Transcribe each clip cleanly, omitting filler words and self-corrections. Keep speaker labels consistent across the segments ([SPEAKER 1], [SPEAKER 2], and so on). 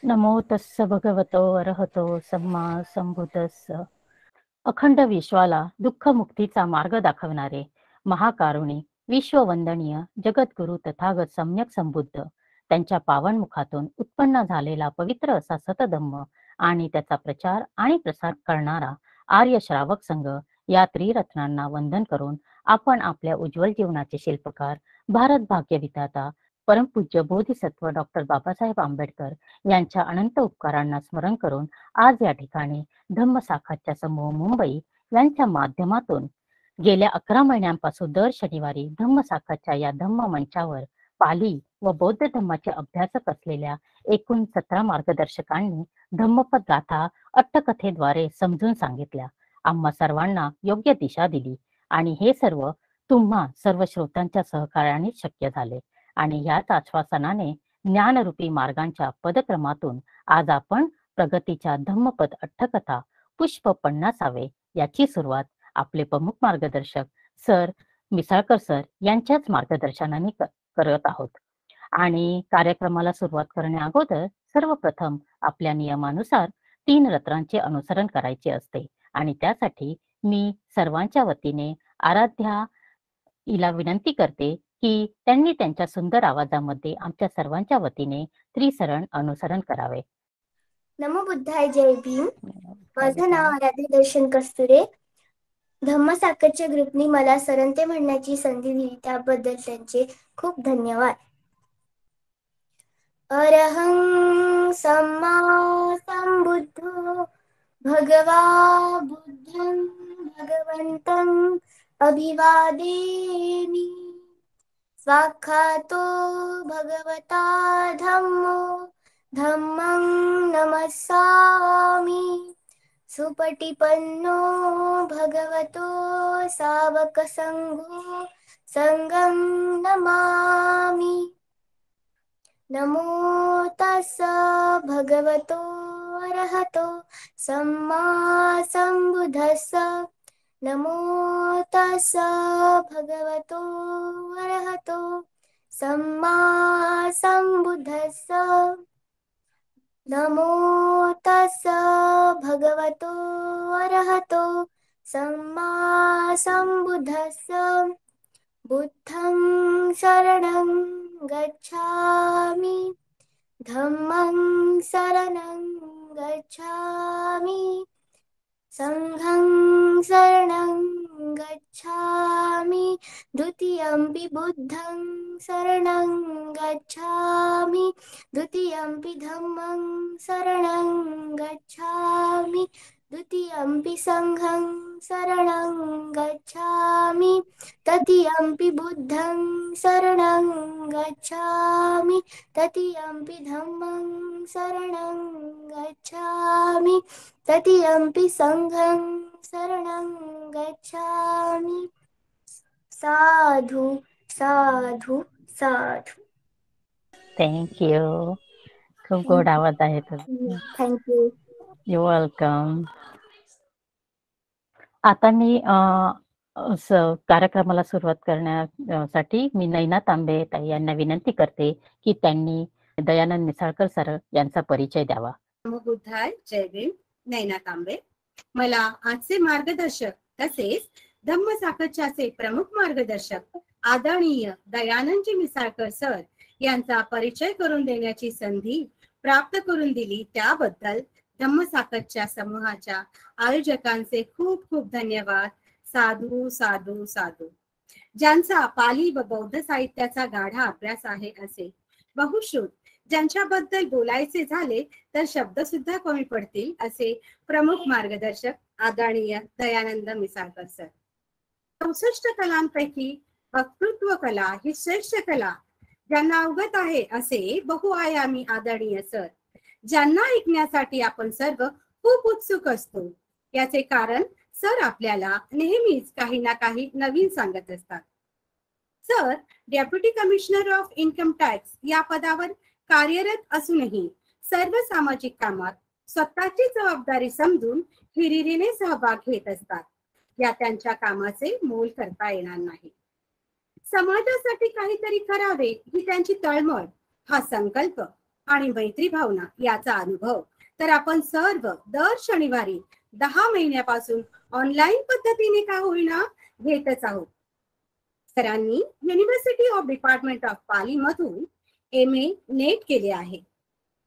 [SPEAKER 1] नमो तस्स भगवतो अरहतो सम्मा संबुद्धस्स. अखंड विश्वाला दुःखमुक्तीचा मार्ग दाखवणारे महाकारुणिक विश्ववंदनीय जगद्गुरु तथागत सम्यक संबुद्ध त्यांच्या पावन मुखातून उत्पन्न झालेला पवित्र असा सतधम्म आणि त्याचा प्रचार आणि प्रसार करणारा आर्य श्रावक संघ या त्रिरत्नांना वंदन करून आपण आपल्या उज्ज्वल जीवनाचे शिल्पकार भारत भाग्य विधाता परमपूज्य बोधिसत्व डॉक्टर बाबासाहेब आंबेडकर यांच्या अनंत उपकारांना स्मरण करून आज या ठिकाणी धम्मसाखाच्या समूह मुंबई यांच्या माध्यमातून गेल्या 11 महिन्यांपासून दर शनिवारी धम्मसाखाच्या या धम्म मंचावर पाली व बौद्ध धम्माचे अभ्यासक असलेल्या एकूण 17 मार्गदर्शकांनी धम्मपद गाथा अट्टकथेद्वारे समजून सांगितल्या, आम्हा सर्वांना योग्य दिशा दिली आणि हे सर्व तुम्हा सर्व श्रोत्यांच्या सहकार्याने शक्य झाले. आणि ह्याच आश्वासनाने ज्ञानरूपी मार्गांच्या पदक्रमातून आज आपण प्रगतीच्या धम्मपद अट्टकथा पुष्प 50 याची सुरुवात आपले प्रमुख मार्गदर्शक सर मिसाळकर सर यांच्याच मार्गदर्शनाने करत आहोत. आणि कार्यक्रमाला सुरुवात करण्या अगोदर सर्वप्रथम आपल्या नियमानुसार 3 रत्नांचे अनुसरण करायचे असते आणि त्यासाठी मी सर्वांच्या वतीने आराध्या हिला विनंती करते की त्यांनी त्यांच्या सुंदर आवाजामध्ये आमच्या सर्वांच्या वतीने त्रिसरण अनुसरण करावे.
[SPEAKER 2] नमो बुद्धाय, जय भीम. माझं नाव आराध्या दर्शन कस्तुरे. धम्मसाखरच्या ग्रुपनी मला सरंते म्हणण्याची संधी दिली त्याबद्दल त्यांचे खूप धन्यवाद. अरहं सम्मा संबुद्धो भगवा बुद्धं भगवन्तं अभिवादेमि. स्वाक्षातो भगवता धम्मो धम्मं नमस्सामि. सुपटिपन्नो भगवतो सावकसंघो संघं नमामि. नमो तस्स भगवतो अरहतो सम्मा संबुद्धस्स. नमो तस्स भगवतो अरहतो सम्मा संबुद्धस्स. नमो तस्स भगवतो अरहतो सम्मा संबुद्धस्स. बुद्धं शरणं गच्छामि. धम्मं शरणं गच्छामि. संघं शरणं गच्छामि. द्वितीयंपि बुद्धं शरणं गच्छामि. द्वितीयंपि धम्मं शरणं गच्छामि. द्वितीयंपि संघं शरणं गच्छामि. तृतीयंपि बुद्धं शरणं गच्छामि. तृतीयंपि धम्मं शरणं गच्छामि. तृतीयंपि संघं शरणं गच्छामि. साधु साधु साधु.
[SPEAKER 1] थँक्यू. खूप गोड आवाज आहे तुझा.
[SPEAKER 2] थँक्यू.
[SPEAKER 1] You welcome. आता मी कार्यक्रमाला सुरुवात करण्यासाठी मी नैना तांबे ताई यांना विनंती करते की त्यांनी दयानंद मिसाळकर सर यांचा परिचय द्यावा.
[SPEAKER 3] नमो बुद्धाय, जय भीम. नैना तांबे. मला आजचे मार्गदर्शक तसेच धम्मसाखरच्याचे प्रमुख मार्गदर्शक आदरणीय दयानंदजी मिसाळकर सर यांचा परिचय करून देण्याची संधी प्राप्त करून दिली त्याबद्दल धम्मसाखरच्या समूहाच्या आयोजकांचे खूप खूप धन्यवाद. साधू साधू साधू. ज्यांचा पाली व बौद्ध साहित्याचा गाढा अभ्यास आहे असे बहुश्रुत ज्यांच्याबद्दल बोलायचे झाले तर शब्द सुद्धा कमी पडतील असे प्रमुख मार्गदर्शक आदरणीय दयानंद मिसाळकर सर. 64 कलांपैकी वक्तृत्व कला ही श्रेष्ठ कला ज्यांना अवगत आहे असे बहुआयामी आदरणीय सर ज्यांना ऐकण्यासाठी आपण सर्व खूप उत्सुक असतो. याचे कारण सर आपल्याला नेहमीच काही ना काही नवीन सांगत असतात. Sir deputy commissioner of income tax या पदावर कार्यरत असूनही सर्व सामाजिक कामात स्वतःची जबाबदारी समजून हिरिरीने सहभाग घेत असतात. या त्यांच्या कामाचे मोल करता येणार नाही. समाजासाठी काहीतरी करावे ही त्यांची तळमळ, हा संकल्प आणि मैत्री भावना याचा अनुभव तर आपण सर्व दर शनिवारी 10 महिन्यापासून ऑनलाईन पद्धतीने का होईना घेतच आहोत. सरांनी university of department of Pali मधून MA नेट केले आहे.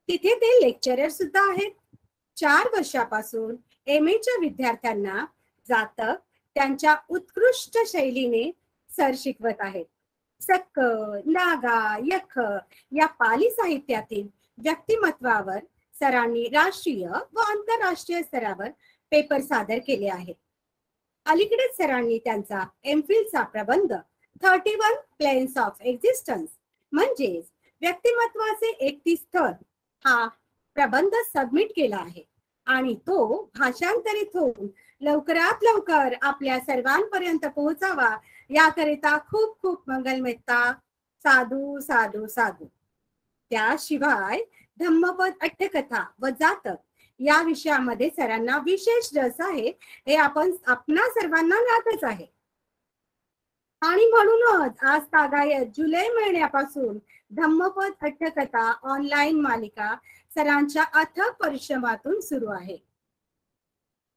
[SPEAKER 3] तिथे ते लेक्चरर सुद्धा आहेत. 4 वर्षापासून MA च्या विद्यार्थ्यांना जातक त्यांच्या उत्कृष्ट शैलीने सर शिकवत आहेत. सक्क, नागा, यख या पाली साहित्यातील व्यक्तिमत्वावर सरांनी राष्ट्रीय व आंतरराष्ट्रीय स्तरावर पेपर सादर केले आहेत. अलीकडेच सरांनी त्यांचा एमफिलचा प्रबंध 31 प्लेन्स ऑफ एक्झिस्टन्स म्हणजेच व्यक्तिमत्वाचे 31 स्तर हा प्रबंध सबमिट केला आहे आणि तो भाषांतरित होऊन लवकरात लवकर आपल्या सर्वांपर्यंत पोहोचावा याकरिता खूप खूप मंगलमेत्ता. साधू साधू साधू. त्याशिवाय धम्मपद अट्टकथा व जातक या विषयामध्ये सरांना विशेष रस आहे हे आपणा सर्वांना ज्ञातच आहे. आणि म्हणूनच आज तागायत जुलै महिन्यापासून धम्मपद अट्टकथा ऑनलाईन मालिका सरांच्या अथक परिश्रमातून सुरू आहे.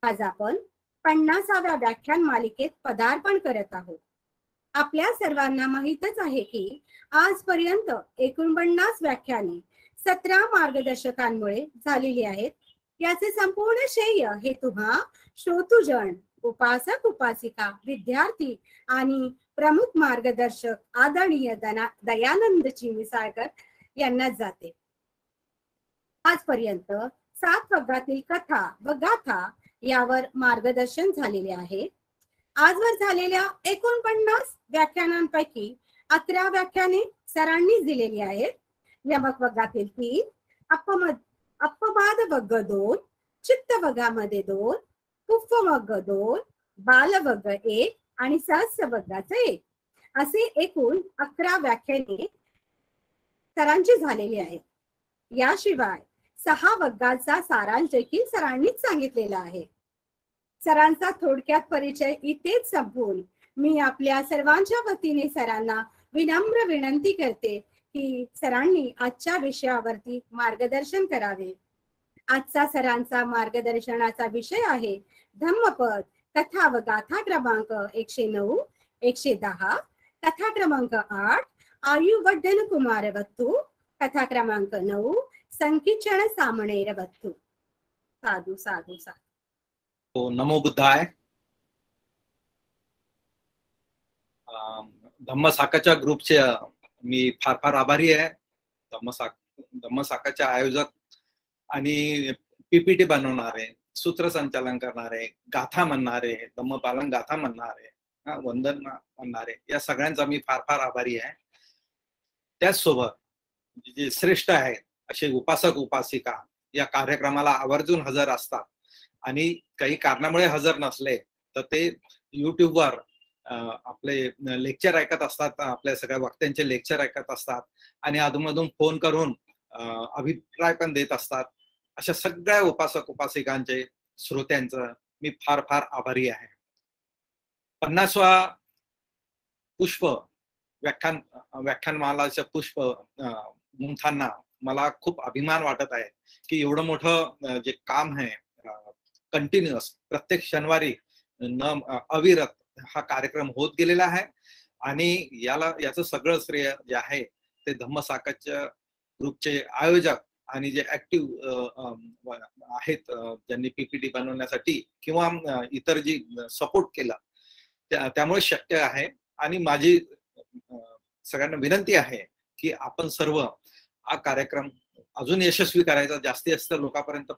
[SPEAKER 3] आज आपण 50व्या व्याख्यान मालिकेत पदार्पण करत आहोत. आपल्या सर्वांना माहीतच आहे की आजपर्यंत 49 व्याख्याने 17 मार्गदर्शकांमुळे झालेली आहेत. याचे संपूर्ण श्रेय हे तुम्हा श्रोतुजन, उपासक उपासिका, विद्यार्थी आणि प्रमुख मार्गदर्शक आदरणीय दयानंदजी मिसाळकर यांनाच जाते. आजपर्यंत 7 वर्गातील कथा व गाथा यावर मार्गदर्शन झालेले आहे. आजवर झालेल्या 49 व्याख्यानांपैकी 11 व्याख्याने सरांनीच दिलेली आहेत. यमक वर्गातील 3, अपवाद वर्ग 2, चित्त वर्गामध्ये 2, पुफ्फ वर्ग 2, बाल वर्ग 1 आणि सहस्य वर्गाचं 1 असे एकूण 11 व्याख्याने सरांची झालेली आहेत. याशिवाय 6 वर्गाचा सारांश देखील सरांनीच सांगितलेला आहे. सरांचा थोडक्यात परिचय इथेच संपवून मी आपल्या सर्वांच्या वतीने सरांना विनम्र विनंती करते की सरांनी आजच्या विषयावरती मार्गदर्शन करावे. आजचा सरांचा मार्गदर्शनाचा विषय आहे धम्मपद कथा व गाथा क्रमांक 109, 110, कथा क्रमांक 8 आयुवर्धन कुमार वत्तू, कथा क्रमांक 9 संकीचन सामणेर वत्तू. साधू साधू साधू.
[SPEAKER 4] नमो बुद्धाय. धम्मसाकाच्या ग्रुपचे मी फार फार आभारी आहे. धम्मसाकाच्या आयोजक आणि PPT बनवणारे, सूत्रसंचालन करणारे, गाथा म्हणणारे, धम्मपालन गाथा म्हणणारे, वंदन म्हणणारे या सगळ्यांचा मी फार फार आभारी आहे. त्याचसोबत जे श्रेष्ठ आहेत असे उपासक उपासिका या कार्यक्रमाला आवर्जून हजर असतात आणि काही कारणामुळे हजर नसले तर ते युट्यूबवर आपले लेक्चर ऐकत असतात, आपल्या सगळ्या वक्त्यांचे लेक्चर ऐकत असतात आणि अधूनमधून फोन करून अभिप्राय पण देत असतात. अशा सगळ्या उपासक उपासिकांचे, श्रोत्यांचं मी फार फार आभारी आहे. 50वा पुष्प व्याख्यानमालाचं पुष्प गुंफताना मला खूप अभिमान वाटत आहे की एवढं मोठं जे काम आहे कंटिन्युअस प्रत्येक शनिवारी अविरत हा कार्यक्रम होत गेलेला आहे आणि याचं सगळं श्रेय जे आहे ते धम्मसाकाच्या ग्रुपचे आयोजक आणि जे ऍक्टिव्ह आहेत, ज्यांनी PPT बनवण्यासाठी किंवा इतर जी सपोर्ट केला त्यामुळे शक्य आहे. आणि माझी सगळ्यांना विनंती आहे की आपण सर्व हा कार्यक्रम अजून यशस्वी करायचा, जास्तीत जास्त लोकांपर्यंत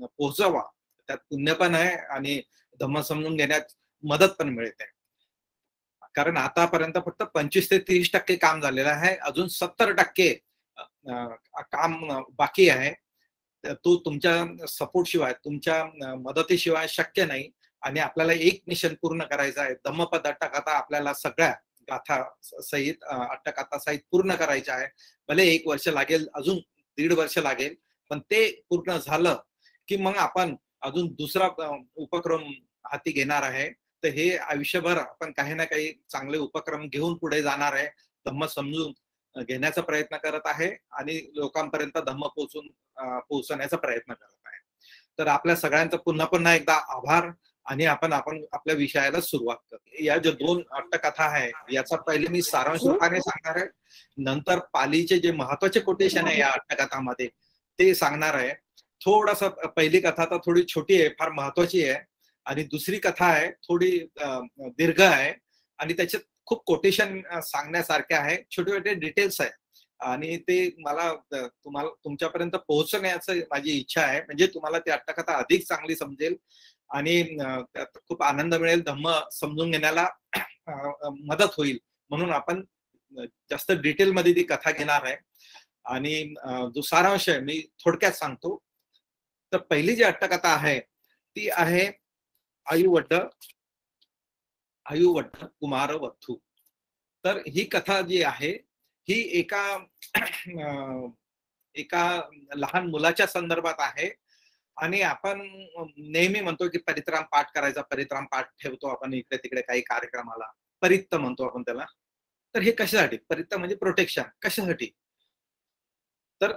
[SPEAKER 4] पोहोचावा. त्यात पुण्य पण आहे आणि धम्म समजून घेण्यात मदत पण मिळते. कारण आतापर्यंत फक्त 25 ते 30% काम झालेलं आहे. अजून 70% काम बाकी आहे. तो तुमच्या सपोर्ट शिवाय, तुमच्या मदतीशिवाय शक्य नाही. आणि आपल्याला एक मिशन पूर्ण करायचं आहे. धम्मपद अट्टकथा आपल्याला सगळ्या गाथा सहित अट्टकथा सहित पूर्ण करायचं आहे. भले 1 वर्ष लागेल, अजून 1.5 वर्ष लागेल, पण ते पूर्ण झालं की मग आपण अजून दुसरा उपक्रम हाती घेणार आहे. तर हे आयुष्यभर आपण काही ना काही चांगले उपक्रम घेऊन पुढे जाणार आहे. धम्म समजून घेण्याचा प्रयत्न करत आहे आणि लोकांपर्यंत धम्म पोहोचवण्याचा प्रयत्न करत आहे. तर आपल्या सगळ्यांचा पुन्हा पुन्हा एकदा आभार आणि आपण आपल्या विषयाला सुरुवात करतो. या ज्या 2 अट्टकथा आहे याचा पहिले मी सारांश रूपाने सांगणार आहे, नंतर पालीचे जे महत्वाचे कोटेशन आहे या अट्टकथामध्ये ते सांगणार आहे. थोडासा पहिली कथा तर थोडी छोटी आहे, फार महत्वाची आहे, आणि दुसरी कथा आहे थोडी दीर्घ आहे आणि त्याच्यात खूप कोटेशन सांगण्यासारखे आहे, छोटे छोटे डिटेल्स आहे आणि ते मला तुमच्यापर्यंत पोहोचण्याचं माझी इच्छा आहे, म्हणजे तुम्हाला ती अट्टकथा अधिक चांगली समजेल आणि त्यात खूप आनंद मिळेल, धम्म समजून घेण्याला मदत होईल. म्हणून आपण जास्त डिटेलमध्ये ती कथा घेणार आहे आणि जो सारांश आहे मी थोडक्यात सांगतो. तर पहिली जी अट्टकथा आहे ती आहे आयुवड्ड कुमार वथू. तर ही कथा जी आहे ही एका लहान मुलाच्या संदर्भात आहे आणि आपण नेहमी म्हणतो की परित्राम पाठ करायचा, परित्राम पाठ ठेवतो आपण इकडे तिकडे काही कार्यक्रमाला, परित्त म्हणतो आपण त्याला. तर हे कशासाठी? परित्त म्हणजे प्रोटेक्शन. कशासाठी? तर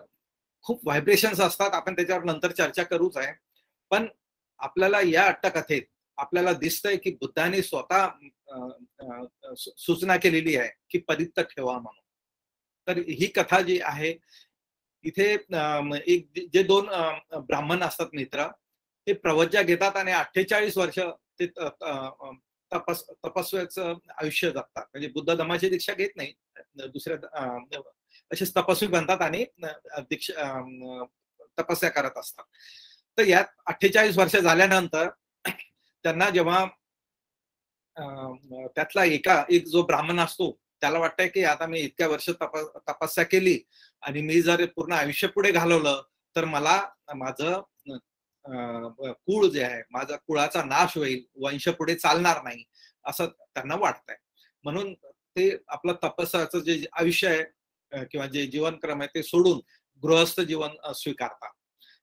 [SPEAKER 4] खूप व्हायब्रेशन्स असतात, आपण त्याच्यावर नंतर चर्चा करूच आहे. पण आपल्याला या अट्टकथेत आपल्याला दिसतंय की बुद्धाने स्वतः सूचना केलेली आहे की परित्त ठेवा म्हणून. तर ही कथा जी आहे इथे एक जे 2 ब्राह्मण असतात मित्र, ते प्रवज्या घेतात आणि 48 वर्ष ते तपस्व्याचं आयुष्य जगतात. म्हणजे बुद्ध धम्माची दीक्षा घेत नाही, दुसऱ्या असेच तपस्वी बनतात आणि तपस्या करत असतात. तर यात 48 वर्ष झाल्यानंतर त्यांना जेव्हा त्यातला एक जो ब्राह्मण असतो त्याला वाटतंय की आता मी इतक्या वर्ष तपस्या केली आणि मी जर पूर्ण आयुष्य पुढे घालवलं तर मला माझं कुळ जे आहे, माझा कुळाचा नाश होईल, वंश पुढे चालणार नाही असं त्यांना वाटतंय. म्हणून ते आपलं तपस्याचं जे आयुष्य आहे किंवा जे जीवनक्रम आहे ते सोडून गृहस्थ जीवन स्वीकारतात.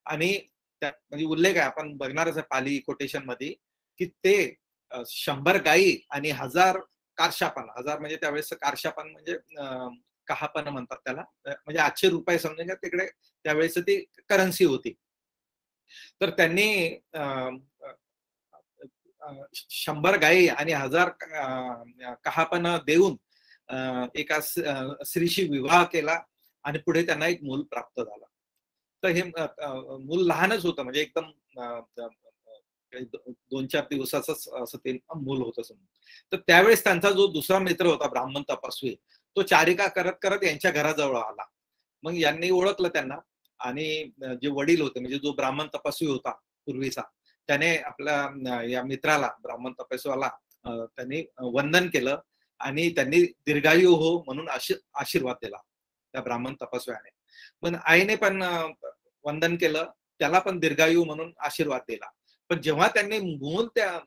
[SPEAKER 4] आणि त्यात म्हणजे उल्लेख आहे, आपण बघणारच आहे पाली कोटेशन मध्ये, की ते 100 गायी आणि 1000 कारशापन. 1000 म्हणजे त्यावेळेस कारशापन म्हणजे कहापन म्हणतात त्याला, म्हणजे 800 रुपये समजून घ्या, तिकडे त्यावेळेस ती करन्सी होती. तर त्यांनी 100 गायी आणि 1000 कहापन देऊन एका स्त्रीशी विवाह केला आणि पुढे त्यांना एक मूल प्राप्त झालं. तर हे मूल लहानच होतं, म्हणजे एकदम 2-4 दिवसाच असं ते मूल होतं समजून. तर त्यावेळेस त्यांचा जो दुसरा मित्र होता ब्राह्मण तपस्वी, तो चारिका करत करत यांच्या घराजवळ आला. मग यांनी ओळखलं त्यांना आणि जे वडील होते, म्हणजे जो ब्राह्मण तपस्वी होता पूर्वीचा, त्याने आपल्या या मित्राला, ब्राह्मण तपस्वाला त्यांनी वंदन केलं आणि त्यांनी दीर्घायू हो म्हणून आशीर्वाद दिला त्या ब्राह्मण तपस्व्याने. पण आईने पण वंदन केलं, त्याला पण दीर्घायू म्हणून आशीर्वाद दिला. पण जेव्हा त्यांनी मूल त्या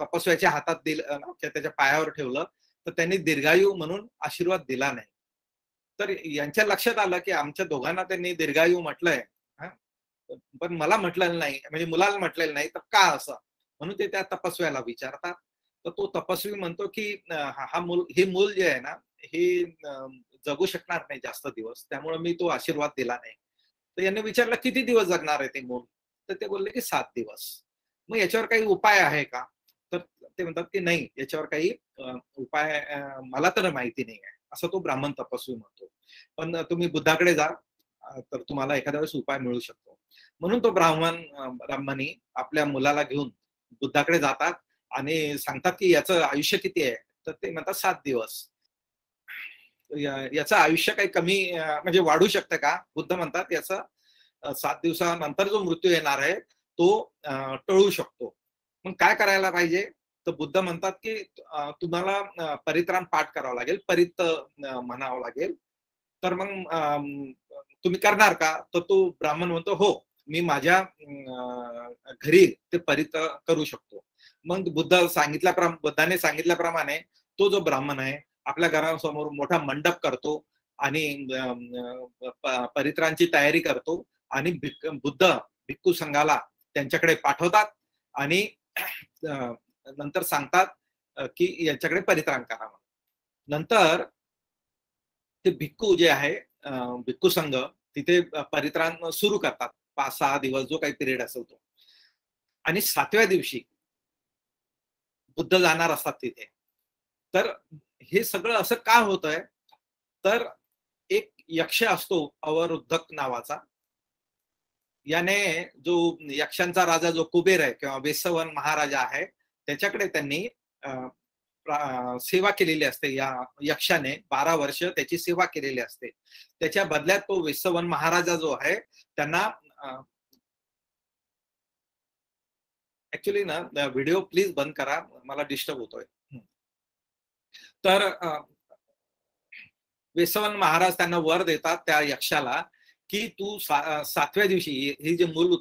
[SPEAKER 4] तपस्व्याच्या हातात दिलं, त्याच्या पायावर ठेवलं, तर त्यांनी दीर्घायू म्हणून आशीर्वाद दिला नाही. तर यांच्या लक्षात आलं की आमच्या दोघांना त्यांनी दीर्घायू म्हटलंय, पण मला म्हटलेलं नाही, म्हणजे मुलाला म्हटलेलं नाही, तर का असं? म्हणून ते त्या तपस्व्याला विचारतात. तर तो तपस्वी म्हणतो की हे मूल जे आहे ना, हे जगू शकणार नाही जास्त दिवस, त्यामुळे मी तो आशीर्वाद दिला नाही. तर यांनी विचारलं किती दिवस जगणार आहे ते मूल? तर ते बोलले की 7 दिवस. मग याच्यावर काही उपाय आहे का? तर ते म्हणतात की नाही, याच्यावर काही उपाय मला तर माहिती नाही आहे, असं तो ब्राह्मण तपस्वी म्हणतो. पण तुम्ही बुद्धाकडे जा, तर तुम्हाला एखाद्या वेळेस उपाय मिळू शकतो. म्हणून तो ब्राह्मणी आपल्या मुलाला घेऊन बुद्धाकडे जातात आणि सांगतात की याचं आयुष्य किती आहे? तर ते म्हणतात 7 दिवस. याचं आयुष्य काही कमी म्हणजे वाढू शकतं का? बुद्ध म्हणतात याचं 7 दिवसानंतर जो मृत्यू येणार आहे तो टळू शकतो. मग काय करायला पाहिजे? तर बुद्ध म्हणतात की तुम्हाला परित्राण पाठ करावं लागेल, परित्त म्हणावं लागेल. तर मग तुम्ही करणार का? तर तो ब्राह्मण म्हणतो हो, मी माझ्या घरी ते परित्त करू शकतो. मग बुद्धाने सांगितल्याप्रमाणे तो जो ब्राह्मण आहे आपल्या घरासमोर मोठा मंडप करतो आणि परित्रांची तयारी करतो आणि बुद्ध भिक्खू संघाला त्यांच्याकडे पाठवतात आणि नंतर सांगतात की यांच्याकडे परित्राण करा. नंतर ते भिक्खू जे आहे, भिक्खू संघ तिथे परित्राण सुरू करतात 5-6 दिवस, जो काही पिरियड असेल तो. आणि 7व्या दिवशी बुद्ध जाणार असतात तिथे. तर हे सगळं असं का होतंय, तर एक यक्ष असतो अवरुद्धक नावाचा, याने जो यक्षांचा राजा जो कुबेर आहे किंवा वेसवन महाराजा आहे, त्याच्याकडे त्यांनी सेवा केलेली असते. या यक्षाने 12 वर्ष त्याची सेवा केलेली असते. त्याच्या बदल्यात तो वेसवन महाराजा जो आहे त्यांना ऍक्च्युली ना व्हिडिओ प्लीज बंद करा, मला डिस्टर्ब होतोय. तर वेसवन महाराज त्यांना वर देतात त्या यक्षाला की तू 7व्या दिवशी ही जे मूल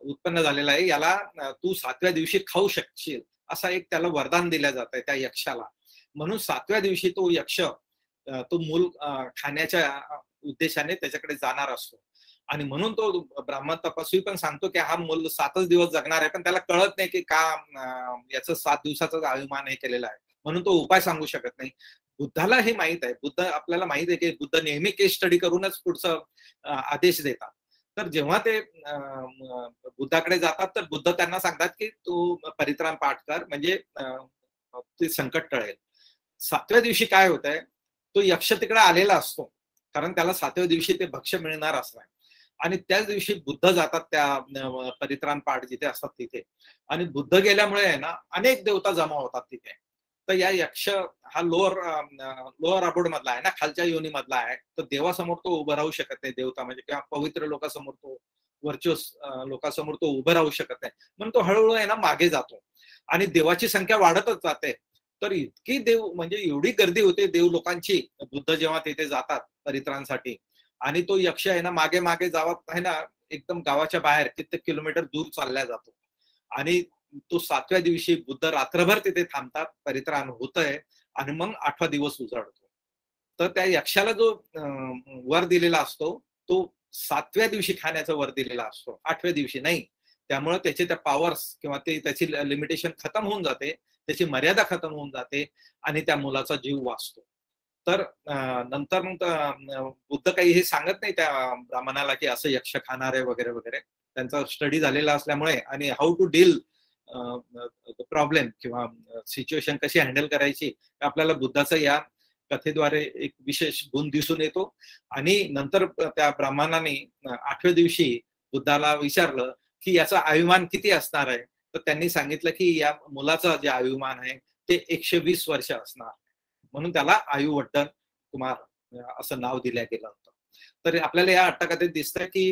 [SPEAKER 4] उत्पन्न झालेलं आहे याला तू 7व्या दिवशी खाऊ शकशील, असा एक त्याला वरदान दिलं जात आहे त्या यक्षाला. म्हणून 7व्या दिवशी तो यक्ष तो मूल खाण्याच्या उद्देशाने त्याच्याकडे जाणार असतो. आणि म्हणून तो ब्राह्मण तपस्वी पण सांगतो की हा मूल 7च दिवस जगणार आहे, पण त्याला कळत नाही की का याचं 7 दिवसाचा अभिमान हे केलेला आहे, म्हणून तो उपाय सांगू शकत नाही. बुद्धाला हे माहित आहे, बुद्ध आपल्याला माहित आहे की बुद्ध नेहमी केस स्टडी करूनच पुढचं आदेश देतात. तर जेव्हा ते बुद्धाकडे जातात तर बुद्ध त्यांना सांगतात की तू परित्राण पाठ कर, म्हणजे ते संकट टळेल. 7व्या दिवशी काय होत आहे, तो यक्ष तिकडे आलेला असतो, कारण त्याला 7व्या दिवशी ते भक्ष्य मिळणार असणार. आणि त्याच दिवशी बुद्ध जातात त्या परित्राण पाठ जिथे असतात तिथे. आणि बुद्ध गेल्यामुळे आहे ना अनेक देवता जमा होतात तिथे. तर या यक्ष हा लोअर अबोर्ड मधला आहे ना, खालच्या योनी मधला आहे. तर देवासमोर तो उभं राहू शकत नाही, देवता म्हणजे किंवा पवित्र लोकांसमोर तो, वर्चुअस लोकांसमोर तो उभं राहू शकत नाही. म्हणून तो हळूहळू आहे ना मागे जातो आणि देवाची संख्या वाढतच जाते. तर इतकी देव म्हणजे एवढी गर्दी होते देव लोकांची बुद्ध जेव्हा तिथे जातात परित्राणासाठी. आणि तो यक्ष आहे ना मागे मागे जावत आहे ना एकदम गावाच्या बाहेर कित्येक किलोमीटर दूर चालला जातो. आणि तो 7व्या दिवशी बुद्ध रात्रभर तिथे थांबतात, परित्राण होतंय आणि मग 8वा दिवस उजाडतो. तर त्या यक्षाला जो वर दिलेला असतो तो 7व्या दिवशी खाण्याचा वर दिलेला असतो, 8व्या दिवशी नाही. त्यामुळे त्याचे त्या पॉवर्स किंवा ते त्याची लिमिटेशन खतम होऊन जाते, त्याची मर्यादा खतम होऊन जाते आणि त्या मुलाचा जीव वाचतो. तर नंतर मग बुद्ध काही हे सांगत नाही त्या ब्राह्मणाला की असं यक्ष खाणार आहे वगैरे वगैरे. त्यांचा स्टडी झालेला असल्यामुळे आणि हाऊ टू डील प्रॉब्लेम किंवा सिच्युएशन कशी हँडल करायची आपल्याला बुद्धाचा या कथेद्वारे एक विशेष गुण दिसून येतो. आणि नंतर त्या ब्राह्मणाने 8व्या दिवशी बुद्धाला विचारलं की याचा आयुमान किती असणार आहे. तर त्यांनी सांगितलं की या मुलाचा जे आयुमान आहे ते 120 वर्ष असणार, म्हणून त्याला आयुवर्धन कुमार असं नाव दिलं गेलं होतं. तर आपल्याला या अट्टकथेत दिसतंय की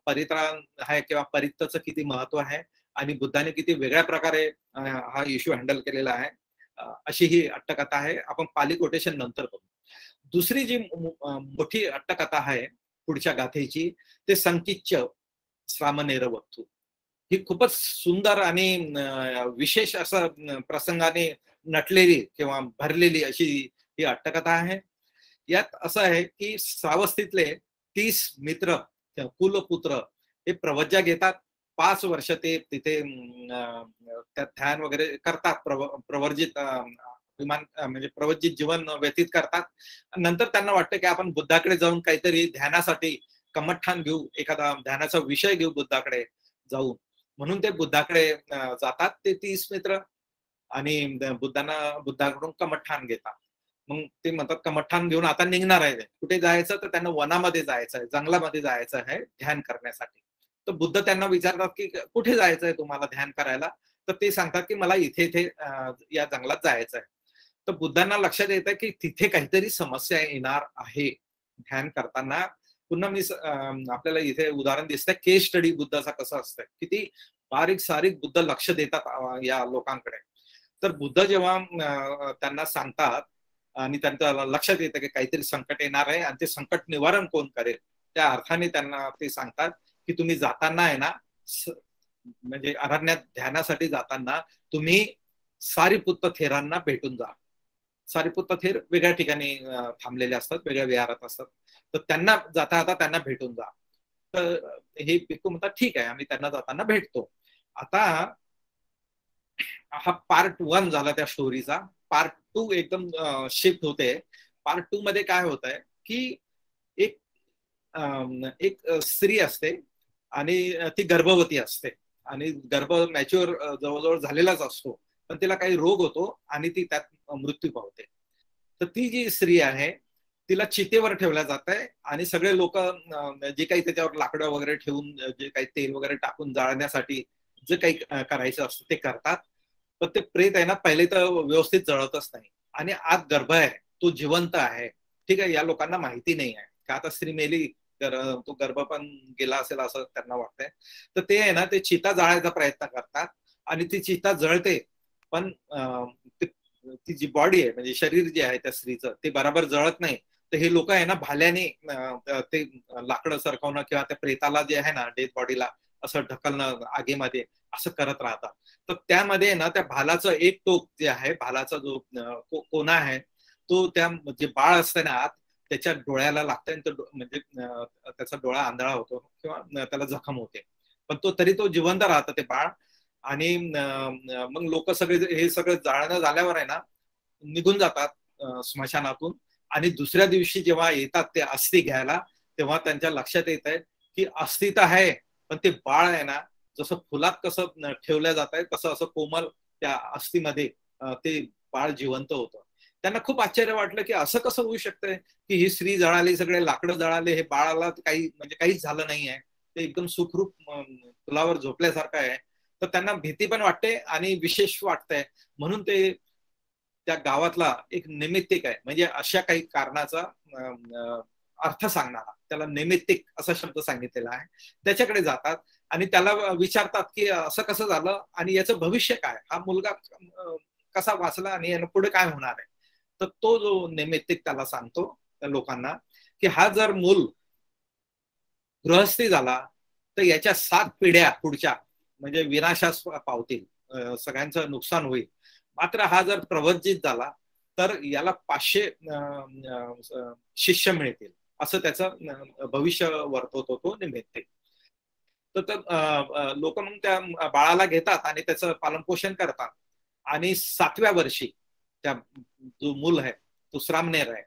[SPEAKER 4] परित्राण आहे किंवा परित्याचं किती महत्व आहे आणि बुद्धाने किती वेगळ्या प्रकारे हा इश्यू हँडल केलेला आहे, अशी ही अट्टकथा आहे. आपण पाली कोटेशन नंतर बघू. दुसरी जी मोठी अट्टकथा आहे पुढच्या गाथेची ते संकिच्य श्रामनेरवत्तू. ही खूपच सुंदर आणि विशेष असं प्रसंगाने नटलेली किंवा भरलेली अशी ही अट्टकथा आहे. यात असं आहे की श्रावस्तीतले 30 मित्र कुलपुत्र हे प्रवज्या घेतात. 5 वर्ष ते तिथे त्यात ध्यान वगैरे करतात, प्रवर्जित म्हणजे प्रवज्जित जीवन व्यतीत करतात. नंतर त्यांना वाटतं की आपण बुद्धाकडे जाऊन काहीतरी ध्यानासाठी कमठ्ठाण घेऊ, एखादा ध्यानाचा विषय घेऊ बुद्धाकडे जाऊन. म्हणून ते बुद्धाकडे जातात ते 30 मित्र आणि बुद्धाकडून कमठ्ठाण घेतात. मग ते म्हणतात कमठ्ठाण घेऊन आता निघणार आहे. कुठे जायचं तर त्यांना वनामध्ये जायचं आहे, जंगलामध्ये जायचं आहे ध्यान करण्यासाठी. तर बुद्ध त्यांना विचारतात की कुठे जायचं आहे तुम्हाला ध्यान करायला. तर ते सांगतात की मला इथे इथे या जंगलात जायचं आहे. तर बुद्धांना लक्षात येतं की तिथे काहीतरी समस्या येणार आहे ध्यान करताना. पुन्हा मी आपल्याला इथे उदाहरण दिसतंय केस स्टडी बुद्धाचा कसं असतं, किती बारीक सारीक बुद्ध लक्ष देतात या लोकांकडे. तर बुद्ध जेव्हा त्यांना सांगतात आणि त्यांच्या लक्षात येतं की काहीतरी संकट येणार आहे आणि ते संकट निवारण कोण करेल, त्या अर्थाने त्यांना ते सांगतात की तुम्ही जाताना आहे ना, म्हणजे अरण्यात ध्यानासाठी जाताना तुम्ही सारिपुत्त थेरांना भेटून जा. सारिपुत्त थेर वेगळ्या ठिकाणी थांबलेले असतात, वेगळ्या विहारात असतात. तर त्यांना जाता त्यांना भेटून जा. तर हे भिक्खू म्हणतात ठीक आहे, आम्ही त्यांना जाताना भेटतो. आता हा पार्ट 1 झाला त्या स्टोरीचा. पार्ट 2 एकदम शिफ्ट होते पार्ट 2 मध्ये काय होत आहे की एक एक स्त्री असते आणि ती गर्भवती असते आणि गर्भ मॅच्युअर जवळजवळ झालेलाच असतो, पण तिला काही रोग होतो आणि ती त्यात मृत्यू पावते. तर ती जी स्त्री आहे तिला चितेवर ठेवल्या जात आहे आणि सगळे लोक जे काही त्याच्यावर लाकडं वगैरे ठेवून जे काही तेल वगैरे टाकून जाळण्यासाठी जे काही करायचं असतं ते करतात. पण ते प्रेत आहे ना पहिले तर व्यवस्थित जळतच नाही आणि आत गर्भ आहे, तो जिवंत आहे. ठीक आहे, या लोकांना माहिती नाही आहे का आता स्त्री मेली तर तो गर्भ पण गेला असेल असं त्यांना वाटतंय. तर ते आहे ना ते चिता जाळायचा प्रयत्न करतात आणि ती चिता जळते, पण ती जी बॉडी आहे म्हणजे शरीर जे आहे त्या स्त्रीचं ते बरोबर जळत नाही. तर हे लोक आहे ना भाल्याने ते लाकडं सरकवणं किंवा त्या प्रेताला जे आहे ना डेड बॉडीला असं ढकलणं आगीमध्ये असं करत राहतात. तर त्यामध्ये ना त्या भालाचं एक टोक जे आहे, भालाचा जो कोना आहे तो त्या जे बाळ असतं ना आत त्याच्या डोळ्याला लागतं आणि म्हणजे त्याचा डोळा आंधळा होतो किंवा त्याला जखम होते, पण तरी तो जिवंत राहतं ते बाळ. आणि मग लोक सगळे हे सगळं जाळणं झाल्यावर आहे ना निघून जातात स्मशानातून. आणि दुसऱ्या दिवशी जेव्हा येतात ते अस्थी घ्यायला तेव्हा त्यांच्या लक्षात येत आहे की अस्थी तर आहे पण ते बाळ आहे ना जसं फुलात कसं ठेवलं जात आहे तसं असं कोमल त्या अस्थीमध्ये ते बाळ जिवंत होतं. त्यांना खूप आश्चर्य वाटलं की असं कसं होऊ शकतंय की ही स्त्री जळाली, सगळे लाकडं जळाले, हे बाळाला काही म्हणजे काहीच झालं नाहीये, ते एकदम सुखरूप फुलावर झोपल्यासारखं आहे. तर त्यांना भीती पण वाटते आणि विशेष वाटतंय म्हणून ते त्या गावातला एक नैमित्तिक आहे म्हणजे अशा काही कारणाचा अर्थ सांगणारा, त्याला नैमित्तिक असा शब्द सांगितलेला आहे, त्याच्याकडे जातात आणि त्याला विचारतात की असं कसं झालं आणि याचं भविष्य काय, हा मुलगा कसा वाचला आणि यानं पुढे काय होणार आहे. तर तो जो नैमित्तिक त्याला सांगतो त्या लोकांना की हा जर मूल गृहस्थी झाला तर याच्या 7 पिढ्या पुढच्या म्हणजे विनाशास पावतील, सगळ्यांचं नुकसान होईल. मात्र हा जर प्रवज्जित झाला तर याला 500 शिष्य मिळतील असं त्याचं भविष्य वर्तवतो तो नैमित्तिक. तर लोक मग त्या बाळाला घेतात आणि त्याचं पालनपोषण करतात आणि 7व्या वर्षी त्या जो मूल आहे तो श्रामनेर आहे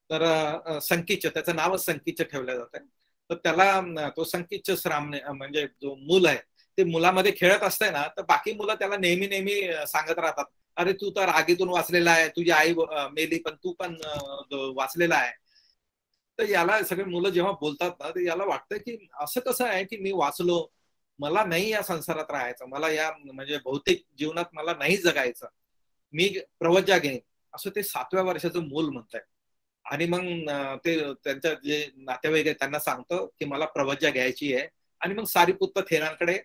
[SPEAKER 4] तर संकीच त्याचं नावच संकीच ठेवलं जात आहे. तर त्याला तो संकीच श्रामने म्हणजे जो मूल आहे ते मुलामध्ये खेळत असतंय ना तर बाकी मुलं त्याला नेहमी नेहमी सांगत राहतात अरे तू तर आगीतून वाचलेला आहे, तुझी आई मेली पण तू पण वाचलेला आहे. तर याला सगळे मुलं जेव्हा बोलतात ना तर याला वाटतं की असं कसं आहे की मी वाचलो, मला नाही या संसारात राहायचं, मला या म्हणजे भौतिक जीवनात मला नाही जगायचं, मी प्रवज्जा घेईन असं ते 7व्या वर्षाचं मूल म्हणतंय. आणि मग ते त्यांच्या जे नातेवाईक आहेत त्यांना सांगतं की मला प्रवज्जा घ्यायची आहे आणि मग सारीपुत्त थेरांकडे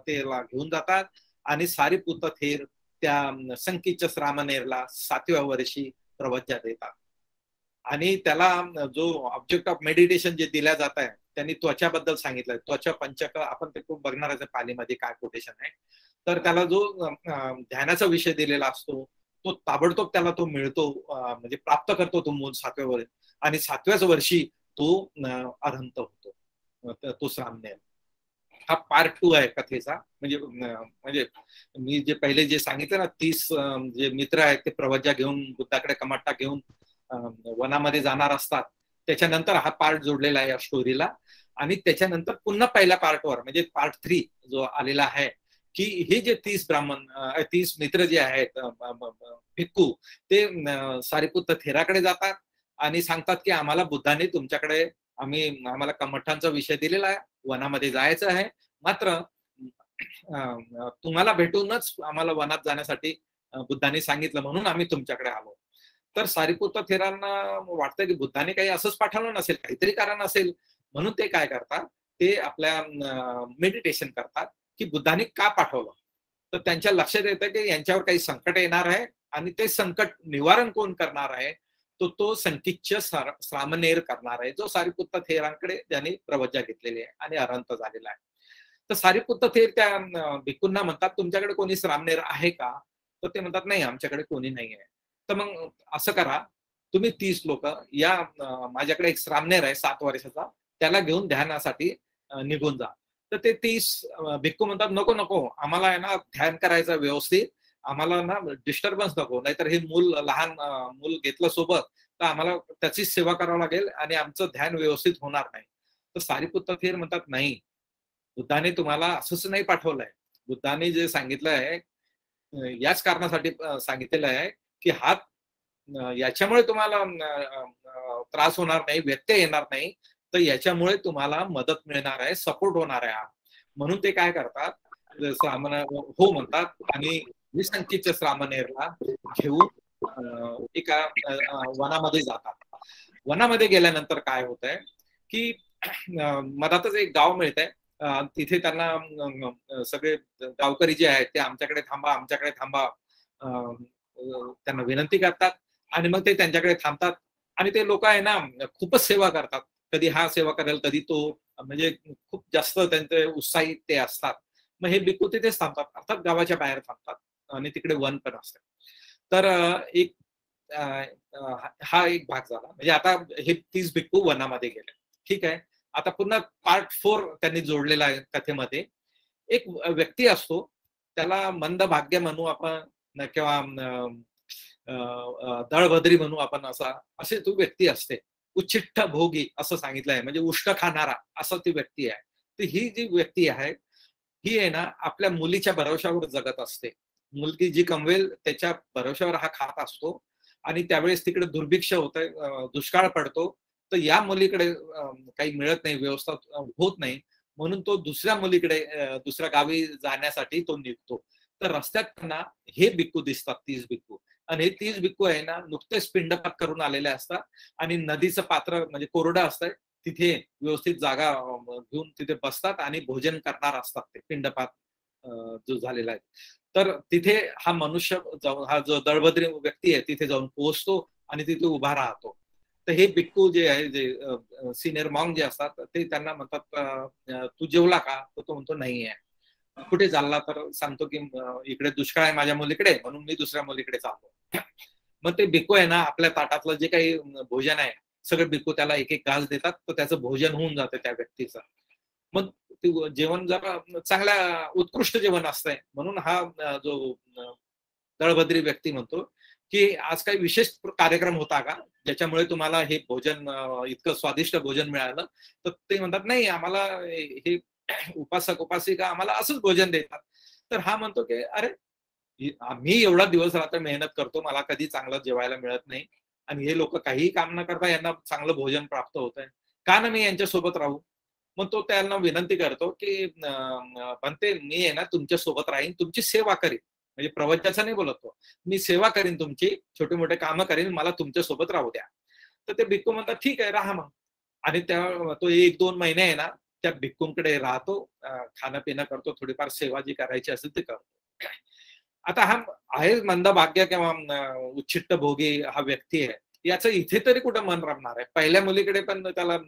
[SPEAKER 4] ते घेऊन जातात आणि सारीपुत्त थेर त्या संकीच श्रामनेरला 7व्या वर्षी प्रवज्जा देतात. आणि त्याला जो ऑब्जेक्ट ऑफ मेडिटेशन जे दिल्या जात आहे त्यांनी त्वचाबद्दल सांगितलंय, त्वचा पंचक आपण ते खूप बघणारच आहे पालीमध्ये काय कोटेशन आहे. तर त्याला जो ध्यानाचा विषय दिलेला असतो तो ताबडतोब त्याला तो मिळतो, म्हणजे प्राप्त करतो तो मूल 7व्या वर्षी आणि 7व्याच वर्षी तो अरहंत होतो तो श्रामनेर. हा पार्ट 2 आहे कथेचा. म्हणजे मी जे पहिले जे सांगितलं ना 30 जे मित्र आहेत ते प्रवज्जा घेऊन बुद्धाकडे कमट्टा घेऊन वनामध्ये जाणार असतात, त्याच्यानंतर हा पार्ट जोडलेला आहे या स्टोरीला. आणि त्याच्यानंतर पुन्हा पहिल्या पार्टवर म्हणजे पार्ट 3 जो आलेला आहे की हे जे 30 मित्र जे आहेत भिक्खू ते सारीपुत्त थेराकडे जातात आणि सांगतात की आम्हाला बुद्धाने तुमच्याकडे आम्हाला कमठांचा विषय दिलेला आहे, वनामध्ये जायचं आहे, मात्र तुम्हाला भेटूनच आम्हाला वनात जाण्यासाठी बुद्धाने सांगितलं म्हणून आम्ही तुमच्याकडे आलो. तर सारीपुत्त थेरांना वाटतं की बुद्धाने काही असंच पाठवलं नसेल, काहीतरी कारण असेल, म्हणून ते काय करतात ते आपल्या मेडिटेशन करतात की बुद्धाने का पाठवलं. तर त्यांच्या लक्षात येतं की यांच्यावर काही संकट येणार आहे आणि ते संकट निवारण कोण करणार आहे, तो संकीच श्रामनेर करणार आहे जो सारीपुत्त थेरांकडे ज्यांनी प्रवज्जा घेतलेली आहे आणि अरहंत झालेला आहे. तर सारीपुत्त थेर त्या भिक्खूंना म्हणतात तुमच्याकडे कोणी श्रामनेर आहे का. तर ते म्हणतात नाही आमच्याकडे कोणी नाही आहे. तर मग असं करा तुम्ही 30 लोक या, माझ्याकडे एक श्रामनेर आहे 7 वर्षाचा, त्याला घेऊन ध्यानासाठी निघून जा. तर ते 30 भिक्खू म्हणतात नको नको आम्हाला आहे ना ध्यान करायचं व्यवस्थित, आम्हाला ना डिस्टर्बन्स नको, नाहीतर हे लहान मूल घेतलं सोबत तर आम्हाला त्याचीच सेवा करावं लागेल आणि आमचं ध्यान व्यवस्थित होणार नाही. तर सारिपुत्त थेर म्हणतात, नाही, बुद्धाने तुम्हाला असंच नाही पाठवलंय. बुद्धाने जे सांगितलं आहे याच कारणासाठी सांगितलेलं आहे की याच्यामुळे तुम्हाला त्रास होणार नाही, व्यत्यय येणार नाही, तर याच्यामुळे तुम्हाला मदत मिळणार आहे, सपोर्ट होणार आहे. म्हणून ते काय करतात, हो म्हणतात आणि निसंकीच्या श्रामणेरला घेऊन एका वनामध्ये जातात. वनामध्ये गेल्यानंतर काय होत आहे की मधातच एक गाव मिळतंय. तिथे त्यांना सगळे गावकरी जे आहेत ते आमच्याकडे थांबा, आमच्याकडे थांबा त्यांना विनंती करतात आणि मग ते त्यांच्याकडे थांबतात. आणि ते लोक आहे ना खूपच सेवा करतात. कधी हा सेवा करेल, कधी तो, म्हणजे खूप जास्त त्यांचे उत्साही ते असतात. मग हे भिक्खू तिथेच थांबतात, अर्थात गावाच्या बाहेर थांबतात आणि तिकडे वन पण असते. तर एक हा एक भाग झाला. म्हणजे आता हे 30 भिक्खू वनामध्ये गेले. ठीक आहे. आता पुन्हा पार्ट 4 त्यांनी जोडलेला आहे कथेमध्ये. एक व्यक्ती असतो, त्याला मंद भाग्य म्हणू आपण किंवा दळभद्री म्हणू आपण, असे तो व्यक्ती असते. उच्छिष्ट भोगी असं सांगितलं आहे, म्हणजे उष्ट खाणारा असं ती व्यक्ती आहे. तर ही जी व्यक्ती आहे ही आहे ना आपल्या मुलीच्या भरवशावर जगत असते. मुलगी जी कमवेल त्याच्या भरवशावर हा खात असतो आणि त्यावेळेस तिकडे दुर्भिक्ष होत, दुष्काळ पडतो. तर या मुलीकडे काही मिळत नाही, व्यवस्था होत नाही, म्हणून तो दुसऱ्या मुलीकडे दुसऱ्या गावी जाण्यासाठी तो निघतो. तर रस्त्यात त्यांना हे भिक्खू दिसतात, 30 भिक्खू. आणि हे 30 भिक्खू आहे ना नुकतेच पिंडपात करून आलेले असतात आणि नदीचं पात्र म्हणजे कोरडं असतं, तिथे व्यवस्थित जागा घेऊन तिथे बसतात आणि भोजन करणार असतात. ते पिंडपात जो झालेला आहे, तर तिथे हा मनुष्य हा जो दळभद्री व्यक्ती आहे तिथे जाऊन पोहोचतो आणि तिथे उभा राहतो. तर हे भिक्खू जे आहे, जे सिनियर मॉन्क जे असतात, ते त्यांना म्हणतात तू जेवला का? तर तो म्हणतो नाही आहे. कुठे चालला? तर सांगतो की इकडे दुष्काळ आहे माझ्या मुलीकडे, म्हणून मी दुसऱ्या मुलीकडे चाललो. मग ते भिक्खू आहे ना आपल्या ताटातलं जे काही भोजन आहे सगळे भिक्खू त्याला एक एक घास देतात, तर त्याचं भोजन होऊन जातं त्या व्यक्तीचं. मग जेवण जरा चांगल्या उत्कृष्ट जेवण असतंय, म्हणून हा जो दळभद्री व्यक्ती म्हणतो की आज काही विशेष कार्यक्रम होता का ज्याच्यामुळे तुम्हाला हे भोजन इतकं स्वादिष्ट भोजन मिळालं? तर ते म्हणतात नाही, आम्हाला हे उपासक उपासिका आम्हाला असंच भोजन देतात. तर हा म्हणतो की अरे, आम्ही एवढा दिवस रात्र मेहनत करतो, मला कधी चांगलं जेवायला मिळत नाही आणि हे लोक काहीही काम न करता यांना चांगलं भोजन प्राप्त होत आहे, का ना मी यांच्या सोबत राहू? मग तो त्यांना विनंती करतो की म्हणते मी आहे ना तुमच्या सोबत राहीन, तुमची सेवा करीन. म्हणजे प्रवचनाचा नाही बोलत तो, मी सेवा करीन, तुमची छोटे मोठे कामं करीन, मला तुमच्या सोबत राहू द्या. तर ते भिक्खू म्हणतात ठीक आहे, राहा मग. आणि तो 1-2 महिने आहे ना त्या भिक्खूंकडे राहतो, खाणं पिणं करतो, थोडीफार सेवा जी करायची असेल ते करतो. आता हा आहे मंदभाग्य किंवा उच्छिष्ट भोगी हा व्यक्ती आहे, याचं इथे तरी कुठं मन रमणार आहे? पहिल्या मुलीकडे पण त्याला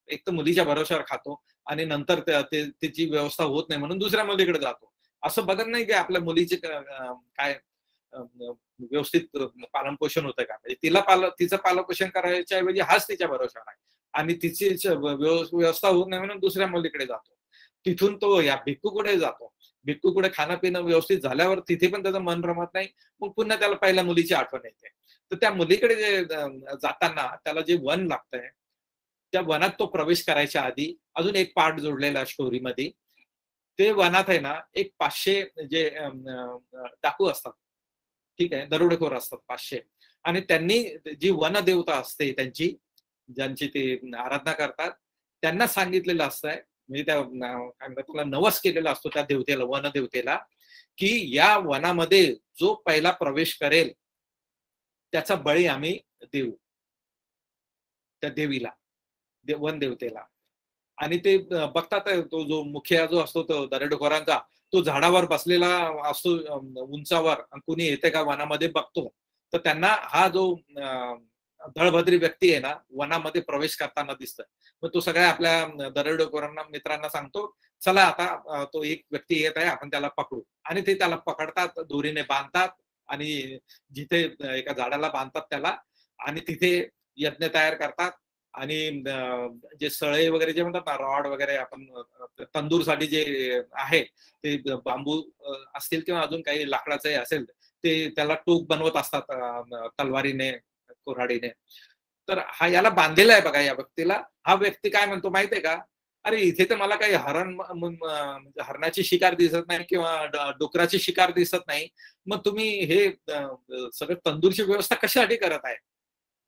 [SPEAKER 4] एक तर मुलीच्या भरोश्यावर खातो आणि नंतर त्याची व्यवस्था होत नाही म्हणून दुसऱ्या मुलीकडे जातो. असं बघत नाही की आपल्या मुलीचे काय व्यवस्थित पालन पोषण होतं का? म्हणजे तिचं पालनपोषण करायच्या ऐवजी हाच तिच्या भरोश्यावर आहे आणि तिची व्यवस्था होत नाही म्हणून दुसऱ्या मुलीकडे जातो. तिथून तो या भिक्खूकडे जातो. भिक्खूकडे खाणं पिणं व्यवस्थित झाल्यावर तिथे पण त्याचं मन रमत नाही, मग पुन्हा त्याला पहिल्या मुलीची आठवण येते. तर त्या मुलीकडे जे जाताना त्याला जे वन लागतंय, त्या वनात तो प्रवेश करायच्या आधी अजून एक पार्ट जोडलेला स्टोरीमध्ये. ते वनात आहे ना एक 500 जे डाकू असतात, ठीक आहे, दरोडेखोर असतात 500, आणि त्यांनी जी वनदेवता असते त्यांची, ज्यांची ते आराधना करतात, त्यांना सांगितलेलं असतंय, म्हणजे त्या काय म्हणतात त्याला नवस केलेला असतो त्या देवतेला, वनदेवतेला, की या वनामध्ये जो पहिला प्रवेश करेल त्याचा बळी आम्ही देऊ त्या देवीला, वनदेवतेला. आणि ते बघतात, तो जो मुखिया जो असतो तो दरोडेखोरांचा, तो झाडावर बसलेला असतो उंचावर, कुणी येते का वनामध्ये बघतो. तर त्यांना हा जो दळभद्री व्यक्ती आहे ना वनामध्ये प्रवेश करताना दिसतोय. मग तो सगळ्या आपल्या दरोडेखोरांना मित्रांना सांगतो, चला आता तो एक व्यक्ती येत आहे, आपण त्याला पकडू. आणि ते त्याला पकडतात, दोरीने बांधतात आणि जिथे एका झाडाला बांधतात त्याला, आणि तिथे यज्ञ तयार करतात. आणि जे सळे वगैरे जे म्हणतात ना, रॉड वगैरे, आपण तंदूरसाठी जे आहे ते बांबू असतील किंवा अजून काही लाकडाचंही असेल, ते त्याला टोक बनवत असतात तलवारीने कोऱ्हाडीने. तर हा याला बांधलेला आहे बघा या व्यक्तीला. हा व्यक्ती काय म्हणतो माहितीये का, अरे इथे तर मला काही म्हणजे हरणाची शिकार दिसत नाही किंवा डुकराची शिकार दिसत नाही, मग तुम्ही हे सगळं तंदूरची व्यवस्था कशासाठी करत आहे?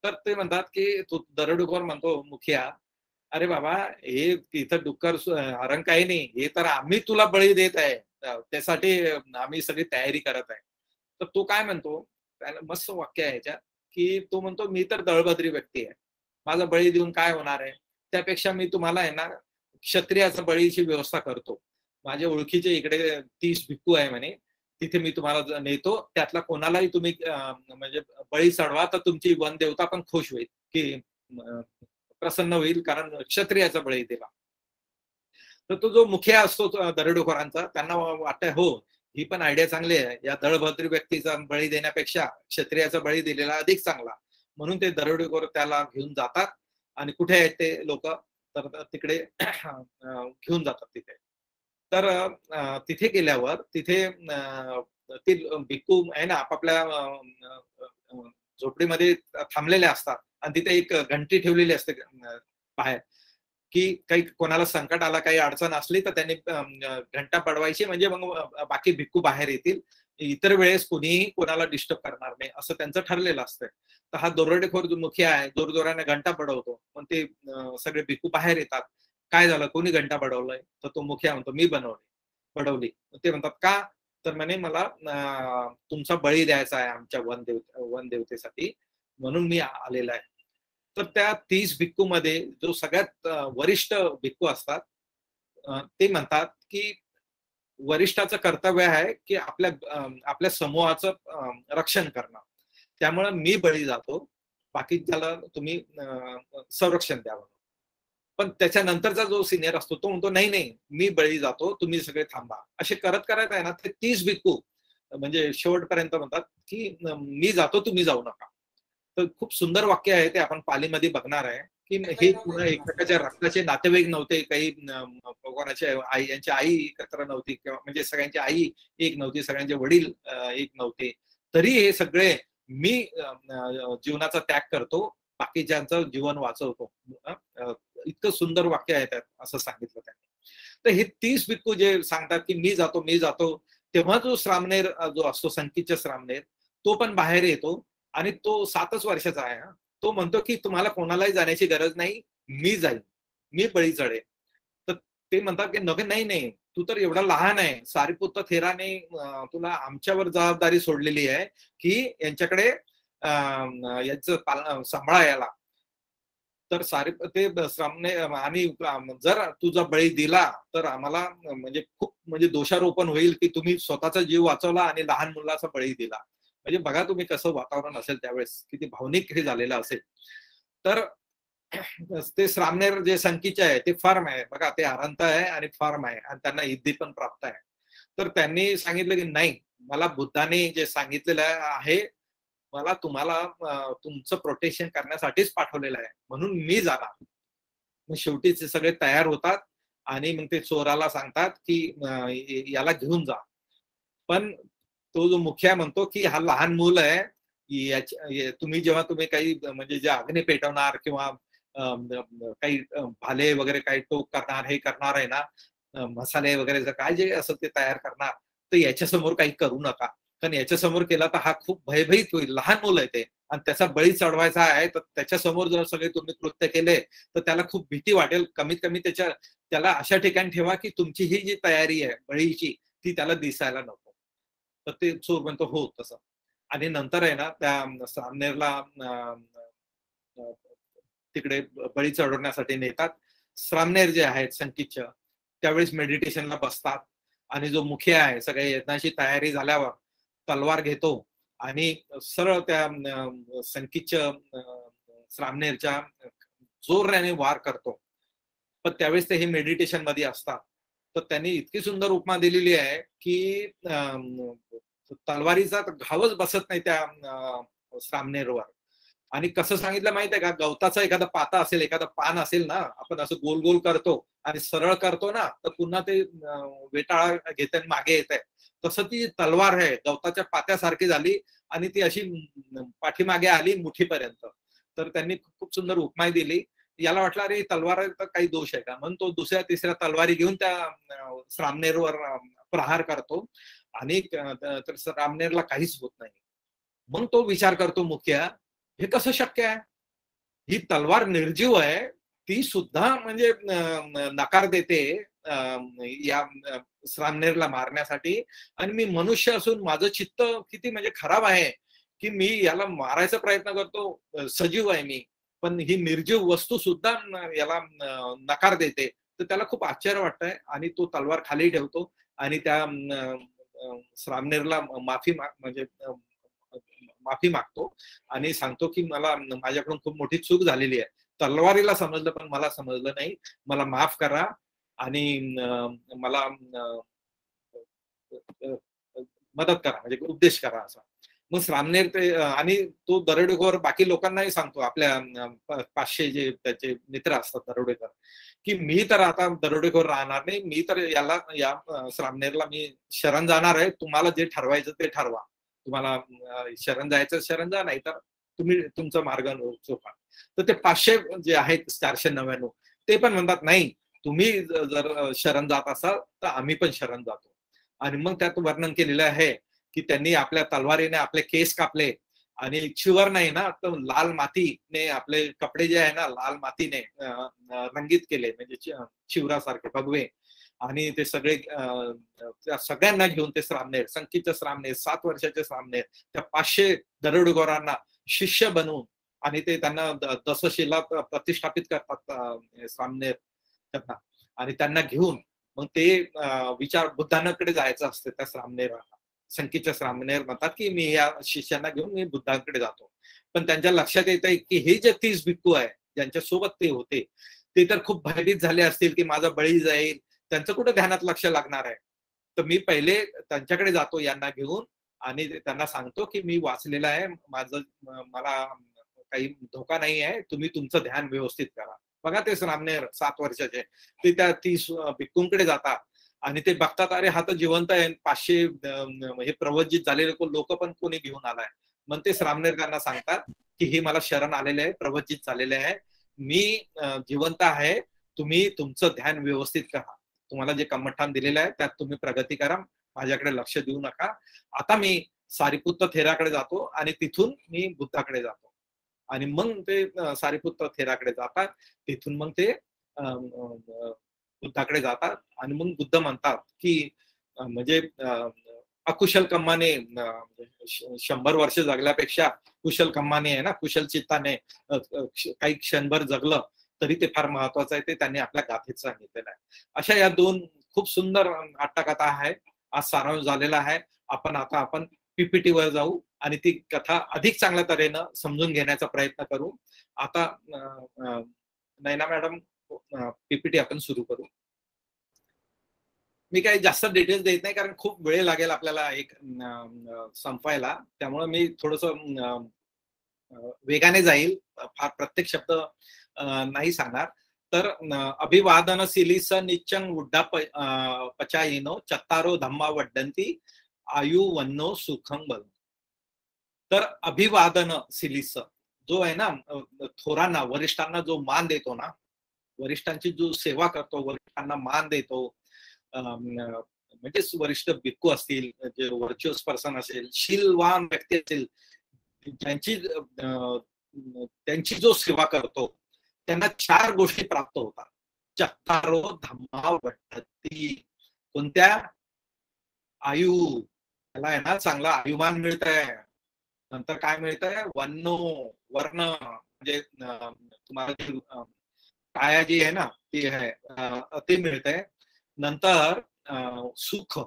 [SPEAKER 4] तर ते म्हणतात की तो दरोडेखोर म्हणतो मुखिया, अरे बाबा हे इथं डुक्कर हरण काही नाही, हे तर आम्ही तुला बळी देत आहे, त्यासाठी आम्ही सगळी तयारी करत आहे. तर तो काय म्हणतो, त्याला मस्त वाक्य आहे ह्याच्यात, की तो म्हणतो मी तर दळभद्री व्यक्ती आहे, माझा बळी देऊन काय होणार आहे, त्यापेक्षा मी तुम्हाला आहे ना क्षत्रियाचा बळीची व्यवस्था करतो. माझ्या ओळखीचे इकडे 30 भिक्खू आहे म्हणे, तिथे मी तुम्हाला नेतो, त्यातला कोणालाही तुम्ही म्हणजे बळी चढवा तर तुमची वन देवता पण खुश होईल, की प्रसन्न होईल, कारण क्षत्रियाचा बळी दिला. तर तो जो मुखिया असतो दरोडेखोरांचा, त्यांना वाटतं हो ही पण आयडिया चांगली आहे, या दळभद्री व्यक्तीचा बळी देण्यापेक्षा क्षत्रियाचा बळी दिलेला अधिक चांगला. म्हणून ते दरोडेखोर त्याला घेऊन जातात. आणि कुठे आहेत ते लोक, तर तिकडे घेऊन जातात तिथे. तर तिथे गेल्यावर तिथे ते भिक्खू आहे ना आपापल्या झोपडीमध्ये थांबलेले असतात, आणि तिथे एक घंटी ठेवलेली असते बाहेर, की काही कोणाला संकट आला, काही अडचण असली तर त्यांनी घंटा पडवायची, म्हणजे मग बाकी भिक्खू बाहेर येतील, इतर वेळेस कोणीही कोणाला डिस्टर्ब करणार नाही, असं त्यांचं ठरलेलं असतं. तर हा दरोडेखोर जो मुखिया आहे जोरजोराने घंटा पडवतो, पण ते सगळे भिक्खू बाहेर येतात. काय झालं, कोणी घंटा पडवलाय? तर तो मुखिया म्हणतो मी पडवली. ते म्हणतात का? तर म्हणे मला तुमचा बळी द्यायचा आहे आमच्या वनदेवतेसाठी, म्हणून मी आलेला आहे. तर त्या 30 भिक्खू मध्ये जो सगळ्यात वरिष्ठ भिक्खू असतात, ते म्हणतात की वरिष्ठाचं कर्तव्य आहे की आपल्या समूहाचं रक्षण करणं, त्यामुळे मी बळी जातो, बाकी त्याला तुम्ही संरक्षण द्यावं. पण त्याच्यानंतरचा जो सिनियर असतो तो म्हणतो नाही नाही मी बळी जातो, तुम्ही सगळे थांबा. असे करत करत आहे ना ते 30 भिक्खू म्हणजे शेवटपर्यंत म्हणतात की मी जातो, तुम्ही जाऊ नका. तर खूप सुंदर वाक्य आहे ते, आपण पालीमध्ये बघणार आहे की हे पूर्ण एकमेकाच्या रक्ताचे नातेवाईक नव्हते, काही कोणाचे आई, यांची आई एकत्र नव्हती, किंवा म्हणजे सगळ्यांची आई एक नव्हती, सगळ्यांचे वडील एक नव्हते, तरी हे सगळे मी जीवनाचा त्याग करतो, बाकीच्यांचं जीवन वाचवतो. इतकं सुंदर वाक्य आहे त्यात, असं सांगितलं त्यांनी. तर हे 30 भिक्खू जे सांगतात की मी जातो, तेव्हा जो श्रामणेर जो असतो, संकीच्या श्रामणेर, तो पण बाहेर येतो, आणि तो 7च वर्षाचा आहे. तो म्हणतो की तुम्हाला कोणालाही जाण्याची गरज नाही, मी जाईन, मी बळी चढेन. तर ते म्हणतात की नाही नाही, तू तर एवढा लहान आहे, सारीपुत्त थेराने तुला आमच्यावर जबाबदारी सोडलेली आहे की यांच्याकडे यांचं सांभाळायला. तर सारे ते श्रामने, आणि जर तुझा बळी दिला तर आम्हाला म्हणजे खूप म्हणजे दोषारोपण होईल की तुम्ही स्वतःचा जीव वाचवला आणि लहान मुलाचा बळी दिला. म्हणजे बघा तुम्ही कसं वातावरण असेल त्यावेळेस, किती भावनिक हे झालेलं असेल. तर ते श्रामनेर जे संकीचे आहे ते फार्म आहे बघा, ते अरंत आहे आणि फार्म आहे, आणि त्यांना इद्दी पण प्राप्त आहे. तर त्यांनी सांगितलं की नाही, मला बुद्धाने जे सांगितलेलं आहे, मला तुम्हाला तुमचं प्रोटेक्शन करण्यासाठीच पाठवलेलं आहे, म्हणून मी जाणार. मग शेवटी ते सगळे तयार होतात, आणि मग ते चोराला सांगतात की याला घेऊन जा. पण तो जो मुखिया म्हणतो की हा लहान मूल आहे, तुम्ही काही म्हणजे जे अग्नी पेटवणार किंवा काही भाले वगैरे काही टोक करणार, हे करणार आहे ना, मसाले वगैरे काय जे असं ते तयार करणार, तर याच्या समोर काही करू नका, कारण याच्या समोर केला तर हा खूप भयभीत होईल, लहान मुलं आहे ते, आणि त्याचा बळी चढवायचा आहे, तर त्याच्या समोर जर सगळे तुम्ही कृत्य केले तर त्याला खूप भीती वाटेल. कमीत कमी त्याला अशा ठिकाणी ठेवा की तुमची ही जी तयारी आहे बळीची ती त्याला दिसायला नको. तर ते चोर म्हणतो हो तसं. आणि नंतर आहे ना त्या श्रामनेरला तिकडे बळी चढवण्यासाठी नेतात. श्रामनेर जे आहेत संकीच्या, त्यावेळेस मेडिटेशनला बसतात, आणि जो मुखिया आहे सगळ्या यज्ञाची तयारी झाल्यावर तलवार घेतो आणि सरळ त्या संकीच्या श्रामनेरच्या जोराने वार करतो. पण त्यावेळेस ते हे मेडिटेशन मध्ये असतात. तर त्यांनी इतकी सुंदर उपमा दिलेली आहे की तलवारीचा घावच बसत नाही त्या श्रामनेरवर. आणि कसं सांगितलं माहित आहे का, गवताचा एखादा पाता असेल, एखादा पान असेल ना, आपण असं गोल गोल करतो आणि सरळ करतो ना, तर पुन्हा ते वेटाळा घेते मागे येत आहे. तसं ती तलवार आहे गवताच्या पात्यासारखी झाली, आणि ती अशी पाठीमागे आली मुठीपर्यंत. तर त्यांनी खूप सुंदर उपमा दिली. याला वाटलं अरे तलवार काही दोष आहे का, म्हणून तो दुसऱ्या तिसऱ्या तलवारी घेऊन त्या श्रामनेरवर प्रहार करतो आणि तर श्रामनेरला काहीच होत नाही. मग तो विचार करतो मुखिया, हे कसं शक्य आहे, ही तलवार निर्जीव आहे, ती सुद्धा म्हणजे नकार देते या श्रामनेरला मारण्यासाठी, आणि मी मनुष्य असून माझं चित्त किती म्हणजे खराब आहे की मी याला मारायचा प्रयत्न करतो, सजीव आहे मी, पण ही निर्जीव वस्तू सुद्धा याला नकार देते. तर त्याला खूप आश्चर्य वाटतंय आणि तो तलवार खाली ठेवतो आणि त्या श्रामनेरला म्हणजे माफी मागतो आणि सांगतो की मला माझ्याकडून खूप मोठी चूक झालेली आहे, तलवारीला समजलं पण मला समजलं नाही, मला माफ करा आणि मला मदत करा, म्हणजे उपदेश करा असा. मग श्रामनेर ते आणि तो दरोडेखोर बाकी लोकांनाही सांगतो, आपल्या 500 जे त्याचे मित्र असतात दरोडेखोर, की मी तर आता दरोडेखोर राहणार नाही, मी तर या श्रामनेरला मी शरण जाणार आहे, तुम्हाला जे ठरवायचं ते ठरवा, तुम्हाला शरण जायचं शरण जा, नाही तर तुम्ही तुमचा मार्ग चोखा. तर ते 500 जे आहेत 499 ते पण म्हणतात नाही, तुम्ही जर शरण जात असाल तर आम्ही पण शरण जातो. आणि मग त्यात वर्णन केलेलं आहे की त्यांनी आपल्या तलवारीने आपले केस कापले आणि शिवर नाही ना, तर लाल मातीने आपले कपडे जे आहे ना लाल मातीने रंगीत केले, म्हणजे शिवरासारखे भगवे. आणि ते सगळे सगळ्यांना घेऊन ते श्रामनेर, संकीचं श्रामनेर, 7 वर्षाचे श्रामनेर, त्या 500 दरोडेखोरांना शिष्य बनवून आणि ते त्यांना दशशिलात प्रतिष्ठापित करतात श्रामनेर त्यांना, आणि त्यांना घेऊन मग ते विचार बुद्धांकडे जायचं असते. त्या श्रामनेराला संकीच्या श्रामनेर म्हणतात की मी या शिष्यांना घेऊन मी बुद्धांकडे जातो. पण त्यांच्या लक्षात येत आहे की हे जे 30 भिक्खू आहे ज्यांच्या सोबत ते होते ते तर खूप भयभीत झाले असतील की माझा बळी जाईल, त्यांचं कुठं ध्यानात लक्ष लागणार आहे. तर मी पहिले त्यांच्याकडे जातो यांना घेऊन आणि त्यांना सांगतो की मी वाचलेलं आहे, मला काही धोका नाही आहे, तुम्ही तुमचं ध्यान व्यवस्थित करा. बघा ते श्रामनेर 7 वर्षाचे ते त्या 30 भिक्खूंकडे जातात आणि ते बघतात अरे हा तर जिवंत आहे, 500 हे प्रवचित झालेले लोक पण कोणी घेऊन आलाय. मग ते श्रामनेर त्यांना सांगतात की हे मला शरण आलेले आहे, प्रवचित झालेले आहे, मी जिवंत आहे, तुम्ही तुमचं ध्यान व्यवस्थित करा, तुम्हाला जे कम्मठान दिलेलं आहे त्यात तुम्ही प्रगती करा, माझ्याकडे लक्ष देऊ नका. आता मी सारिपुत्त थेराकडे जातो आणि तिथून मी बुद्धाकडे जातो. आणि मग ते सारिपुत्त थेराकडे जातात, तिथून मग ते बुद्धाकडे जातात आणि मग बुद्ध म्हणतात की म्हणजे अकुशल कम्माने 100 वर्ष जगल्यापेक्षा कुशल कम्माने आहे ना, कुशल चित्ताने काही क्षणभर जगलं तरी ते फार महत्वाचं आहे, ते त्यांनी आपल्या गाथेत सांगितलेलं आहे. अशा या 2 खूप सुंदर आट्टकथा आहे. आज सारांश झालेला आहे. आपण PPT वर जाऊ आणि ती कथा अधिक चांगल्या तऱ्हेनं समजून घेण्याचा प्रयत्न करू. आता नैना मॅडम PPT आपण सुरू करू. मी काही जास्त डिटेल्स देत नाही कारण खूप वेळ लागेल आपल्याला एक संपायला, त्यामुळे मी थोडस वेगाने जाईल, फार प्रत्येक शब्द नाही सांगणार. तर अभिवादनशीलिस निच्चं वुड्डा पचायिनो चत्तारो धम्मा वड्डंती आयु वन्नो सुखं बल. तर अभिवादनशीलिस जो आहे ना, थोरांना वरिष्ठांना जो मान देतो ना, वरिष्ठांची जो सेवा करतो, वरिष्ठांना मान देतो, म्हणजे वरिष्ठ भिक्खू असतील, जे व्हर्च्युअस पर्सन असेल, शीलवान व्यक्ती असेल, त्यांची जो सेवा करतो त्यांना 4 गोष्टी प्राप्त होतात. चत्तारो धम्मा वड्डंती. कोणत्या? आयु, त्याला आहे ना चांगला आयुमान मिळत आहे. नंतर काय मिळत आहे? वन्नो, वर्ण, म्हणजे तुम्हाला काया जी आहे ना ती आहे ते मिळत आहे. नंतर सुख,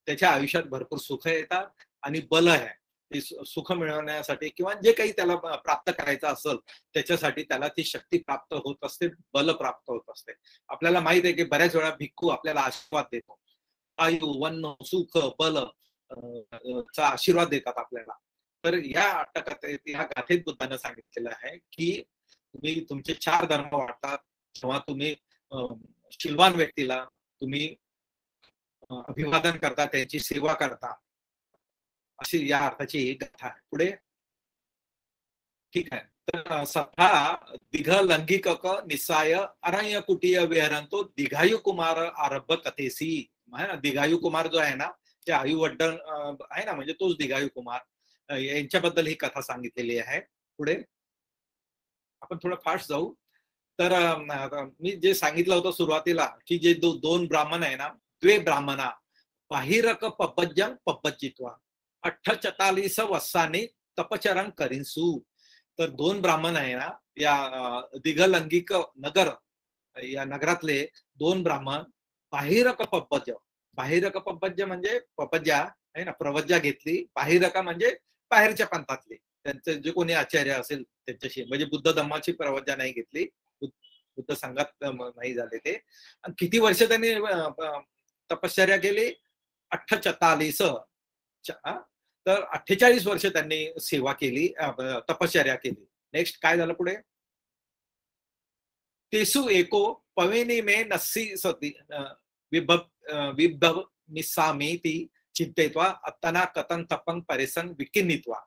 [SPEAKER 4] त्याच्या आयुष्यात भरपूर सुख येतात. आणि बल आहे, ते सुख मिळवण्यासाठी किंवा जे काही त्याला प्राप्त करायचं असेल त्याच्यासाठी त्याला ती शक्ती प्राप्त होत असते, बल प्राप्त होत असते. आपल्याला माहित आहे की बऱ्याच वेळा भिक्खू आपल्याला आशीर्वाद देतो, आयु वन्न सुख बल चा आशीर्वाद देतात आपल्याला. तर या गाथेत बुद्धानं सांगितलेलं आहे की तुम्ही तुमचे 4 धर्म वाटतात, तेव्हा तुम्ही शीलवान व्यक्तीला तुम्ही अभिवादन करता, त्यांची सेवा करता, अशी या अर्थाची ही कथा आहे. पुढे ठीक आहे. तर सखा दिघ लंघिक निसाय अरण्य कुटीय विहरंतो दिघायू कुमार आरभ कथेसी. दिघायू कुमार जो आहे ना, ते आयु वड्डण आहे ना, म्हणजे तोच दिघायू कुमार यांच्याबद्दल ही कथा सांगितलेली आहे. पुढे आपण थोडं फास्ट जाऊ. तर मी जे सांगितलं होतं सुरुवातीला की जे दोन ब्राह्मण आहे ना, द्वे ब्राह्मणा बाहिरक पपज्जं पपज्जित्वा 48 वर्षांनी तपचरण करीनसू. तर दोन ब्राह्मण आहे ना, या दिघलंगिक नगर या नगरातले दोन ब्राह्मण बाहिरक पपज्ज. बाहिरक पपज्ज म्हणजे पपज्जा आहे ना, प्रवज्जा घेतली. बाहिरका म्हणजे बाहेरच्या पंथातले, त्यांचे जे कोणी आचार्य असेल त्यांच्याशी, म्हणजे बुद्ध धम्माची प्रवज्जा नाही घेतली, बुद्ध संघात नाही झाले ते. आणि किती वर्ष त्यांनी तपश्चर्या केली? 48. तर 48 वर्ष त्यांनी सेवा केली, तपश्चर्या केली. नेक्स्ट काय झालं पुढे? तेसु एको पवेनी मे नस्सी सती विभव निसामेती चिंतेत्वा अत्तना कथन तपंग परेसन विकिन्नित्वा.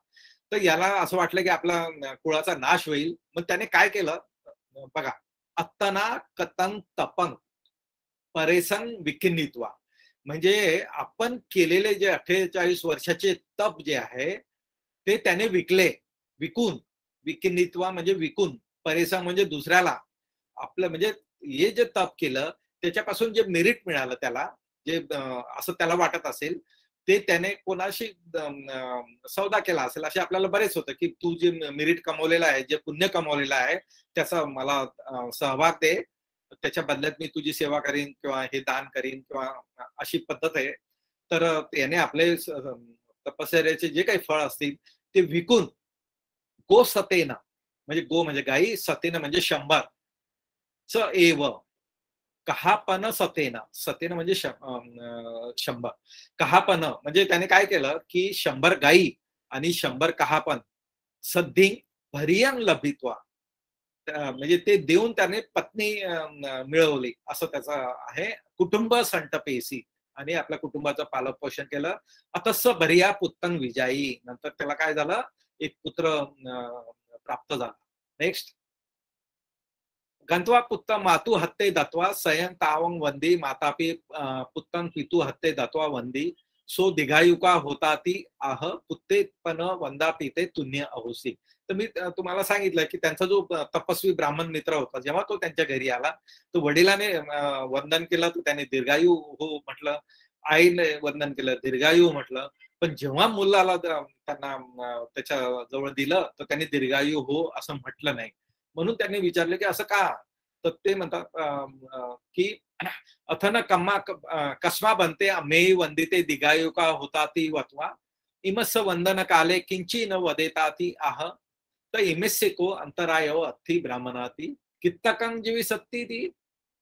[SPEAKER 4] तर याला असं वाटलं की आपला कुळाचा नाश होईल. मग त्याने काय केलं बघा, अत्तना कथन तपंग परेसन विकिन्नित्वा, म्हणजे आपण केलेले जे 48 वर्षाचे तप जे आहे ते त्याने विकून, विकिन्नित्वा म्हणजे विकून, परेसन म्हणजे दुसऱ्याला, आपलं म्हणजे हे जे तप केलं त्याच्यापासून जे मेरिट मिळालं त्याला, जे असं त्याला वाटत असेल ते त्याने कोणाशी सौदा केला असेल. असे आपल्याला बरेच होतं की तू जे मेरिट कमवलेलं आहे, जे पुण्य कमवलेलं आहे त्याचा मला सहभाग दे, त्याच्या बदल्यात मी तुझी सेवा करीन किंवा हे दान करीन किंवा अशी पद्धत आहे. तर याने आपले तपश्चर्याचे जे काही फळ असतील ते विकून गो सतेन, म्हणजे गो म्हणजे गाई, सतेन म्हणजे 100 स एव कहापन सतेन, सतेन म्हणजे 100, कहापन म्हणजे त्याने काय केलं की 100 गाई आणि 100 कहापन सद्धी भरियंग लभित्वा, म्हणजे ते देऊन त्याने पत्नी मिळवली, असं त्याचं आहे. कुटुंब संटपेसी, आणि आपल्या कुटुंबाचं पालन पोषण केलं. अतस्स भरिया पुत्तंग विजाई, नंतर त्याला काय झालं, एक पुत्र प्राप्त झाला. नेक्स्ट, गंत्वा पुत्त मातु हत्ते दत्वा स्वयं तावंग वंदी मातापी पुत्तंग पितु हत्ते दत्वा वंदी सो दिघायुका होता ती आह पुत्ते पण वंदा पिते तुन्य अहोसी. तर मी तुम्हाला सांगितलं की त्यांचा जो तपस्वी ब्राह्मण मित्र होता, जेव्हा तो त्यांच्या घरी आला तो वडिलाने वंदन केलं तर त्याने दीर्घायू हो म्हटलं, आईने वंदन केलं, दीर्घायू म्हटलं. पण जेव्हा मुलाला त्यांना त्याच्या जवळ दिलं तर त्यांनी दीर्घायू हो असं म्हटलं नाही. म्हणून त्यांनी विचारले की असं का? तर ते म्हणतात की अथन कम्मा कस्मा बनते मे वंदिते दिघायुका होता ती वत्वा इमस्स वंदन काले किंची न वदेता ती आह तर इमेस्य को अंतराय अथी ब्राह्मणाती कित्तकं जीवी सत्ती ती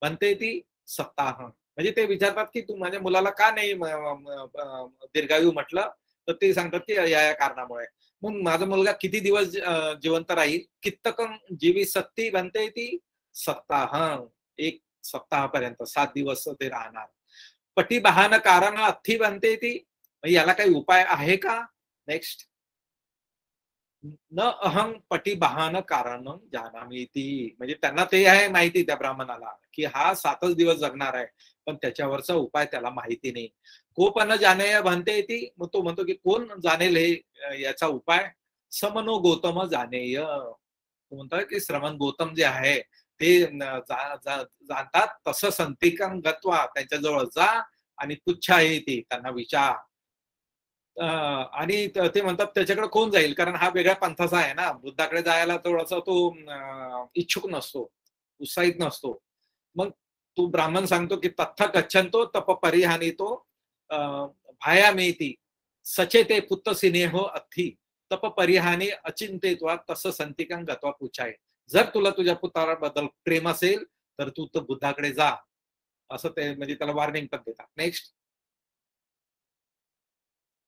[SPEAKER 4] बनते ती सत्ताह. म्हणजे ते विचारतात की तू माझ्या मुलाला का नाही दीर्घायू म्हटलं? तर ते सांगतात की या कारणामुळे. मग माझा मुलगा किती दिवस जिवंत राहील? कित्तकं जीवी सत्ती बनते ती सप्ताह, 1 सप्ताहापर्यंत, 7 दिवस ते राहणार. पटी बहान कारण अथी बनते ती, याला काही उपाय आहे का? नेक्स्ट, न अहं पटी बहान कारण जानामी ती, म्हणजे त्यांना ते आहे माहिती त्या ब्राह्मणाला की हा 7च दिवस जगणार आहे, पण त्याच्यावरचा उपाय त्याला माहिती नाही. कोपन जाणे म्हणते ती, मग तो म्हणतो की कोण जाणेल हे याचा उपाय? समनो गौतम जाणेय, तो म्हणतो की श्रवण गौतम जे आहे ते जाणतात. तसं संतिकं गत्वा, त्यांच्याजवळ जा आणि पुच्छा येते, त्यांना विचार. आणि ते म्हणतात त्याच्याकडे कोण जाईल, कारण हा वेगळ्या पंथाचा आहे ना, बुद्धाकडे जायला थोडासा तो इच्छुक नसतो, उत्साहित नसतो. मग तो ब्राह्मण सांगतो की तत्थ गच्छन्तो तप परिहानी तो भाया मेती सचेते पुत्त सिनेहो अथी तप परिहानी अचिंतेत्वा तसं संतिकं गत्वा पुच्छाय. जर तुला तुझ्या पुत्राबद्दल प्रेम असेल तर तू तर बुद्धाकडे जा, असं ते म्हणजे त्याला वॉर्निंग पण देतात. नेक्स्ट,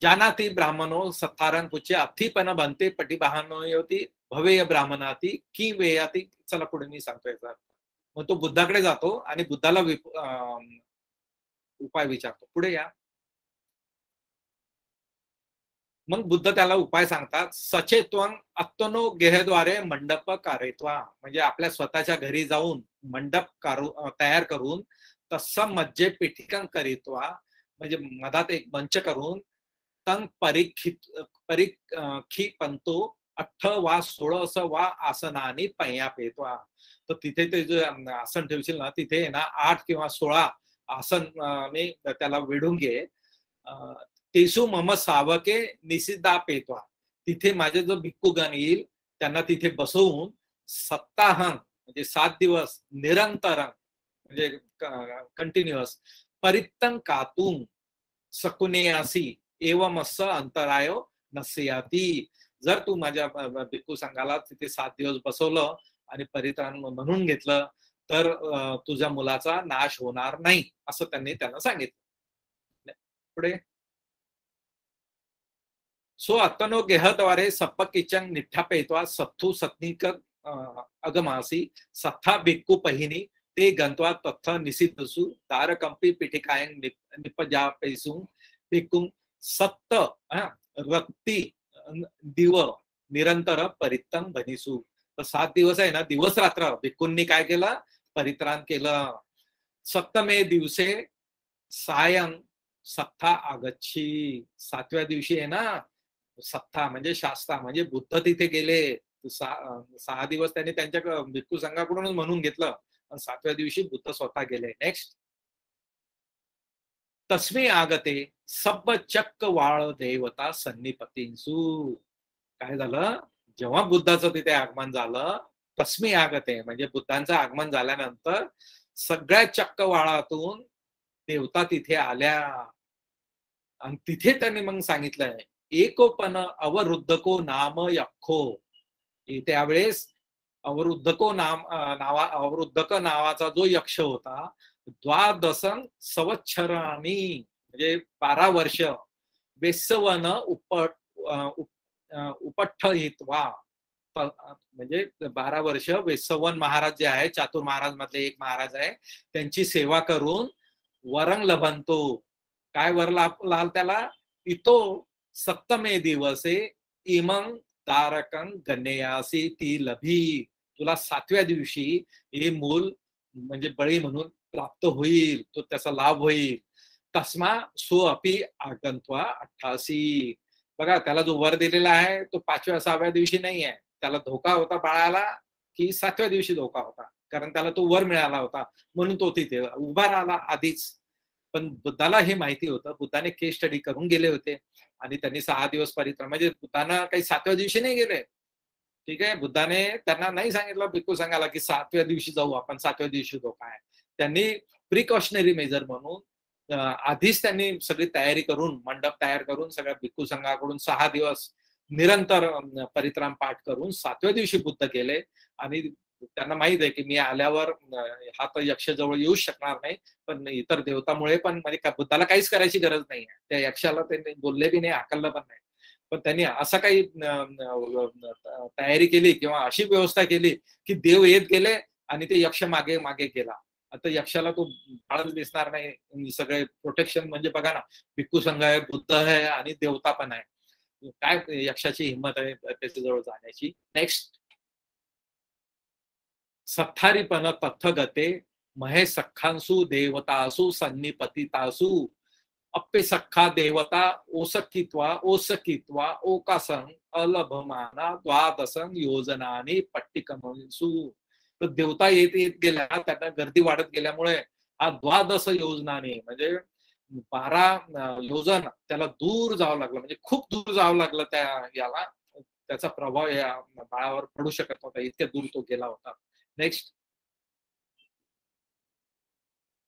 [SPEAKER 4] जानाती ब्राह्मणो सत्तारंग पुच्छे अथीपण बनते पटिबहानो होती भवेय ब्राह्मणाती की वेयाती. चला पुढे मी सांगतो याचा. मग तो बुद्धाकडे जातो आणि बुद्धाला उपाय विचारतो. पुढे या. मग बुद्ध त्याला उपाय सांगतात. सचेत्वं आत्मनो गेहद्वारे मंडप कारेत्वा, म्हणजे आपल्या स्वतःच्या घरी जाऊन मंडप तयार करून तत्सम मध्ये पीठिकं करित्वा, म्हणजे मधात एक मंच करून तंग परीक्षिपंतो 8 वा 16 वा आसनानी पय्या पेत्वा. तर तिथे ते जे आसन ठेवशील ना, तिथे ना 8 किंवा 16 आसन ने त्याला वेढून घे. तेसु मम सावके निषिद्धा पेत्वा, तिथे माझे जो भिक्खुगण येईल त्यांना तिथे बसवून सप्ताहं म्हणजे 7 दिवस निरंतरं म्हणजे कंटिन्युअस परित्तं कातुं सकुनेयासी एवमस्स अंतरायो नस्याती. जर तू माझ्या भिक्खू संघाला तिथे 7 दिवस बसवलं आणि परित्राण म्हणून घेतलं तर तुझ्या मुलाचा नाश होणार नाही, असं त्यांना सांगितलं. पुढे सो अत्तनो गेहद्वारे सप्पकिचंग निठ्ठापेत्वा सत्थू सत्निक अगमासी सत्था भिक्खू पहिनी ते गंत्वा तत्थ निसिद्धसु दारकंपी पिठिकायं निपजापेसु भिक्खुं सत्त रक्ती दिव निरंतर परित्तं भनिसु. तर 7 दिवस आहे ना, दिवस रात्र भिक्खूंनी काय केलं, परित्राण केलं. सप्तमे दिवसे सायं सत्ता आगच्छी, 7व्या दिवशी आहे ना सत्ता म्हणजे शास्ता, म्हणजे बुद्ध तिथे गेले. 6 दिवस त्यांनी त्यांच्या भिक्खू संघाकडूनच म्हणून घेतलं, 7व्या दिवशी बुद्ध स्वतः गेले. नेक्स्ट तस्मे आगते सब चक्क वाळ देवता सन्निपतींसू. काय झालं, जेव्हा बुद्धाचं तिथे आगमन झालं, तस्मे आगते म्हणजे बुद्धांचं आगमन झाल्यानंतर सगळ्या चक्रवाळातून देवता तिथे आल्या आणि तिथे त्यांनी मग सांगितलंय एकोपन अवरुद्धको नाम यक्षो. त्यावेळेस अवरुद्धक नावाचा जो यक्ष होता, 12 संवत्सरांनी म्हणजे 12 वर्ष वेसवन उपठ्ठयित्वा, म्हणजे 12 वर्ष वेसवन महाराज जे आहे, चातुर महाराज मधले एक महाराज आहे, त्यांची सेवा करून वरंग लभंतो. काय वर लाल त्याला, इतो सप्तमे दिवसे इमं तारकं गणेयासी ती लभी. तुला 7व्या दिवशी हे मूल म्हणजे बळी म्हणून प्राप्त होईल, तो त्याचा लाभ होईल. तस्मा सो अपि आगंत्वा 88. बघा, त्याला जो वर दिलेला आहे तो 5व्या 6व्या दिवशी नाही आहे. त्याला धोका होता बाळाला की 7व्या दिवशी धोका होता, कारण त्याला तो वर मिळाला होता म्हणून तो तिथे उभा राहिला आधीच. पण बुद्धाला हे माहिती होतं, बुद्धाने केस स्टडी करून गेले होते आणि त्यांनी 6 दिवस परित्राण, म्हणजे बुद्धांना काही 7व्या दिवशी नाही गेले. ठीक आहे, बुद्धाने त्यांना नाही सांगितलं भिक्खू संघाला की 7व्या दिवशी जाऊ आपण, 7व्या दिवशी धोका आहे. त्यांनी प्रिकॉशनरी मेजर म्हणून आधीच त्यांनी सगळी तयारी करून मंडप तयार करून सगळ्या भिक्खू संघाकडून 6 दिवस निरंतर परित्राण पाठ करून 7व्या दिवशी बुद्ध गेले. आणि त्यांना माहित आहे की मी आल्यावर हा तर यक्ष जवळ येऊच शकणार नाही, पण इतर देवतामुळे पण म्हणजे बुद्धाला काहीच करायची गरज नाही आहे. त्या यक्षाला ते बोलले बी नाही, हाकललं पण नाही. पण त्यांनी असं काही तयारी केली किंवा अशी व्यवस्था केली की देव येत गेले आणि ते यक्ष मागे मागे गेला. आता यक्षाला तो बाळच दिसणार नाही. सगळे प्रोटेक्शन म्हणजे बघा ना, भिक्खू संघ आहे, बुद्ध आहे आणि देवता पण आहे. काय यक्षाची हिंमत आहे त्याच्याजवळ जाण्याची. नेक्स्ट सत्थारीपण तथगते महे सख्खांसु देवतासु सन्निपतितासु अप्पे सख्खा देवता ओसकित्वा ओकासं अलभमाना 12 योजनानी पट्टिकमसु. तर देवता येत गेल्या, त्यांना गर्दी वाढत गेल्यामुळे हा 12 योजनाने म्हणजे 12 योजन त्याला दूर जावं लागलं, म्हणजे खूप दूर जावं लागलं त्या याला. त्याचा प्रभाव या बाळावर पडू शकत नव्हता, इतक्या दूर तो गेला होता. नेक्स्ट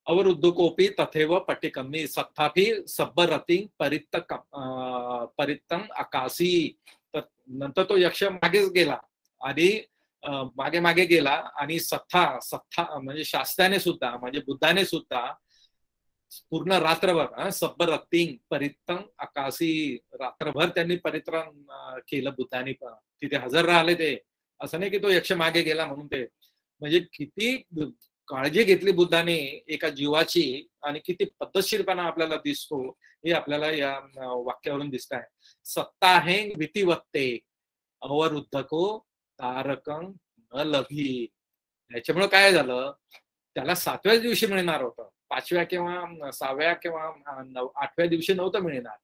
[SPEAKER 4] अवरुद्धकोपी तथेव पट्टिकम्मी सत्थापि सब्बरती परित्तं आकाशी. तर नंतर तो यक्ष मागेच गेला आणि मागे मागे गेला आणि सत्था म्हणजे शास्त्राने सुद्धा म्हणजे बुद्धाने सुद्धा पूर्ण रात्रभर सब्बरती परित्तं आकाशी, रात्रभर त्यांनी परित्राण केलं बुद्धाने. पण तिथे हजर राहिले ते, असं नाही की तो यक्ष मागे गेला म्हणून ते. म्हणजे किती काळजी घेतली बुद्धाने एका जीवाची आणि किती पद्धतशीरपणा आपल्याला दिसतो हे आपल्याला या वाक्यावरून दिसत आहे. सत्ताहें वितिवत्ते अवरुद्धको तारकं न लभी. याच्यामुळे काय झालं, त्याला 7व्याच दिवशी मिळणार होतं, 5व्या किंवा 6व्या किंवा 8व्या दिवशी नव्हतं मिळणार.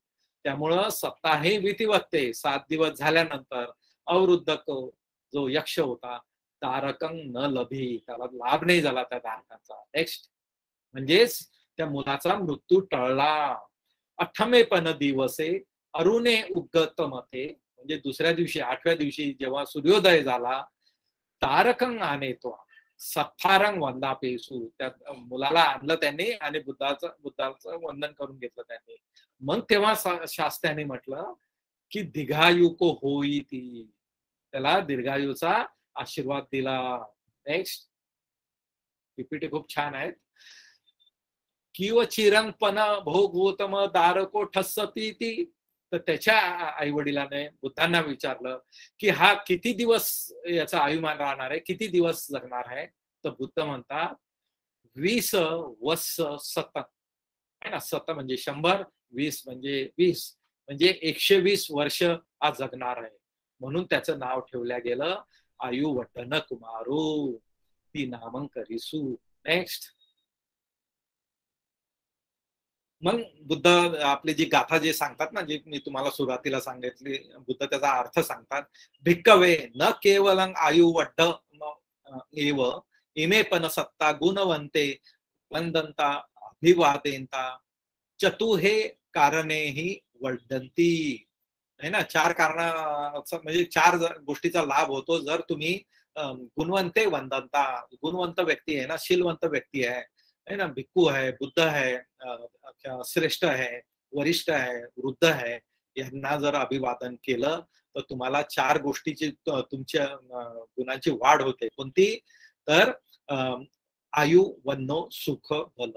[SPEAKER 4] त्यामुळं सत्ताहें वितिवत्ते 7 दिवस झाल्यानंतर अवरुद्धको जो यक्ष होता तारकं न लभी, त्याला लाभ नाही झाला त्या तारकांचा. नेक्स्ट म्हणजेच त्या मुलाचा मृत्यू टळला. अठ्ठमेपन दिवसे अरुणे उगत मते, म्हणजे दुसऱ्या दिवशी 8व्या दिवशी जेव्हा सूर्योदय झाला, तारकं आनेतो सत्तारंग वंदापेसू, त्या मुलाला आणलं त्यांनी आणि बुद्धाचं वंदन करून घेतलं त्यांनी. मग तेव्हा शास्त्राने म्हटलं की दीर्घायुको होई ती, त्याला दीर्घायूचा आशीर्वाद दिला. नेक्स्ट पीपीटी खूप छान आहेत. किव चिरंगपण भोगवतम दारको ठसती ती, तर त्याच्या आई वडिलाने बुद्धांना विचारलं की हा किती दिवस याचा आयुमान राहणार आहे, किती दिवस जगणार आहे. तर बुद्ध म्हणतात 20 वत्स सत आहे ना, सत म्हणजे 100, 20 म्हणजे 20, म्हणजे 120 वर्ष हा जगणार आहे. म्हणून त्याचं नाव ठेवलं गेलं आयुवड्डन कुमारो ती नामं करिसू. नेक्स्ट मग बुद्ध आपली जी गाथा जे सांगतात ना, जे मी तुम्हाला सुरुवातीला सांगितली, बुद्ध त्याचा अर्थ सांगतात. भिक्कवे न केवलं आयुवड्ड एव इमे पण सत्ता गुणवंते वंदंता अभिवादेंता चतुहे कारणे ही वर्धंती. आहे ना, 4 कारणाचा म्हणजे 4 गोष्टीचा लाभ होतो जर तुम्ही गुणवंते वंदंता, गुणवंत व्यक्ती आहे ना, शीलवंत व्यक्ती है ना, भिक्खू है, बुद्ध है, श्रेष्ठ है, वरिष्ठ है, वृद्ध है, यांना जर अभिवादन केलं तर तुम्हाला 4 गोष्टीची तुमच्या गुणांची वाढ होते. कोणती? तर आयु वन्नो सुख बल.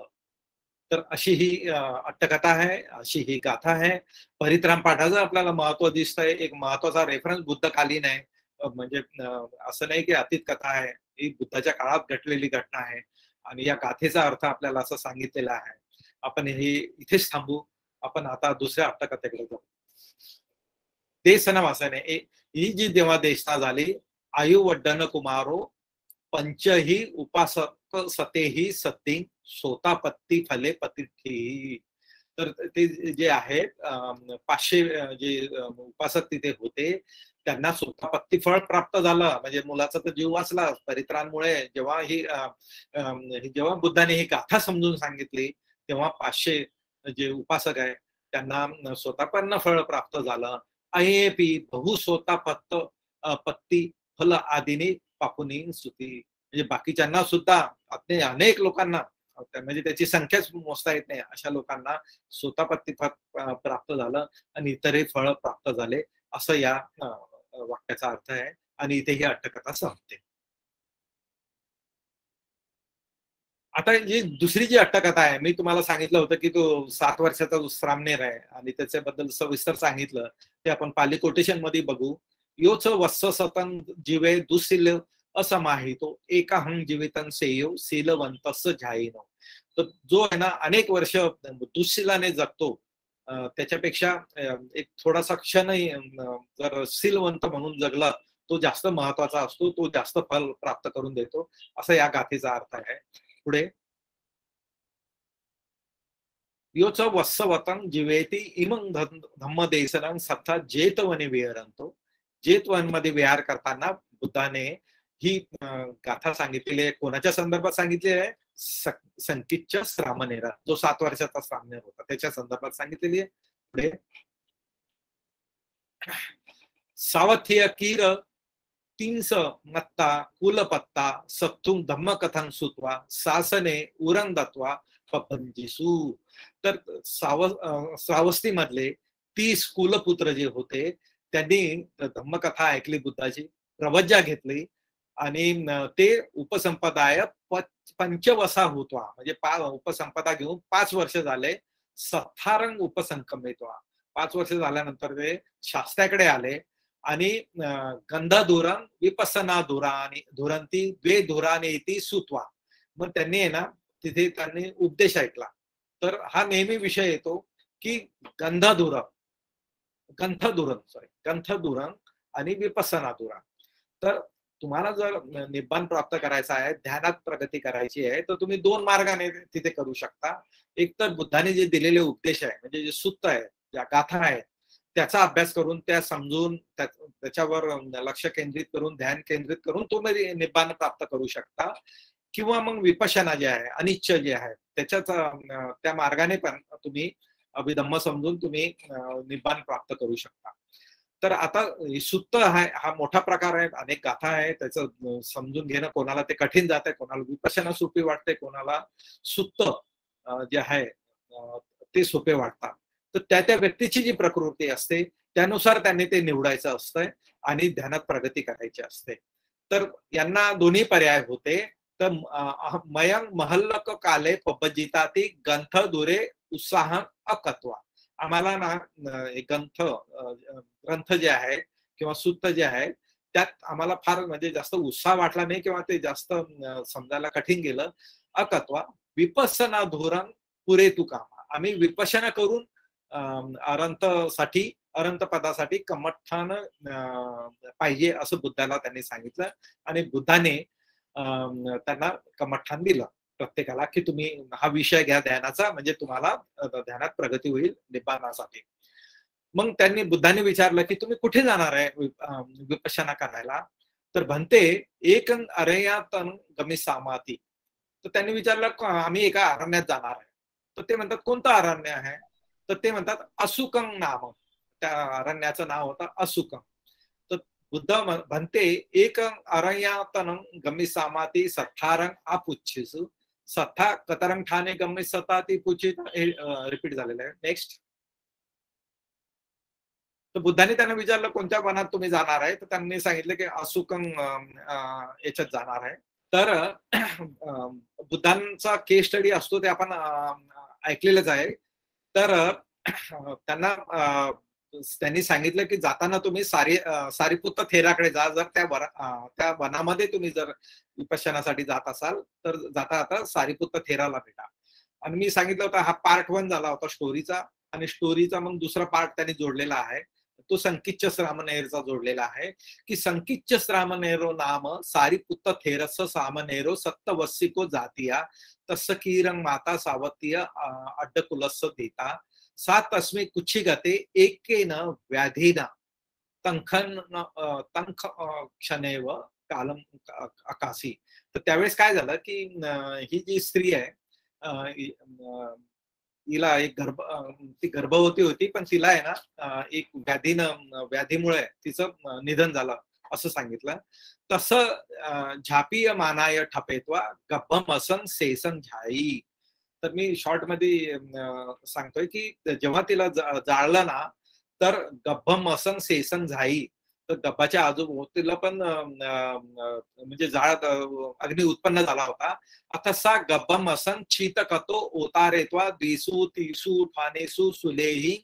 [SPEAKER 4] तर अशी ही अट्टकथा आहे, अशी ही गाथा आहे. परित्राण पाठाचं आपल्याला महत्व दिसतंय. एक महत्वाचा रेफरन्स बुद्धकालीन आहे, म्हणजे असं नाही की अतीत कथा आहे, ही बुद्धाच्या काळात घडलेली घटना आहे आणि या गाथेचा अर्थ आपल्याला असं सांगितलेला आहे. आपण हे इथेच थांबू. आपण आता दुसऱ्या अट्टकथेकडे जाऊ. देशनवासाने ही जी जेव्हा देशना झाली, आयुवड्डन कुमारो पंचही उपासक सतेही सती सोतापत्ती फले पतिठी. तर ते जे आहेत 500 जे उपासक तिथे होते त्यांना सोतापत्ती फळ प्राप्त झालं, म्हणजे मुलाचा तर जीव वाचला परित्राणमुळे. जेव्हा बुद्धाने ही गाथा समजून सांगितली तेव्हा 500 जे उपासक आहे त्यांना सोतापन्न फळ प्राप्त झालं. अयेपी बहु सोतापत्त पत्ती फल आदिनी पापुनी सुती, म्हणजे बाकीच्यांना सुद्धा अनेक लोकांना, म्हणजे त्याची संख्याच मोजता येत नाही, अशा लोकांना सोतापत्ती प्राप्त झालं आणि इतरही फळ प्राप्त झाले, असं या वाक्याचा अर्थ आहे. आणि इथे ही अट्टकथा संपते. आता जी दुसरी जी अट्टकथा आहे, मी तुम्हाला सांगितलं होतं की तो 7 वर्षाचा दुष्रामनेर आहे आणि त्याच्याबद्दल सविस्तर सांगितलं, ते आपण पाली कोटेशन मध्ये बघू. योच वत्स सतन जीवे दुशील असमाहितो एकाहं जीवितं सेयो शीलवंतस झाईनो. तर जो आहे ना अनेक वर्ष दुःशीलाने जगतो, त्याच्यापेक्षा एक थोडासा क्षणही जर शीलवंत म्हणून जगला तो जास्त महत्वाचा असतो, तो जास्त फल प्राप्त करून देतो, असं या गाथेचा अर्थ आहे. पुढे योच वत्सवतं जीवेती इमं धम्मदेशनं सत्ता जेतवने विहरंतो. जेतवन मध्ये विहार करताना बुद्धाने ही गाथा सांगितलेली आहे. कोणाच्या संदर्भात सांगितलेली आहे? संकितच्या श्रामनेरा, जो 7 वर्षाचा श्रामनेर होता, त्याच्या संदर्भात सांगितलेली आहे. पुढे सावथ्य कीर 300 मत्ता कुलपत्ता सत्तुम धम्मकथन सुत्वा सासने उरंदत्वा पपंजिसू. तर श्रावस्ती मधले 30 कुलपुत्र जे होते त्यांनी धम्मकथा ऐकली, बुद्धाची प्रवज्जा घेतली आणि ते उपसंपदाय पंचवसा होतवा, म्हणजे उपसंपदा घेऊन 5 वर्ष झाले. सत्तारंग उपसंकमित्वा, 5 वर्ष झाल्यानंतर ते शास्त्राकडे आले आणि गंध धुरण विपसना धुरानी धुरंती द्वे धुराने ती सुत्वा, मग त्यांनी आहे ना तिथे त्यांनी उपदेश ऐकला. तर हा नेहमी विषय येतो की गंथदुरं आणि विपස්සना दुरं. तर तुम्हाला जर निब्बाण प्राप्त करायचा आहे, ध्यानात प्रगती करायची आहे, तर तुम्ही दोन मार्गाने तिथे करू शकता. एक तर बुद्धाने जे दिलेले उपदेश आहे, म्हणजे जे सूत्र आहे, ज्या गाथा आहेत, त्याचा अभ्यास करून त्या समजून त्याच्यावर लक्ष केंद्रित करून ध्यान केंद्रित करून तुम्ही निब्बाण प्राप्त करू शकता. किंवा मग विपश्यना जे आहे, अनिच्छ जे आहे, त्याच्याच त्या मार्गाने पण तुम्ही अभिधम्म समजून तुम्ही निब्बाण प्राप्त करू शकता. तर आता सुत्त हा मोठा प्रकार आहे, अनेक गाथा आहे, त्याचं समजून घेणं कोणाला ते कठीण जात आहे, कोणाला विपश्यना सोपी वाटते, कोणाला सुत्त जे आहे ते सोपे वाटतात. तर त्या व्यक्तीची जी प्रकृती असते त्यानुसार त्यांनी ते निवडायचं असतंय आणि ध्यानात प्रगती करायची असते. तर यांना दोन्ही पर्याय होते. तर मयंग महल्लक काले पब्बजिताती ग्रंथ दुरे उत्साह अकत्वा. आम्हाला ना ग्रंथ जे आहे किंवा सूक्त जे आहे त्यात आम्हाला फार म्हणजे जास्त उत्साह वाटला नाही किंवा ते जास्त समजायला कठीण गेलं. अकत्वा विपස්සना धोरण पुरे तू कामा. आम्ही विपश्यना करून अरंत पदासाठी कमठ्ठान पाहिजे असं बुद्धाला त्यांनी सांगितलं आणि बुद्धाने त्यांना कमठ्ठान दिलं प्रत्येकाला की तुम्ही हा विषय घ्या ध्यानाचा, म्हणजे तुम्हाला ध्यानात प्रगती होईल निब्बाणासाठी. मग त्यांनी बुद्धाने विचारलं की तुम्ही कुठे जाणार आहे विपश्यना करायला. तर भन्ते एक अरण्यातन गमिष्यामि. तर त्यांनी विचारलं आम्ही एका अरण्यात जाणार आहे. तर ते म्हणतात कोणतं अरण्य आहे. तर ते म्हणतात असुकं नाम. त्या अरण्याचं नाव होतं असुकं. तर बुद्ध भन्ते एक अरण्यातन गमिष्यामि सत्थारं आपुच्छिसु. सत्था कतरं ठाणे गमिष्यताति पुच्छित. हे रिपीट झालेलं आहे. नेक्स्ट. तर बुद्धाने त्यांना विचारलं कोणत्या वनात तुम्ही जाणार आहे. तर त्यांनी सांगितलं की असुकं याच्यात जाणार आहे. तर बुद्धांचा केस स्टडी असतो ते आपण ऐकलेलंच आहे. तर त्यांनी सांगितलं की जाताना तुम्ही सारिपुत्त थेराकडे जा. जर त्या वनामध्ये तुम्ही जर विपश्यनासाठी जात असाल तर जाता सारिपुत्त थेराला भेटा. आणि मी सांगितलं होतं हा पार्ट 1 झाला होता स्टोरीचा आणि स्टोरीचा मग दुसरा पार्ट त्यांनी जोडलेला आहे. तो संकिच्च श्रामणेरचा जोडलेला आहे की संकिच्च श्रामणेरो नाम सारिपुत्त थेरस सामनेरो सत्तवस्सिको जातीया तस्स कीरं माता सावतीय अड्डकुलस्स देता सा तस्मै कुच्छी गते एकेन व्याधीना तंख क्षणेव कालम आकाशी. तर त्यावेळेस काय झालं की ही जी स्त्री आहे तिला एक ती गर्भवती होती पण तिला आहे ना एक व्याधीमुळे तिचं निधन झालं असं सांगितलं. तसं झापीय मानाय ठपेत्वा गब्भम असन सेसन झाई. तर मी शॉर्ट मध्ये सांगतोय की जेव्हा तिला जाळलं ना तर गब्भम असन सेसन झाई. तर गब्बाच्या आजूबाजूला पण म्हणजे जाळ अग्नी उत्पन्न झाला होता. आता सा गब्बम असन शीतकतो ओतारेत्वा द्विसु तिसु ठाणेसु सुलेही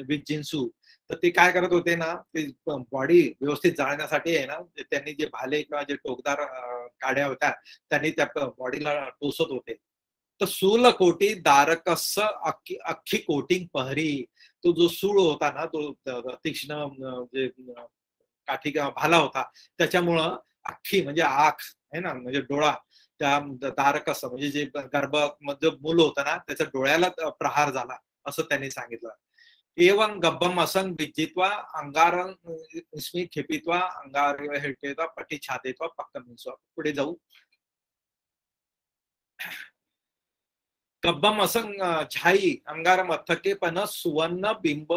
[SPEAKER 4] विजिन्सु. तर ते काय करत होते ना ते बॉडी व्यवस्थित जाळण्यासाठी आहे ना त्यांनी जे भाले किंवा जे टोकदार काड्या होत्या त्यांनी त्या बॉडीला टोचत होते. तर सूल कोटी दारकस अख्खी कोटिंग पहरी. तो जो सूळ होता ना तो तीक्ष्ण जे काठी किंवा भाला होता त्याच्यामुळं अख्खी म्हणजे आख आहे ना म्हणजे डोळा त्या दारकस म्हणजे जे गर्भामध्ये मूल होतं ना त्याच्या डोळ्याला प्रहार झाला असं त्यांनी सांगितलं. एवं गब्बम असं विजित्वा अंगारं स्मी खेपित्वा अंगार हेटेत्वा पटी छातेत्वा पक्क मिसवा. पुढे जाऊ. गब्बम असं झाई अंगार मथके पण सुवर्ण बिंब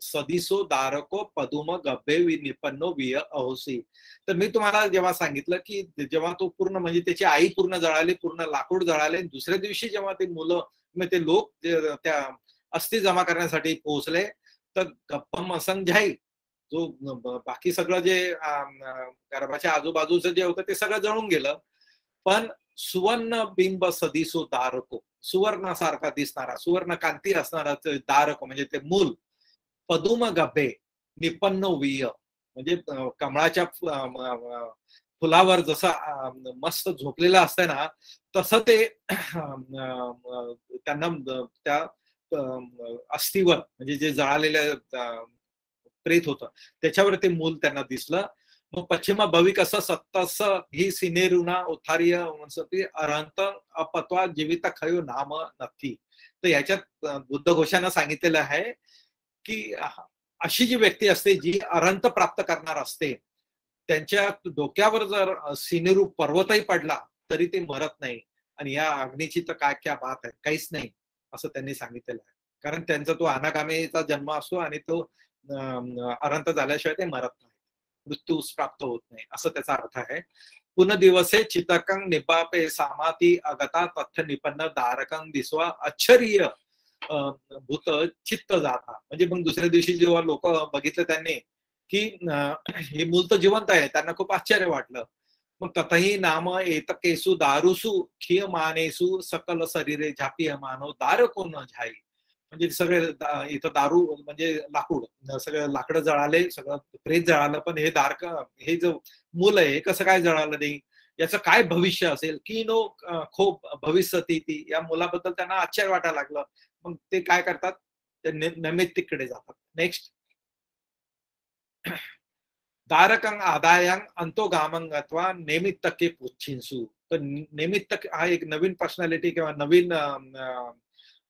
[SPEAKER 4] सदिसो दारको पदुम गब्बे निपन्नो विय अहोसी. तर मी तुम्हाला जेव्हा सांगितलं की जेव्हा तो पूर्ण म्हणजे त्याची आई पूर्ण जळाली, पूर्ण लाकूड जळाले, दुसऱ्या दिवशी जेव्हा ते मुलं ते लोक त्या अस्थी जमा करण्यासाठी पोहोचले तर गब्बम असं झाई जो बाकी सगळं जे गर्भाच्या आजूबाजूचं जे होतं ते सगळं जळून गेलं. पण सुवर्ण बिंब सदिसो दारको सुवर्णासारखा दिसणारा सुवर्ण कांती असणारा दारको म्हणजे ते मूल पदुम गब्बे निपन्न विय म्हणजे कमळाच्या फुलावर जसं मस्त झोपलेलं असतं ना, तसं ते त्यांना त्या अस्थिवर म्हणजे जे जळालेल्या प्रेत होतं त्याच्यावर ते मूल त्यांना दिसलं. मग पश्चिमा भविक असं सत्तस ही सिनेरुना उथार्य अरहंत अपत्वा जीवित खयो नाम नथी. तर याच्यात बुद्ध घोषानं सांगितलेलं आहे की अशी जी व्यक्ती असते जी अरहंत प्राप्त करणार असते, त्यांच्या डोक्यावर जर सिनेरू पर्वतही पडला तरी ते मरत नाही. आणि या अग्नीची तर काय क्या बात आहे, काहीच नाही असं त्यांनी सांगितलेलं आहे. कारण त्यांचा तो अनागामीचा जन्म असतो आणि तो अरहंत झाल्याशिवाय ते मरत नाही, मृत्यूस प्राप्त होत नाही, असं त्याचा अर्थ आहे. पुन दिवसे चितकं निपापे सामाती अगता तथ्य निपन्न दारकं दिसवा आश्चर्य भूत चित्त जाता. म्हणजे मग दुसऱ्या दिवशी जेव्हा लोक बघितलं त्यांनी की हे मूल तर जिवंत आहे, त्यांना खूप आश्चर्य वाटलं. मग तथही नाम एत केसू दारुसू खिय मानेसू सकल शरीरे झापिय मानव दार कोण झाई. म्हणजे सगळे इथं दारू म्हणजे लाकूड, सगळं लाकडं जळाले, सगळं प्रेत जळालं, पण हे दारक हे जो मूल आहे कसं काय जळालं नाही, याचं काय भविष्य असेल की नो खूप भविष्यती ती. या मुलाबद्दल त्यांना आश्चर्य वाटायला लागलं. मग ते काय करतात, ते नैमित्तिककडे जातात. नेक्स्ट, दारकं आदायं अंतोगामं अथवा नेमित्तके पुच्छिंसू. तर नेमित्तक हा एक नवीन पर्सनॅलिटी किंवा नवीन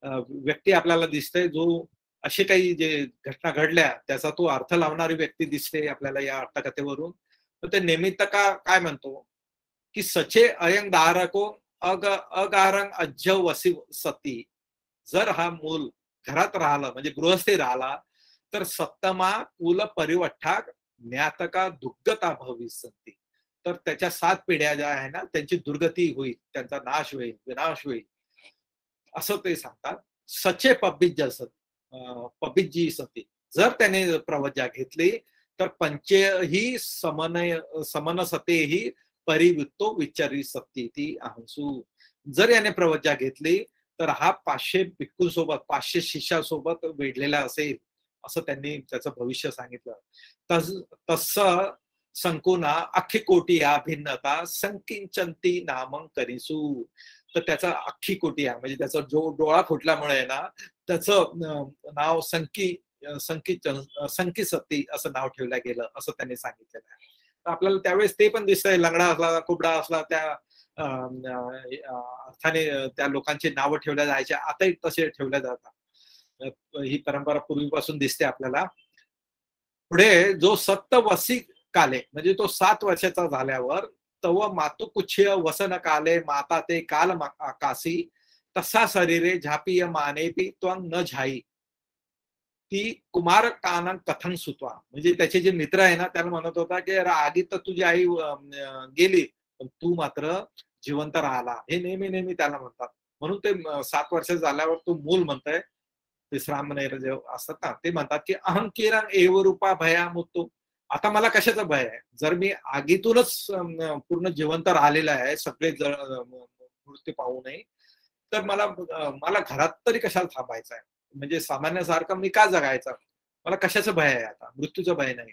[SPEAKER 4] व्यक्ती आपल्याला दिसते, जो असे काही जे घटना घडल्या त्याचा तो अर्थ लावणारी व्यक्ती दिसते आपल्याला या अट्टकथेवरून. तर ते निमित्तका काय म्हणतो की सचे अयंग दारको अगारंग अज्ज वसी सती. जर हा मूल घरात राहिला म्हणजे गृहस्थी राहिला तर सत्तमा कुल परिवठ्ठा ज्ञातका दुर्गता भविष्यती. तर त्याच्या 7 पिढ्या ज्या आहे ना त्यांची दुर्गती होईल, त्यांचा नाश होईल, विनाश होईल असं ते सांगतात. सचे पबिज्जी सती. जर त्याने प्रवज्ञा घेतली तर पंचेही समनसतेही परिवृत्तो विचारी सत्ती ती अहंसू. जर याने प्रवज्ञा घेतली तर हा 500 भिक्खूंसोबत 500 शिष्यासोबत वेढलेला असेल असं त्यांनी त्याचं भविष्य सांगितलं. तसं संकुना अख्खी कोटी या भिन्नता संकिंचंती नामं करीसू. तर त्याचा अख्खी कोटी आहे म्हणजे त्याचा जो डोळा फुटल्यामुळे ना त्याचं नाव संकी सत्ती असं नाव ठेवलं गेलं असं त्यांनी सांगितलेलं आहे. तर आपल्याला त्यावेळेस ते पण दिसतंय, लंगडा असला कुबडा असला त्या अर्थाने त्या लोकांची नावं ठेवल्या जायच्या, आताही तसे ठेवल्या जातात. ही परंपरा पूर्वीपासून दिसते आपल्याला. पुढे जो सत्तवसी काले म्हणजे तो 7 वर्षाचा झाल्यावर तव मातुकुच्छ्य वसन काले माता ते काल आकाशी तसा शरीरे झापीय मानेपी त्वं न झाई ती कुमार कानन कथन सुतवा. म्हणजे त्याचे जे मित्र आहे ना त्याला म्हणत होता की आधी तर तुझी आई गेली पण तू मात्र जिवंत राहिला, हे नेहमी नेहमी त्याला म्हणतात. म्हणून ते 7 वर्ष झाल्यावर तो मूल म्हणतंय, ते श्रामनेर जे असतात ना ते म्हणतात की अहं किरण एव रूपा भया मुत्तू. आता मला कशाचं भय आहे, जर मी आगीतूनच पूर्ण जिवंत राहिलेला आहे, सगळे मृत्यू पाहू नये तर मला घरात तरी कशाला थांबायचं आहे, म्हणजे सामान्यासारखं मी का जगायचं, मला कशाचं भय आहे, आता मृत्यूचं भय नाही.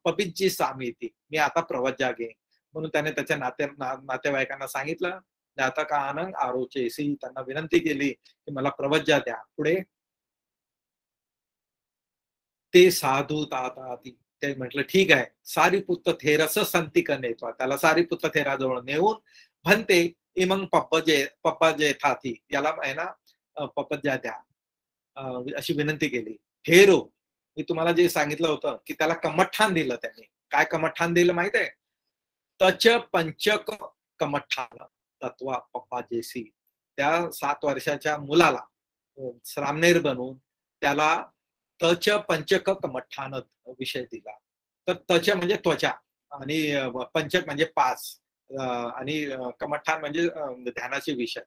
[SPEAKER 4] पबिज्जी सामी ती, मी आता प्रवज्ञा घे. म्हणून त्याने त्याच्या नातेवाईकांना सांगितलं, आता का आनंद आरोचेसी, त्यांना विनंती केली की मला प्रवज्ञा द्या. पुढे ते साधू ताती ते म्हटलं ठीक आहे. सारीपुत्त थेरस संतिक नेत्वा, त्याला सारीपुत्त थेराजवळ नेऊन भन्ते इमंग पप्पाजे थाती, याला आहे ना पपज्या द्या अशी विनंती केली. थेरो, मी तुम्हाला जे सांगितलं होतं की त्याला कमठ्ठान दिलं. त्यांनी काय कमठ्ठान दिलं माहित आहे, तच पंचक कमठ्ठान तत्वा पप्पा जेसी. त्या 7 वर्षाच्या मुलाला श्रामनेर बनवून त्याला तच पंचक कमठ्ठान विषय दिला. तर तच म्हणजे त्वचा आणि पंचक म्हणजे 5 आणि कमठ्ठान म्हणजे ध्यानाचे विषय.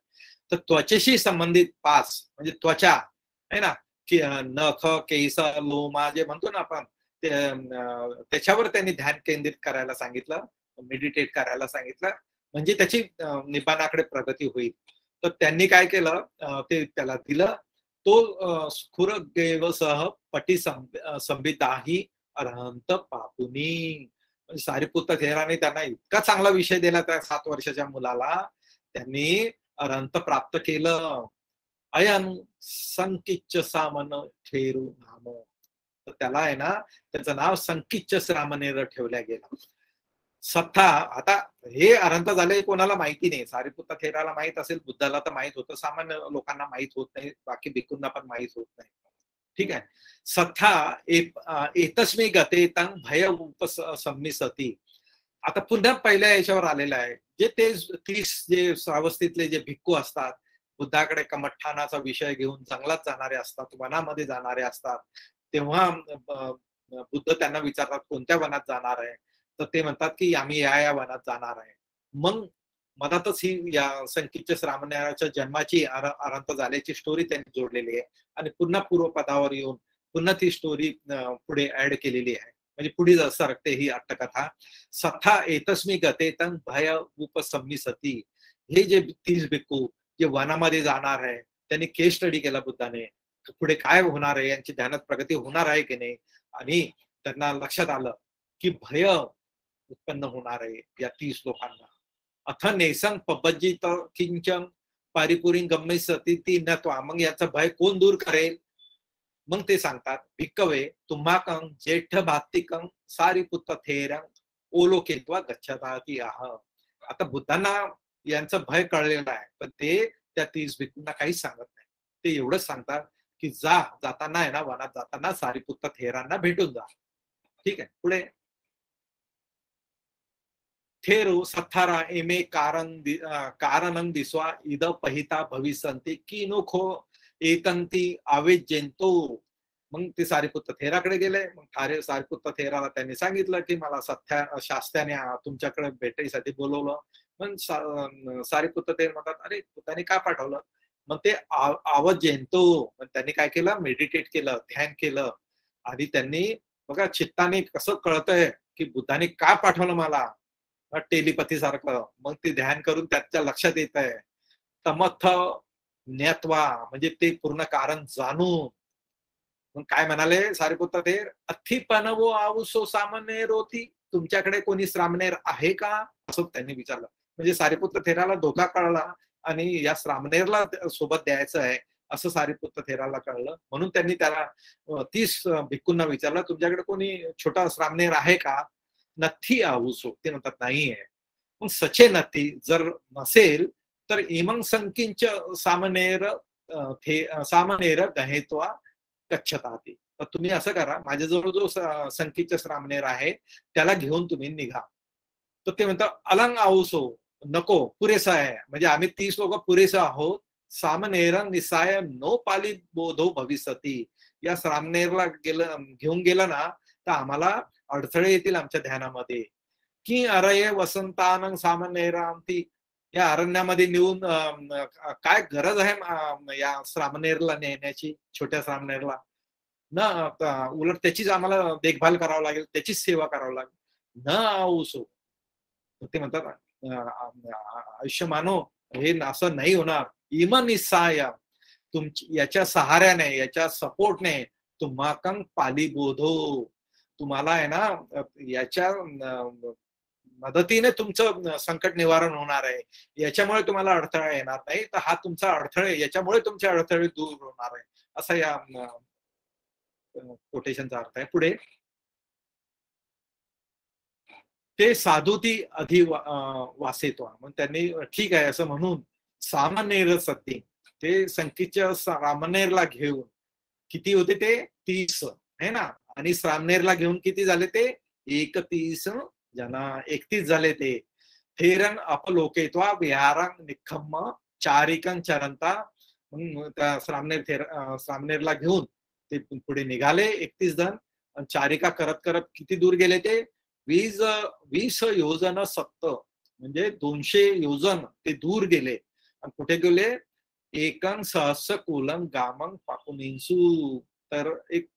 [SPEAKER 4] तर त्वचेशी संबंधित 5 म्हणजे त्वचा आहे ना, की नख केस लोमा जे म्हणतो ना आपण, त्याच्यावर त्यांनी ध्यान केंद्रित करायला सांगितलं, मेडिटेट करायला सांगितलं, म्हणजे त्याची निब्बाणाकडे प्रगती होईल. तर त्यांनी काय केलं, ते त्याला दिलं. तो स्फुरगेवसह पटी संबिताही अरहंत पापुनी. म्हणजे सारिपुत्त थेराने त्यांना इतका चांगला विषय दिला त्या 7 वर्षाच्या मुलाला, त्यांनी अरहंत प्राप्त केलं. अयन संकिच्च सामन ठेरू नाम. तर त्याला आहे ना, त्याचं नाव संकिच्च श्रामणेर ठेवल्या गेलं. सत्ता, आता हे अरहंत झाले कोणाला माहिती नाही. सारिपुत्त थेराला माहित असेल, बुद्धाला तर माहित होतं, सामान्य लोकांना माहित होत नाही, बाकी भिक्खूंना पण माहित होत नाही. ठीक आहे. सत्ता एतस्मी गते तं भय उपसंमिसती. आता पुन्हा पहिल्या याच्यावर आलेलं आहे, जे ते 30 जे अवस्थेतले जे भिक्खू असतात, बुद्धाकडे कमठ्ठाणाचा विषय घेऊन जंगलात जाणारे असतात, वनामध्ये जाणारे असतात. तेव्हा बुद्ध त्यांना विचारतात कोणत्या वनात जाणार आहे, तर ते म्हणतात की आम्ही या वनात जाणार आहे. मग मनातच ही या संकिच्च श्रामणेराच्या जन्माची अरहंत झाल्याची स्टोरी त्यांनी जोडलेली आहे आणि पुन्हा पूर्वपदावर येऊन पुन्हा ती स्टोरी पुढे ऍड केलेली आहे. म्हणजे पुढे सरकते ही अट्टकथा. सथा एतस्मी गते तं भय उपसंमिसती. हे जे 30 भिक्खू जे वनामध्ये जाणार आहे, त्यांनी केस स्टडी केला बुद्धाने, पुढे काय होणार आहे, यांची ध्यानात प्रगती होणार आहे की नाही. आणि त्यांना लक्षात आलं की भय उत्पन्न होणार आहे या 30 लोकांना. अथ नेसंग पबज्जित किंचन पारिपुरी गम्य सती ती नत्वा. मग याचं भय कोण दूर करेल. मग ते सांगतात भिक्कवे तुम्हाकं जेठ भातिकं सारिपुत्त थेरं ओलोकेत्वा गच्छताति आह. आता बुद्धांना यांचं भय कळलेलं आहे, पण ते त्या 30 भिक्खूंना काहीच सांगत नाही. ते एवढंच सांगतात की जाताना आहे ना, वनात जाताना सारिपुत्त थेरांना भेटून जा. ठीक आहे. पुढे थेरो सत्थारा एमे कारणं दिसवा इद पहिता भविसंती की नोखो एतंती आवेजेंतो. मग ते सारिपुत्त थेराकडे गेले. मग सारिपुत्त थेराला त्यांनी सांगितलं की मला शास्त्याने तुमच्याकडे भेटायसाठी बोलवलं. मग सारिपुत्त थेर म्हणतात अरे त्यांनी का पाठवलं. मग ते आवेजेंतो, मग त्यांनी काय केलं, मेडिटेट केलं, ध्यान केलं. आणि त्यांनी बघा चित्ताने कसं कळतंय की बुद्धाने का पाठवलं मला, टेलिपथी सारखं. मग ते ध्यान करून त्याच्या लक्षात येत आहे. तमथ ज्ञात्वा, म्हणजे ते पूर्ण कारण जाणून. मग काय म्हणाले सारिपुत्त थेर, अथिपनवो आवुसो सामनेर होती. तुमच्याकडे कोणी श्रामणेर आहे का, असं त्यांनी विचारलं. म्हणजे सारिपुत्त थेराला धोका कळला आणि या श्रामणेरला सोबत द्यायचं आहे असं सारिपुत्त थेराला कळलं. म्हणून त्यांनी त्याला 30 भिक्खूंना विचारलं तुमच्याकडे कोणी छोटा श्रामणेर आहे का. नथी आवुसो, ते म्हणतात नाहीये. मग सचे नथी, जर नसेल तर इमंग संकिंच सामनेर गहेत्वा गच्छताति. तर तुम्ही असं करा, माझ्याजवळ जो संकिंच श्रामणेर आहे त्याला घेऊन तुम्ही निघा. तर ते म्हणतात अलंग आवुसो, नको, पुरेसा आहे, म्हणजे आम्ही 30 लोक पुरेसा आहोत. सामनेर निसाय नो पाली बोधो भविष्यती. या श्रामणेरला घेऊन गेलं ना तर आम्हाला अडथळे येतील आमच्या ध्यानामध्ये. की अरय वसंतानं सामनेरांती, या अरण्यामध्ये नेऊन काय गरज आहे या श्रामणेरला नेण्याची, छोट्या श्रामणेरला न, उलट त्याचीच आम्हाला देखभाल करावं लागेल, त्याचीच सेवा करावं लागेल. न आवुसो, ते म्हणतात आयुष्य मानो हे असं नाही होणार. इमन इसाय, याच्या सहाऱ्याने, याच्या सपोर्टने तुम्हाकं पाली बोधो, तुम्हाला आहे ना याच्या मदतीने तुमचं संकट निवारण होणार आहे. याच्यामुळे तुम्हाला अडथळा येणार नाही, तर हा तुमचा अडथळे, याच्यामुळे तुमचे अडथळे दूर होणार आहे, असा या कोटेशनचा अर्थ आहे. पुढे ते साधुती अधि वासेत्वा. मग त्यांनी ठीक आहे असं म्हणून सामनेर सती, ते संकिच्च श्रामणेरला घेऊन, किती होते ते 30 है ना, आणि श्रामणेरला घेऊन किती झाले ते 31 जना, 31 झाले ते. थेरन अपलोकेत्वा विहारं निखम्म चारिकं चरंता. मग त्या श्रामणेरला घेऊन ते पुढे निघाले 31 जण. चारिका करत करत किती दूर गेले ते 20 योजन सत्त, म्हणजे 200 योजन ते दूर गेले. आणि कुठे गेले, एकं सहस्रकुलं गामं पाकुनिन्सू. तर एक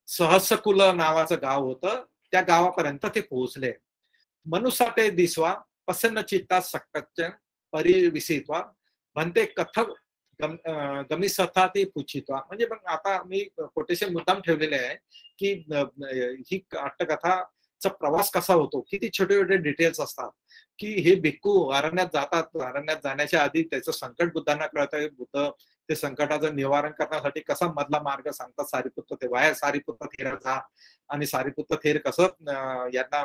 [SPEAKER 4] सहस्रकुल नावाचं गाव होतं, त्या गावापर्यंत ते पोहोचले. मनुष्य ते दिसवा प्रसन्न चित्ता सकच्च परिविसित्वा म्हणते कथक गमिसथा ते पुछित्वा. म्हणजे मग आता मी कोटेशन मुद्दाम ठेवलेले आहे की ही अट्टकथा चा प्रवास कसा होतो, किती छोटे छोटे डिटेल्स असतात की हे भिक्खू अरण्यात जातात. अरण्यात जाण्याच्या आधी त्याचं संकट बुद्धांना कळतंय. बुद्ध ते संकटाचं निवारण करण्यासाठी कसा मधला मार्ग सांगतात. सारिपुत्र ते वाया सारिपुत्र थेराचा आणि सारिपुत्र थेर कसं यांना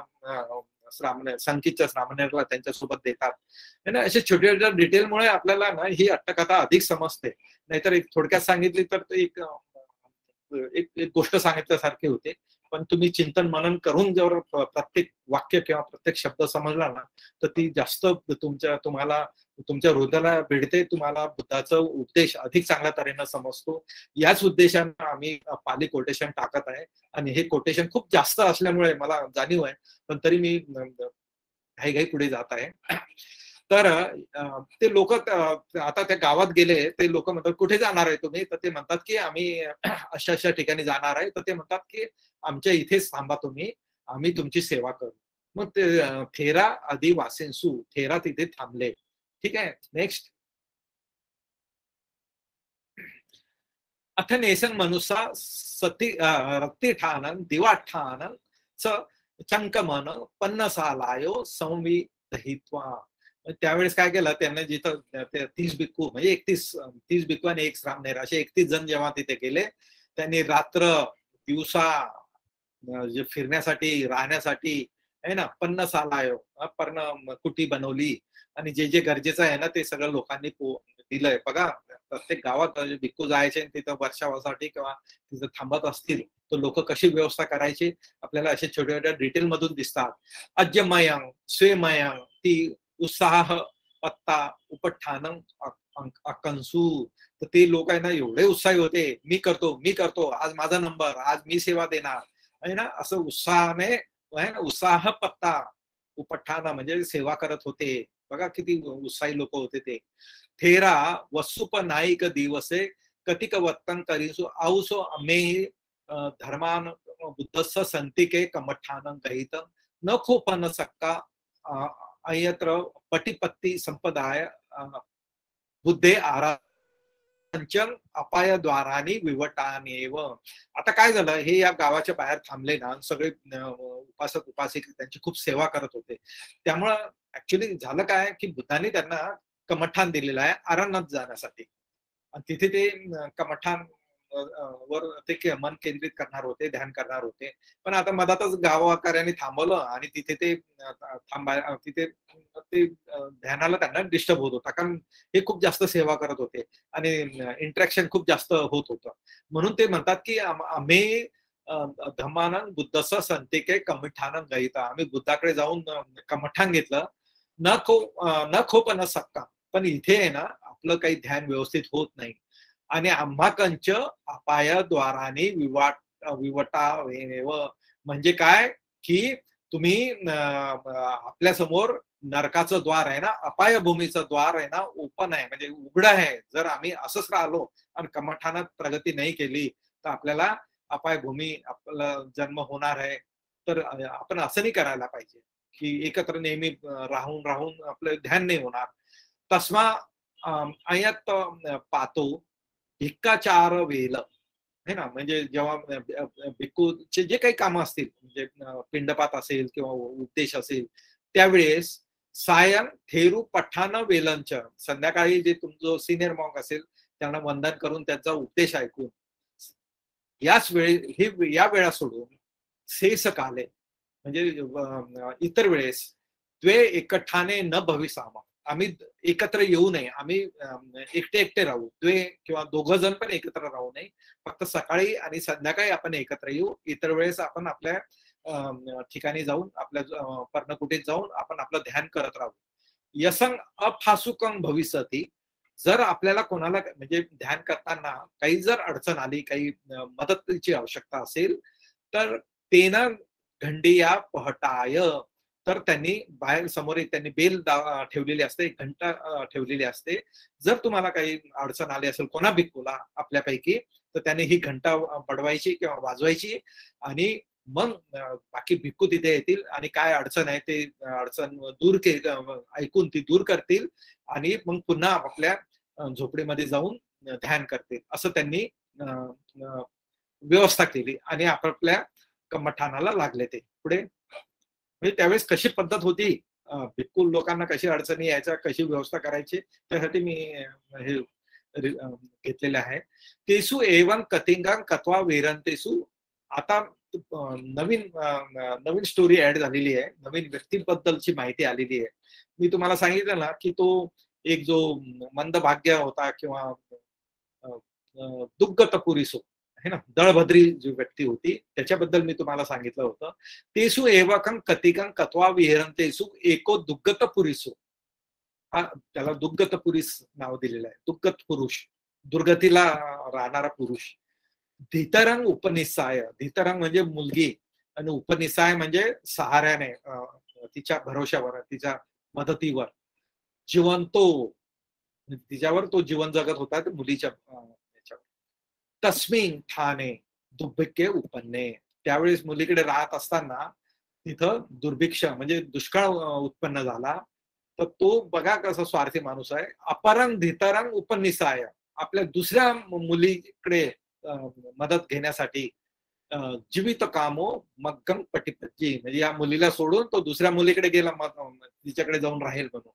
[SPEAKER 4] संकीच्या श्रामणेरला त्यांच्यासोबत देतात. असे छोट्या छोट्या डिटेलमुळे आपल्याला ना ही अट्टकथा अधिक समजते. नाहीतर एक थोडक्यात सांगितली तर एक एक गोष्ट सांगितल्यासारखी होते. पण तुम्ही चिंतन मनन करून जर प्रत्येक वाक्य किंवा प्रत्येक शब्द समजला ना तर ती जास्त तुम्हाला तुमच्या हृदयाला भिडते. तुम्हाला बुद्धाचा उपदेश अधिक चांगल्या तऱ्हेनं समजतो. याच उद्देशाने आम्ही पाली कोटेशन टाकत आहे आणि हे कोटेशन खूप जास्त असल्यामुळे मला जाणीव आहे, पण तरी मी घाई पुढे जात आहे. तर ते लोक आता त्या गावात गेले. ते लोक म्हणतात कुठे जाणार आहे तुम्ही, तर ते म्हणतात की आम्ही अशा अशा ठिकाणी जाणार आहे. तर ते म्हणतात की आमच्या इथेच थांबा तुम्ही, आम्ही तुमची सेवा करू. मग ते थेरा आधी वासेन्सू थेरा तिथे थांबले. ठीक आहे. नेक्स्ट. अथ नेसन मनुसा सती रत्ती ठानन दिवा ठानन चंकमन पन्नसालायो संविहित्वा. त्यावेळेस काय केलं त्यांनी, जिथं 30 भिक्खू म्हणजे 30 भिक्खू आणि 1 श्रामणेर असे 31 जण जेव्हा तिथे गेले, त्यांनी रात्र दिवसा जे फिरण्यासाठी राहण्यासाठी आहे ना पन्नसालायो पर्ण कुटी बनवली आणि जे जे गरजेचं आहे ना ते सगळं लोकांनी दिलंय. बघा प्रत्येक गावात भिक्खू जायचे तिथं वर्षावासाठी किंवा तिथं थांबत असतील तर लोक कशी व्यवस्था करायची आपल्याला असे छोट्या छोट्या डिटेल मधून दिसतात. अज्यमयं स्वेमयं ती उत्साह पत्ता उपठानं अकंसू. तर ते लोक आहे ना एवढे उत्साही होते, मी करतो आज माझा नंबर, आज मी सेवा देणार आहे ना, असं उत्साहाने आहे ना. उत्साह पत्ता उपठाना म्हणजे सेवा करत होते. बघा किती उत्साही लोक होते ते. थेरा वसुप नाईक दिवसे कतिक वत्तन करीसु औसो अमे धर्मान बुद्धस्स संतिके कमठानं गहित न खोपन सक्का अयत्र पटिपत्ती संपदाय बुद्धे आरांचन अपाय द्वारानी विवटानेव. आता काय झालं, हे या गावाच्या बाहेर थांबले ना सगळे उपासक उपासिका त्यांची खूप सेवा करत होते. त्यामुळं ऍक्च्युली झालं काय की बुद्धांनी त्यांना कमठान दिलेलं आहे अरण्यात जाण्यासाठी. आणि तिथे ते कमठान वर ते मन केंद्रित करणार होते, ध्यान करणार होते. पण आता मधातच गावाकऱ्यांनी थांबवलं आणि तिथे ते तिथे ते ध्यानाला त्यांना डिस्टर्ब होत होता, कारण हे खूप जास्त सेवा करत होते आणि इंटरॅक्शन खूप जास्त होत होतं. म्हणून ते म्हणतात की आम्ही धम्मानं बुद्धस संतिके कमठानं गहिता. आम्ही बुद्धाकडे जाऊन कमठान घेतलं, न खोप न सक्का. पण इथे आहे ना आपलं काही ध्यान व्यवस्थित होत नाही आणि आम्हाकंच अपाय द्वाराने विवटावेव. म्हणजे काय की तुम्ही आपल्या समोर नरकाचं द्वार आहे ना, अपाय भूमीचं द्वार आहे ना ओपन आहे, म्हणजे उघड आहे. जर आम्ही असंच राहिलो आणि कमठानात प्रगती नाही केली तर आपल्याला अपाय भूमी आपला जन्म होणार आहे. तर आपण असं नाही करायला पाहिजे की एकत्र नेहमी राहून आपलं ध्यान नाही होणार. तस्मा अयत पातो भिक्काचार वेल है ना. म्हणजे जेव्हा भिक्खूचे जे काही कामं असतील, म्हणजे पिंडपात असेल किंवा उपदेश असेल, त्यावेळेस सायं थेरू पठाण वेलंच. संध्याकाळी जे तुमचं सिनियर मॉन्क असेल त्यांना वंदन करून त्यांचा उपदेश ऐकून याच वेळी या वेळा सोडून शेष काले म्हणजे इतर वेळेस द्वे एकठाने न भविसामा. आम्ही एकत्र येऊ नये, आम्ही एकटे राहू. द्वे किंवा 2 जण पण एकत्र राहू नये. फक्त सकाळी आणि संध्याकाळी आपण एकत्र येऊ. इतर वेळेस आपण आपल्या ठिकाणी जाऊन आपल्या पर्णकुटीत जाऊन आपण आपलं ध्यान करत राहू. यसंग अफासुकं भविष्यती. जर आपल्याला कोणाला म्हणजे ध्यान करताना काही जर अडचण आली, काही मदतीची आवश्यकता असेल तर तेना घंडिया पहटाय. तर त्यांनी बाहेर समोर त्यांनी बेल ठेवलेली असते, घंटा ठेवलेली असते. जर तुम्हाला काही अडचण आली असेल कोणा भिक्खूला आपल्यापैकी तर त्यांनी ही घंटा बडवायची किंवा वाजवायची आणि मग बाकी भिक्खू तिथे येतील आणि काय अडचण आहे ते अडचण दूर ऐकून ती दूर करतील आणि मग पुन्हा आपल्या झोपडीमध्ये जाऊन ध्यान करतील. असं त्यांनी व्यवस्था केली आणि आपापल्या कमठानाला लागले. ते पुढे म्हणजे त्यावेळेस कशी पद्धत होती, भिक्खू लोकांना कशी अडचणी यायच्या, कशी व्यवस्था करायची, त्यासाठी मी हे घेतलेले आहे. तेसु एवं कतिंगां कत्वा वेरंतेसु. आता नवीन नवीन स्टोरी ऍड झालेली आहे, नवीन व्यक्तीबद्दलची माहिती आलेली आहे. मी तुम्हाला सांगितलं ना की तो एक जो मंदभाग्य होता किंवा दुग्गत पुरीसो है ना, दळभद्री जी व्यक्ती होती त्याच्याबद्दल मी तुम्हाला सांगितलं होतं. तेसु एवकं कतिकं कत्वा विहरंतेसु एको दुग्गत पुरीसो. हा त्याला दुर्गत पुरुष नाव दिलेलं आहे. दुर्गत पुरुष, दुर्गतीला राहणारा पुरुष. धीतरंग उपनिसाय, धीतरंग म्हणजे मुलगी आणि उपनिसाय म्हणजे सहाऱ्याने, तिच्या भरोशावर, तिच्या मदतीवर, जिवंतो, तिच्यावर तो जीवन जगत होता मुलीच्या याच्यावर. तस्मिन ठाणे दुर्भिक्के उपन्ने. त्यावेळेस मुलीकडे राहत असताना तिथं दुर्भिक्ष म्हणजे दुष्काळ उत्पन्न झाला. तर तो बघा कसा स्वार्थी माणूस आहे. अपरंग धीतरंग उपनिसाय, आपल्या दुसऱ्या मुलीकडे मदत घेण्यासाठी जीवित कामो मग्गम पटिपती, म्हणजे या मुलीला सोडून तो दुसऱ्या मुलीकडे गेला, तिच्याकडे जाऊन राहील म्हणून.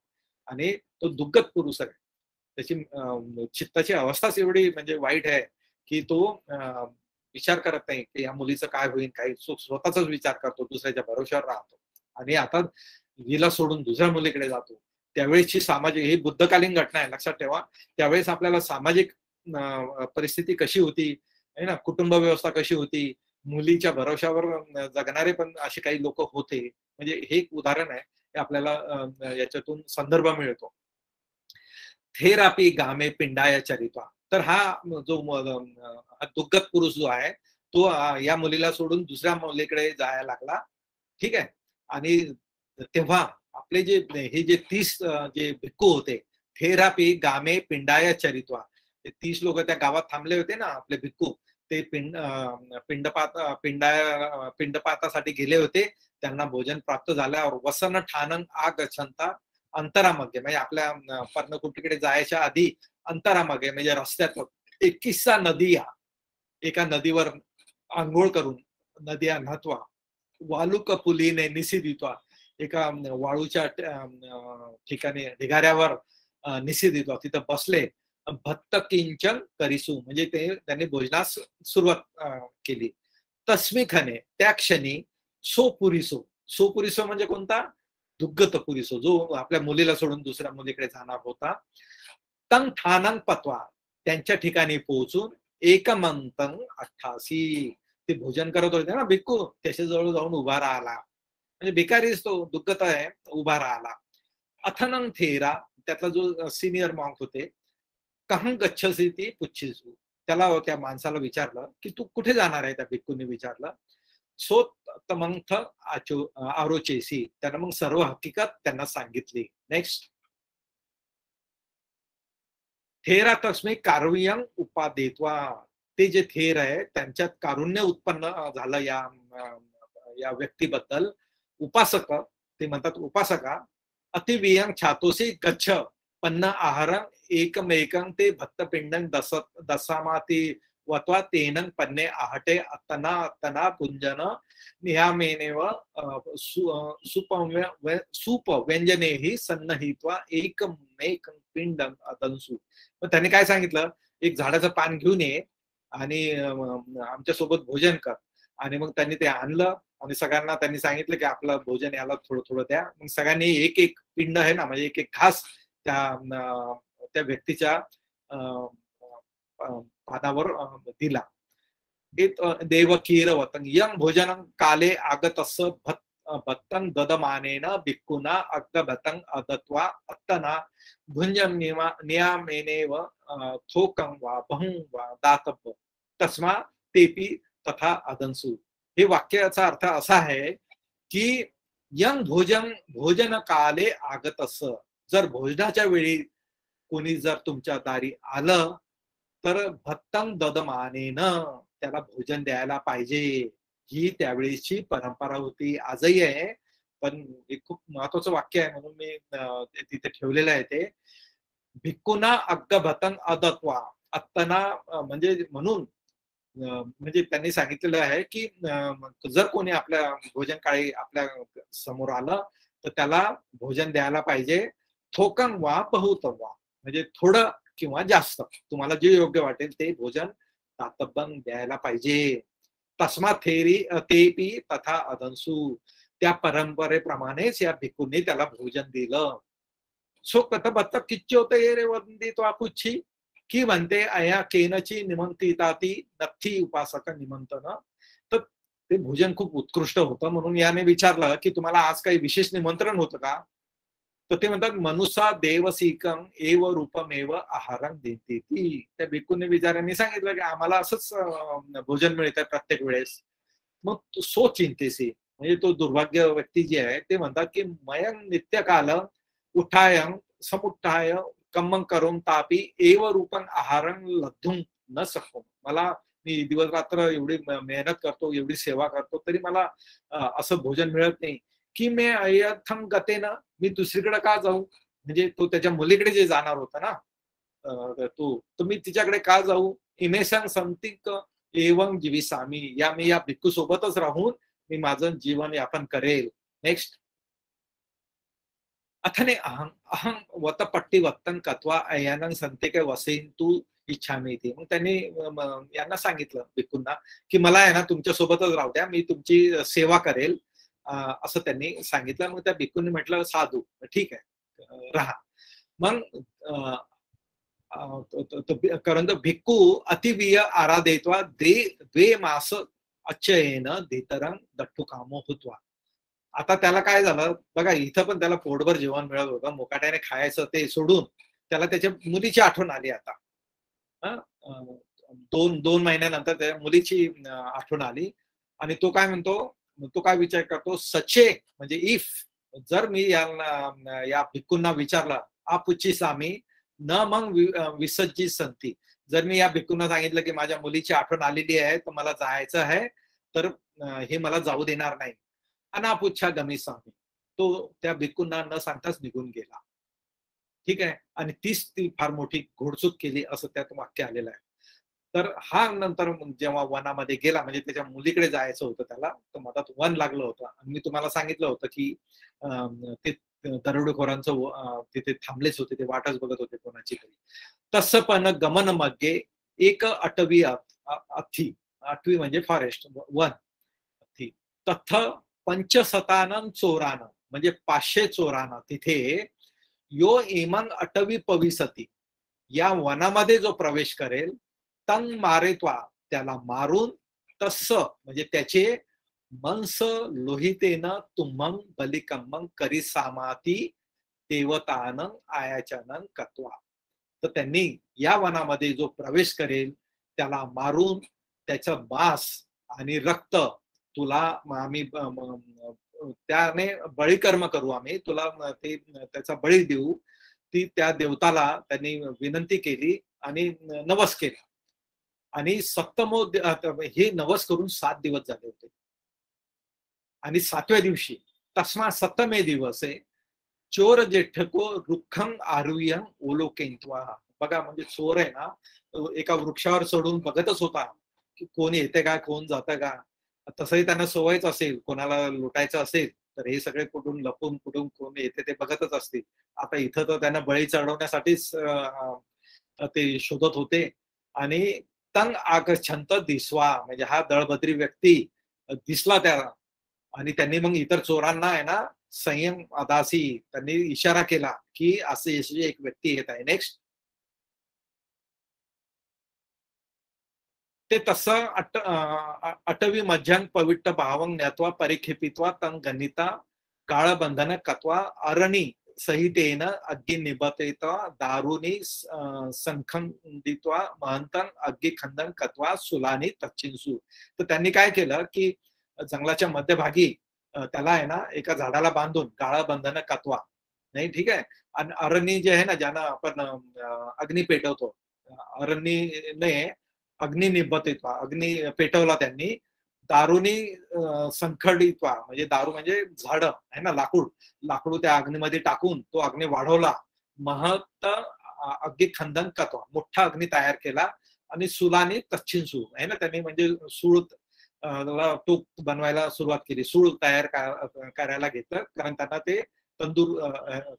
[SPEAKER 4] आणि तो दुर्गत पुरुष आहे, त्याची चित्ताची अवस्थाच एवढी म्हणजे वाईट आहे की तो विचार करत नाही की या मुलीचं काय होईल, काही स्वतःचाच विचार करतो, दुसऱ्याच्या भरोश्यावर राहतो आणि आता हिला सोडून दुसऱ्या मुलीकडे जातो. त्यावेळेसची सामाजिक, ही बुद्धकालीन घटना आहे, लक्षात ठेवा. त्यावेळेस आपल्याला सामाजिक परिस्थिती कशी होती है ना, कुटुंब व्यवस्था कशी होती, मुलीच्या भरोश्यावर जगणारे पण असे काही लोक होते. म्हणजे हे एक उदाहरण आहे, हे आपल्याला याच्यातून संदर्भ मिळतो. थेरापी गामे पिंडाया चरित्वा. तर हा जो दुर्गत पुरुष जो आहे तो या मुलीला सोडून दुसऱ्या मुलीकडे जायला लागला, ठीक आहे. आणि तेव्हा आपले जे हे जे 30 जे भिक्खू होते, थेरापी गामे पिंडाया चरित्वा, 30 लोक त्या गावात थांबले होते ना आपले भिक्खू, ते पिंडपातासाठी गेले होते. त्यांना भोजन प्राप्त झाल्यावर वसन ठाणं आगच्छन्ता अंतरामध्ये, म्हणजे आपल्या पर्णकुटीकडे जायच्या आधी अंतरामध्ये म्हणजे रस्त्यात एक किस्सा नदी, एका नदीवर आंघोळ करून, नद्या न्हत्वा वालुक पुलीने निसिदित्वा, एका वाळूच्या ठिकाणी ढिगाऱ्यावर निसिदित्वा, तिथं बसले. भत्त किंचन करिसू, म्हणजे त्यांनी भोजनास सुरुवात केली. तस्मिखने, त्या क्षणी सोपुरिसो, सोपुरिसो म्हणजे कोणता, दुर्गत पुरिसो, जो आपल्या मुलीला सोडून दुसऱ्या मुलीकडे जाणार होता. तंग ठाणं पत्वा, त्यांच्या ठिकाणी पोहोचून एकमंतं 88, ते भोजन करत होते ना भिक्खू, त्याच्या जवळ जाऊन उभा राहिला. म्हणजे भिकारीच तो दुर्गत आहे, उभा राहिला. अथनं थेरा, त्यातला जो सिनियर मॉन्क होते, कहं गच्छसी ती पुच्छिसू, त्याला त्या माणसाला विचारलं की तू कुठे जाणार आहे, त्या भिक्खूंनी विचारलं. सो तमंथ आरोचेसी, त्यांना मग सर्व हकीकत त्यांना सांगितली. नेक्स्ट. थेरा तस्मै कारुण्यं उपादेत्वा, ते जे थेर आहे त्यांच्यात कारुण्य उत्पन्न झालं या व्यक्तीबद्दल. उपासक, ते म्हणतात उपासका, अतिवियं छातोसी गच्छ पन्न आहारं एकमेकं ते भत्तपिंडं दसामाती वत्वा तेनं पन्ने आहटे अत्तना अत्तना पुंजन नियामेनेव सूप व्यंजनेही सन्नहित्वा एकमेकं पिंडं अदंसु. मग त्याने काय सांगितलं, एक झाडाचं पान घेऊन ये आणि आमच्या सोबत भोजन कर. आणि मग त्यांनी ते आणलं आणि सगळ्यांना त्यांनी सांगितलं की आपलं भोजन याला थोडं थोडं द्या. मग सगळ्यांनी एक एक पिंड आहे ना, म्हणजे एक एक घास त्या व्यक्तीच्या पादावर दिला. देव कीरवतं यं भोजनं काले आगतस्स भत्तं ददमानेन भिक्खुना अग्गभतं अदत्वा अत्तना भुंजं नियामेनेव थोकं वा बहुं वा दातव्य तस्मा तेपी तथा अदंसु. हे वाक्याचा अर्थ असा आहे की यं भोजन काले आगतस्स, जर भोजनाच्या वेळी कोणी जर तुमच्या दारी आलं तर भत्तं ददमानेनं, त्याला भोजन द्यायला पाहिजे. ही त्यावेळीची परंपरा होती, आजही आहे. पण हे खूप महत्वाचं वाक्य आहे म्हणून मी तिथे ठेवलेलं आहे. ते भिक्खुना अग्गभतं अदत्वा, अत्तना म्हणजे म्हणून म्हणजे त्यांनी सांगितलेलं आहे की जर कोणी आपल्या भोजन काळी आपल्या समोर आलं तर त्याला भोजन द्यायला पाहिजे, थोकं वा बहुत वा, म्हणजे थोडं किंवा जास्त तुम्हाला जे योग्य वाटेल ते भोजन तातबन द्यायला पाहिजे. तस्मा तेपी तथा अदंसू, त्या परंपरेप्रमाणेच या भिक्खूंनी त्याला भोजन दिलं. सो कथबत्त किच्योते रे वंदित्वा पुच्छी, की म्हणते अया केनची निमंत्रिता ती नथी उपासक निमंत्रण. तर ते भोजन खूप उत्कृष्ट होतं म्हणून याने विचारलं की तुम्हाला आज काही विशेष निमंत्रण होतं का? तर ते म्हणतात मनुसा देवसीकं एव रूपमेव आहारं देते ती. त्या भिक्खूंनी विचारांनी सांगितलं की आम्हाला असंच भोजन मिळतंय प्रत्येक वेळेस. मग सो चिंतेसी, म्हणजे तो दुर्भाग्य व्यक्ती जे आहे ते म्हणतात की मयं नित्यकाल उठायं समुत्थाय कम्मं करून तापी एव रूपं आहारं लब्धुं न शक्नुम. मला मी दिवस रात्र एवढी मेहनत करतो, एवढी सेवा करतो, तरी मला असं भोजन मिळत नाही. की मी अयथं गतेनं, मी दुसरीकडे का जाऊ? म्हणजे तो त्याच्या मुलीकडे जे जाणार होता ना तो मी तिच्याकडे का जाऊ? इमेसं संतिक एवं जीविसामी, मी या भिक्खू सोबतच राहून मी माझं जीवन यापन करेल. नेक्स्ट. अथने अहं अहं वतपट्टी वत्तन कत्वा अयानं संते काय वसेन तू इच्छामी ती. मग त्यांनी यांना सांगितलं भिक्खूंना की मला आहे ना तुमच्या सोबतच राहू द्या, मी तुमची सेवा करेल असं त्यांनी सांगितलं. मग त्या भिक्खूंनी म्हटलं साधू ठीक आहे राहा. मग करंद भिक्खू अतिवीय आराधयित्वा द्वे मास अच्छयेन धीतरं दट्टू कामो हुत्वा. आता त्याला काय झालं बघा, इथं पण त्याला पोटभर जेवण मिळत होतं, मुकाट्याने खायचं ते सोडून त्याला त्याच्या मुलीची आठवण आली. आता 2 महिन्यानंतर त्या मुलीची आठवण आली आणि तो काय म्हणतो, तो काय विचार करतो, सचे म्हणजे इफ, जर मी या भिक्खूंना विचारलं आपुची सामी न मग विसज्जी संती, जर मी या भिक्खूंना सांगितलं की माझ्या मुलीची आठवण आलेली आहे तर मला जायचं आहे, तर हे मला जाऊ देणार नाही. अनापुच्छा गमी स्वामी, तो त्या भिक्खूंना न सांगताच निघून गेला. ठीक आहे. आणि ती फार मोठी घोडचूक केली असं त्यात वाक्य आलेलं आहे. तर हा नंतर जेव्हा वनामध्ये गेला, म्हणजे त्याच्या मुलीकडे जायचं होतं त्याला, तर मधात वन लागलं होतं. आणि मी तुम्हाला सांगितलं होतं की ते दरोडेखोरांचं तिथे थांबलेच होते, ते वाटच बघत होते कोणाची तरी. तसं पण गमन मध्ये एक अटवी अथी, अटवी म्हणजे फॉरेस्ट वन अथी, तथ पंचशतानं चोरानं, म्हणजे 500 चोरानं तिथे यो इमंग अटवी पविसती, या वनामध्ये जो प्रवेश करेल तंग मारेत्वा, त्याला मारून, तस्स म्हणजे त्याचे मंस लोहितेनं तुमंग बलिकम्मंग करी सामाती देवतानं आयाचनं कत्वा. तर त्यांनी या वनामध्ये जो प्रवेश करेल त्याला मारून त्याचं मांस आणि रक्त तुला आम्ही त्याने बळीकर्म करू, आम्ही तुला ते त्याचा बळी देऊ. ती त्या देवताला त्यांनी विनंती केली आणि नवस केला. आणि सप्तमो हे नवस करून 7 दिवस झाले होते. आणि 7व्या दिवशी तस्मा सप्तमे दिवसे चोर जेठको रुखं आरुयं ओलोकेंत्वा. बघा, म्हणजे चोर आहे ना, एका वृक्षावर चढून बघतच होता की कोण येते का, कोण जातं का. तसंही त्यांना सवयच असेल, कोणाला लुटायचं असेल तर हे सगळे कुठून लपून कुठून कोण येते ते बघतच असतील. आता इथं तर त्यांना बळी चढवण्यासाठीच ते शोधत होते. आणि तंग आगच्छंत दिसवा, म्हणजे हा दळभद्री व्यक्ती दिसला त्याला. आणि त्यांनी मग इतर चोरांना आहे ना संयम अदासी, त्यांनी इशारा केला की असे एक व्यक्ती येत आहे. नेक्स्ट. ते तसं अटवी मध्यान पविट्ट भावं ज्ञात्वा परिक्षेपित्वा तं गणिता काळबंधन कत्वा अरणी सहितेन अग्गी निबतेत्वा दारुनी संखंदित्वा महंतं अग्गी खंदन कत्वा सुलानी तच्चिंसू. तर त्यांनी काय केलं की जंगलाच्या मध्यभागी त्याला आहे ना एका झाडाला बांधून काळा बंधन कत्वा, नाही ठीक आहे. आणि अरणी जे आहे ना, ज्यांना आपण अग्नी पेटवतो, अरण्यने अग्नी निबतेत्वा, अग्नी पेटवला त्यांनी. दारूनी संखडित्वा, म्हणजे दारू म्हणजे झाड आहे ना, लाकूड त्या अग्नीमध्ये टाकून तो अग्नी वाढवला. महत अग्नी खंदन कत्वा, मोठा अग्नी तयार केला आणि सुलाने तच्छिन सूळ आहे ना, त्यांनी म्हणजे सूळ तूप बनवायला सुरुवात केली, सूळ तयार करायला घेतलं, कारण त्यांना ते तंदूर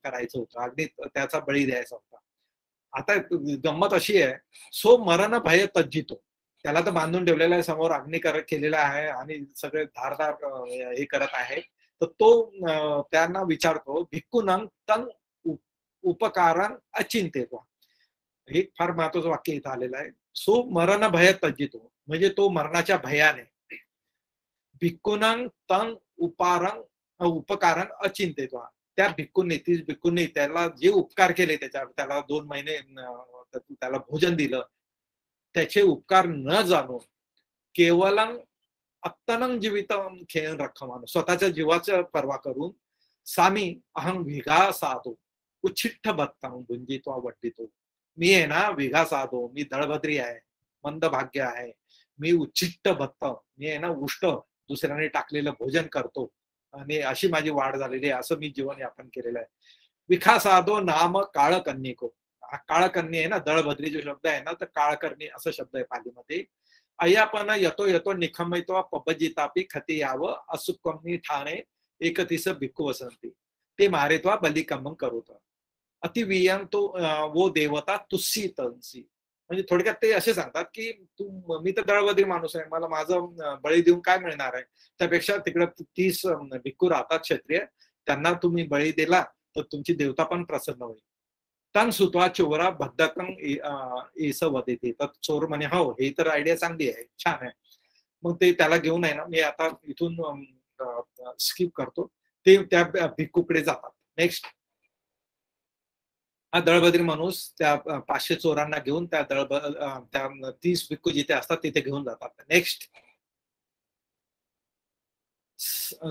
[SPEAKER 4] करायचं होतं, अग्नीत त्याचा बळी द्यायचा होता. आता गंमत अशी आहे, सो मरण भय तज्जितो, त्याला तर बांधून ठेवलेला आहे, समोर अग्नी केलेला आहे आणि सगळे धारदार हे करत आहे. तर तो त्यांना विचारतो, भिक्खूनं तं उपकारण अचिंतेत्वा. हे फार महत्वाचं वाक्य इथं आलेलं आहे. सो मरण भय तज्जितो, म्हणजे तो मरणाच्या भयाने, भिक्खूनं तं उपकारण अचिंतेत्वा, त्या भिक्खूंनी, तीच भिक्खूंनी त्याला जे उपकार केले, त्याला 2 महिने त्याला भोजन दिलं, त्याचे उपकार न जाणून केवलं अत्तनं जीवितं खेळून रखमान, स्वतःच्या जीवाचं पर्वा करून सामी अहं विघा साधो उच्छिष्ट भत्ता भुंजितो वट्टितो. मी आहे ना विघा साधो, मी दळभद्री आहे, मंद भाग्य आहे, मी उच्छिष्ट भत्त, मी आहे ना उष्ट, दुसऱ्याने टाकलेलं भोजन करतो आणि अशी माझी वाढ झालेली आहे, असं मी जीवन यापन केलेलं आहे. विखा साधो नाम काळकन्यको, हा काळकन्या आहे ना, दळभद्री जो शब्द आहे ना, तर काळकर्णी असा शब्द आहे पालीमध्ये. अय्यापन यतो यतो निखमित्वा पबजितापी खती यावं असुकम्नी ठाणे एकतीस भिक्खू वसंती, ते मारेत्वा बलिकम्मं करोत अतिवियं तो वो देवता तुस्सी तंसी. म्हणजे थोडक्यात ते असे सांगतात की मी तर दळभद्री माणूस आहे, मला माझं बळी देऊन काय मिळणार आहे, त्यापेक्षा तिकडे 30 भिक्खू राहतात क्षत्रिय, त्यांना तुम्ही बळी दिला तर तुमची देवता पण प्रसन्न होईल. तन सुतवा चोरा भद्दकं एस वदेते, तर चोर म्हणे हो हे तर आयडिया चांगली आहे, छान आहे. मग ते त्याला घेऊन आहे ना, मी आता इथून स्किप करतो, ते त्या भिक्खूकडे जातात. नेक्स्ट, हा दळभद्री माणूस त्या 500 चोरांना घेऊन त्या 30 भिक्खू जिथे असतात तिथे घेऊन जातात. नेक्स्ट,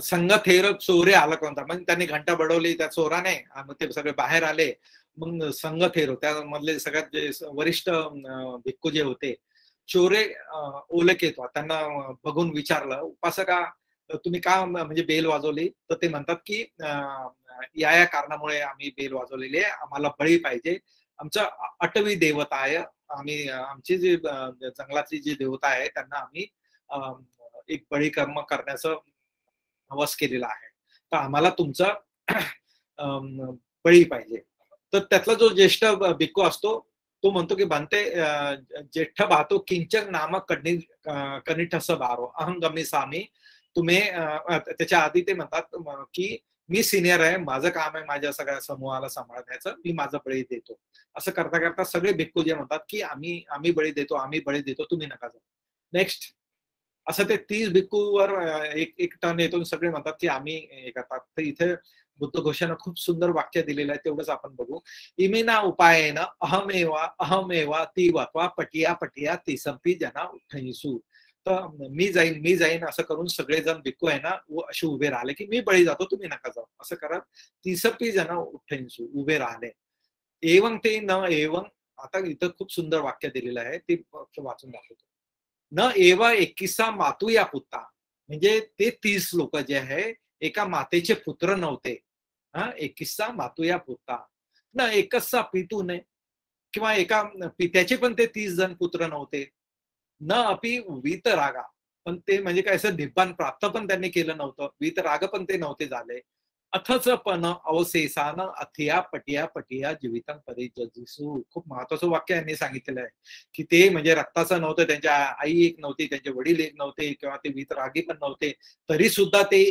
[SPEAKER 4] संघ थेर चोरे आला कोणता, म्हणजे त्यांनी घंटा बडवली त्या चोराने, मग ते सगळे बाहेर आले. मग संघ थेरो, त्यामधले सगळ्यात जे वरिष्ठ भिक्खू जे होते, चोरे ओळखेत, त्यांना बघून विचारलं, उपासका तुम्ही का म्हणजे बेल वाजवली, तर ते म्हणतात की या कारणामुळे आम्ही बेल वाजवलेली आहे, आम्हाला बळी पाहिजे, आमचं अटवी देवता आहे, आम्ही आमची जी जंगलातली जी देवता आहे त्यांना आम्ही एक बळी कर्म करण्याचं हवस केलेला आहे, तर आम्हाला तुमचा बळी पाहिजे. तर त्यातला जो ज्येष्ठ भिक्खू असतो तो म्हणतो की बनते ज्येष्ठ भातो किंचन नामक कनिठस बारो अहं गमिसामी. तुम्ही त्याच्या आधी ते म्हणतात की मी सिनियर आहे, माझं काम आहे माझ्या सगळ्या समूहाला सांभाळण्याचं, मी माझं बळी देतो. असं करता करता सगळे भिक्खू जे म्हणतात की आम्ही बळी देतो, तुम्ही नका जाऊ. नेक्स्ट, असं ते 30 भिक्खूवर एक टर्न येतो, सगळे म्हणतात की आम्ही हे करतात. तर इथे बुद्ध घोषानं खूप सुंदर वाक्य दिलेलं आहे, तेवढंच आपण बघू. इमिना उपायेन अहमेवा ती वात्वा पटिया पटिया तिसंपी जना उठ्ठईसू. तर मी जाईन असं करून सगळेजण भिक्खू आहे ना असे उभे राहिले की मी बळी जातो, तुम्ही नका जाऊ, असं करत तिसंपी जना उठ्ठईसू उभे राहिले. एवं ते न एवं, आता इथं खूप सुंदर वाक्य दिलेलं आहे, ते वाचून दाखवतो. न एवा एकिसा मातू या पुत्ता, म्हणजे ते 30 लोक जे आहे एका मातेचे पुत्र नव्हते. एकिसा मातू या पुत्ता न एकसा पितूने, किंवा एका पित्याचे पण ते 30 जण पुत्र नव्हते. न अपि वीतरागा, पण ते म्हणजे काय असं निब्बान प्राप्त पण त्यांनी केलं नव्हतं, वीतराग पण ते नव्हते झाले. अथच पण अवशेषान अथिया पटिया पटिया जीवितं परिजजिसू. खूप महत्वाचं वाक्य यांनी सांगितलेलं आहे की ते म्हणजे रक्ताचं नव्हतं, त्यांच्या आई एक नव्हती, त्यांचे वडील एक नव्हते, किंवा ते वीतरागी पण नव्हते, तरी सुद्धा ते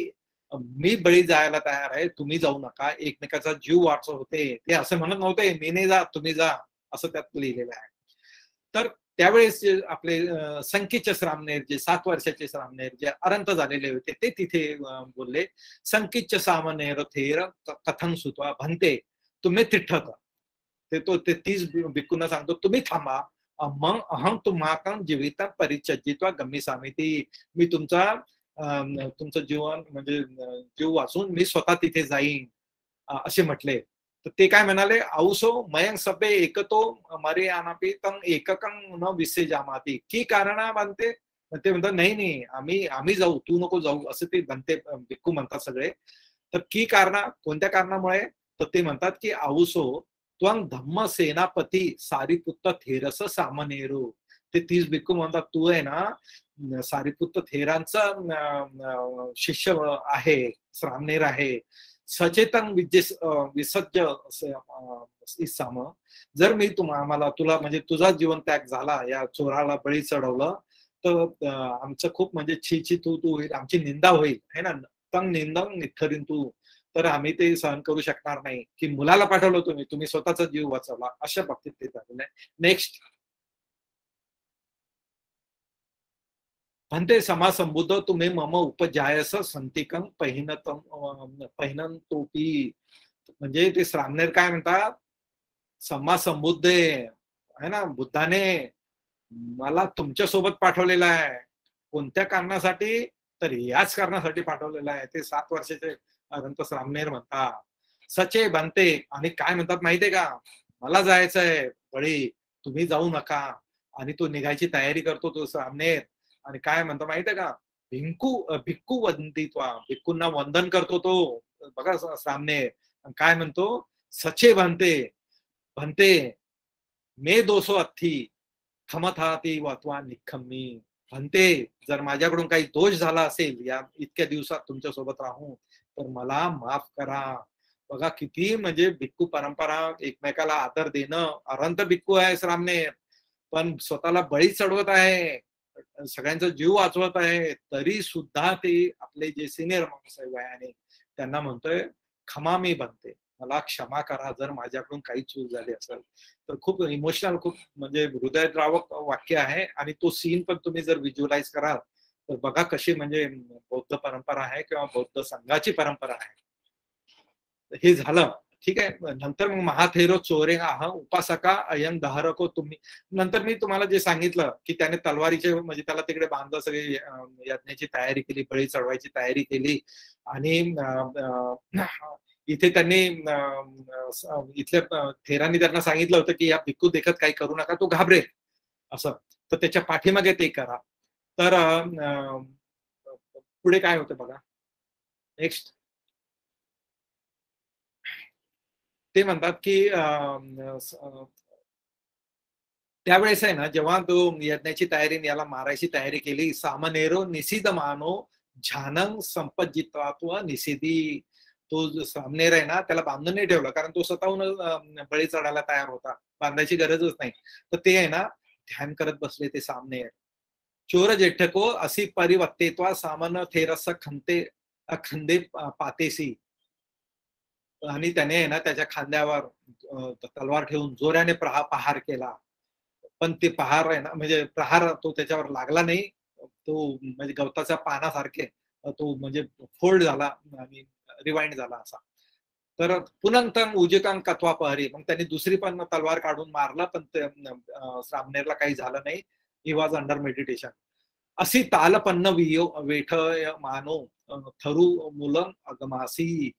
[SPEAKER 4] मी बळी जायला तयार आहे, तुम्ही जाऊ नका, एकमेकाचा जीव वाचवत होते. ते असं म्हणत नव्हते मी नाही जा तुम्ही जा, असं त्यात लिहिलेलं आहे. तर त्यावेळेस जे आपले संकीच श्रामणेर, जे 7 वर्षाचे श्रामणेर जे अरंत झालेले होते, ते तिथे बोलले, संकीच सामनेर थेर कथन सुतवा भन्ते तुम्ही तिठत. ते 30 भिक्खूंना सांगतो तुम्ही थांबा, मग अहं तुम्हाकं जीवित परिचर्जित्वा गम्मिसामी. मी तुमचं जीवन म्हणजे जीव वाचून मी स्वतः तिथे जाईन असे म्हटले. तर ते काय म्हणाले, औसो मयंग सभ्य एकतो मरे अनापी तंग एककं न विसे जामाती की कारणा बनते. ते म्हणतात नाही आम्ही जाऊ, तू नको जाऊ, असं ते बनते भिक्खू म्हणतात सगळे. तर की कारणा, कोणत्या कारणामुळे, तर ते म्हणतात की औसो त्वं धम्म सेनापती सारिपुत्त थेरस सामनेरू. ते 30 भिक्खू म्हणतात तू आहे ना सारिपुत्त थेरांचा शिष्य आहे, श्रामणेर आहे, सचेतन विसज्ज सम, जर मी तुला म्हणजे तुझा जीवन त्याग झाला, या चोराला बळी चढवलं, तर आमचं खूप म्हणजे छी तू होईल, आमची निंदा होईल है ना, तंग निंदन निथरीन तू, तर आम्ही ते सहन करू शकणार नाही की मुलाला पाठवलं तुम्ही स्वतःचा जीव वाचवला, अशा बाबतीत ते झालेलं आहे. नेक्स्ट, म्हणते समासंबुद्ध तुम्ही मम उपजायस संतिकं पहिनंतोपी, म्हणजे ते श्रामणेर काय म्हणतात, समासंबुद्ध आहे ना, बुद्धाने मला तुमच्या सोबत पाठवलेला आहे. कोणत्या कारणासाठी, तर याच कारणासाठी पाठवलेला आहे. ते 7 वर्षाचे अनंत श्रामणेर म्हणतात. सचे बनते, आणि काय म्हणतात माहितीये का, मला जायचं आहे बळी, तुम्ही जाऊ नका. आणि तो निघायची तयारी करतो तो श्रामणेर, आणि काय म्हणतो माहितीये का, भिक्खू वंदित्वा, भिक्खूंना वंदन करतो तो बघा श्रामणेर. काय म्हणतो, सचे बनते मे 200 अथी खमथाती वातवा निखम्मी, म्हणते जर माझ्याकडून काही दोष झाला असेल या इतक्या दिवसात तुमच्या सोबत राहून, तर मला माफ करा. बघा किती म्हणजे भिक्खू परंपरा, एकमेकाला आदर देणं. अरंत भिक्खू आहे श्रामणेर, पण स्वतःला बळी चढवत आहे, सगळ्यांचा जीव वाचवत आहे, तरी सुद्धा ते आपले जे सिनियर माणूस आहे वयाने, त्यांना म्हणतोय क्षमा मी बनते, मला क्षमा करा जर माझ्याकडून काही चूक झाली असेल. तर खूप इमोशनल, खूप म्हणजे हृदयद्रावक वाक्य आहे. आणि तो सीन पण तुम्ही जर व्हिज्युअलाइज कराल तर बघा कशी म्हणजे बौद्ध परंपरा आहे किंवा बौद्ध संघाची परंपरा आहे. हे झालं, ठीक आहे. नंतर मग महाथेरो चोरे आह उपासका अयं दहरको तुम्ही, नंतर मी तुम्हाला जे सांगितलं की त्याने तलवारीचे म्हणजे त्याला तिकडे बांधलं, सगळी यज्ञाची तयारी केली, बळी चढवायची तयारी केली. आणि इथे त्यांनी इथल्या थेरांनी त्यांना सांगितलं होतं की या भिक्खू देखत काही करू नका, तो घाबरेल असं, तर त्याच्या पाठीमागे ते करा. तर पुढे काय होतं बघा. नेक्स्ट, ते म्हणतात की त्यावेळेस आहे ना, जेव्हा तो यज्ञाची तयारी, याला मारायची तयारी केली, सामनेरो निषिद मानो झानंग संपजित्वात्व निषिदी, तो सामनेर आहे ना त्याला बांधून नाही ठेवलं, कारण तो स्वतःहून बळी चढायला तयार होता, बांधायची गरजच नाही. तर ते आहे ना ध्यान करत बसले ते सामनेर. चोर जेठको असी परिवर्तेत्वा सामन थेरस खंदे पातेसी, आणि त्याने आहे ना त्याच्या खांद्यावर तलवार ठेवून जोराने प्रहार केला. पण ते प्रहार आहे ना, म्हणजे प्रहार तो त्याच्यावर लागला नाही, तो म्हणजे गवताच्या पानासारखे तो म्हणजे फोल्ड झाला आणि रिवाइंड झाला असा. तर पुनंतम उजिकांग कथवा पहरी, मग त्यांनी दुसरी पण तलवार काढून मारला, पण श्रामणेरला काही झालं नाही. He was under meditation. अशी तालपन्न वेठ मानो थरू मुलं अगमासी,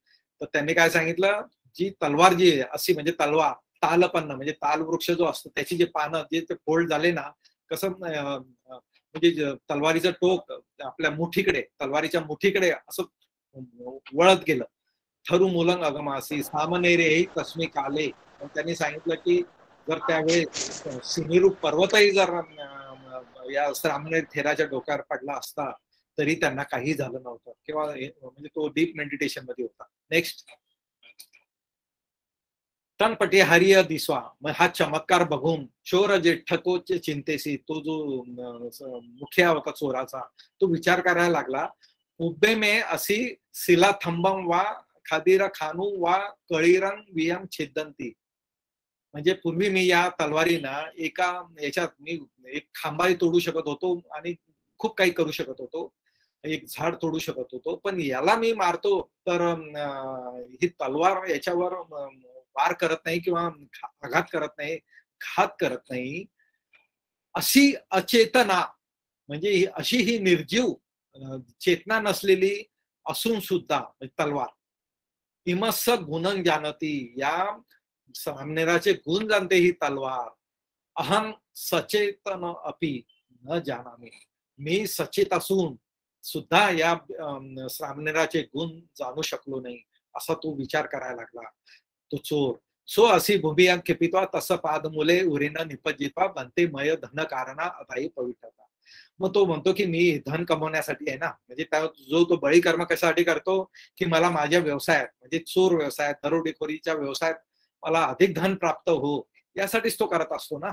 [SPEAKER 4] तर त्यांनी काय सांगितलं, जी तलवार जी आहे अशी म्हणजे तलवार, तालपन्न म्हणजे ताल वृक्ष जो असतो त्याची जे पानं जे ते फोल्ड झाले ना, कसं म्हणजे तलवारीचं टोक आपल्या मुठीकडे, तलवारीच्या मुठीकडे असं वळत गेलं. थरू मुलंग अगमासी सामनेरे कस्मी काले, त्यांनी सांगितलं की जर त्यावेळेस सिनिरूप पर्वतही जर या श्रामणेर थेराच्या डोक्यावर पडला असता तरी त्यांना काही झालं नव्हतं, किंवा म्हणजे तो डीप मेडिटेशन मध्ये होता. नेक्स्ट, तनपटी हरिय दिसवा, मग हा चमत्कार बघून चोर जेठकोचे चिंतेसी, तो जो मुखिया होता चोराचा, तो विचार करायला लागला, उब्बे में असी सिला थंबम वा खादीर खानू वा कळीरंग वियम छिद्दंती, म्हणजे पूर्वी मी या तलवारीना एका याच्यात मी एक खांबाही तोडू शकत होतो आणि खूप काही करू शकत होतो, एक झाड तोडू शकत होतो, पण याला मी मारतो तर ही तलवार याच्यावर वार करत नाही किंवा आघात करत नाही, घात करत नाही. अशी अचेतना, म्हणजे अशी ही निर्जीव चेतना नसलेली असून सुद्धा तलवार, इमस्स गुणं जाणती, या सामनेराचे गुण जाणते ही तलवार. अहम सचेतन अपि न जानामी, मी सचेत असून सुद्धा या सामनेराचे गुण जाणू शकलो नाही, असा तो विचार करायला लागला तो चोर. सो अशी भूमियांग खेपित्वा तसं पाद मुले उरेन निपजित्वा बनते मय धन कारणा अताई पवित्रता. मग तो म्हणतो की मी धन कमवण्यासाठी आहे ना, म्हणजे जो तो बळी कर्म कशासाठी करतो की मला माझ्या व्यवसायात म्हणजे चोर व्यवसायात दरोडेखोरीच्या व्यवसायात मला अधिक धन प्राप्त हो, यासाठीच तो करत असतो ना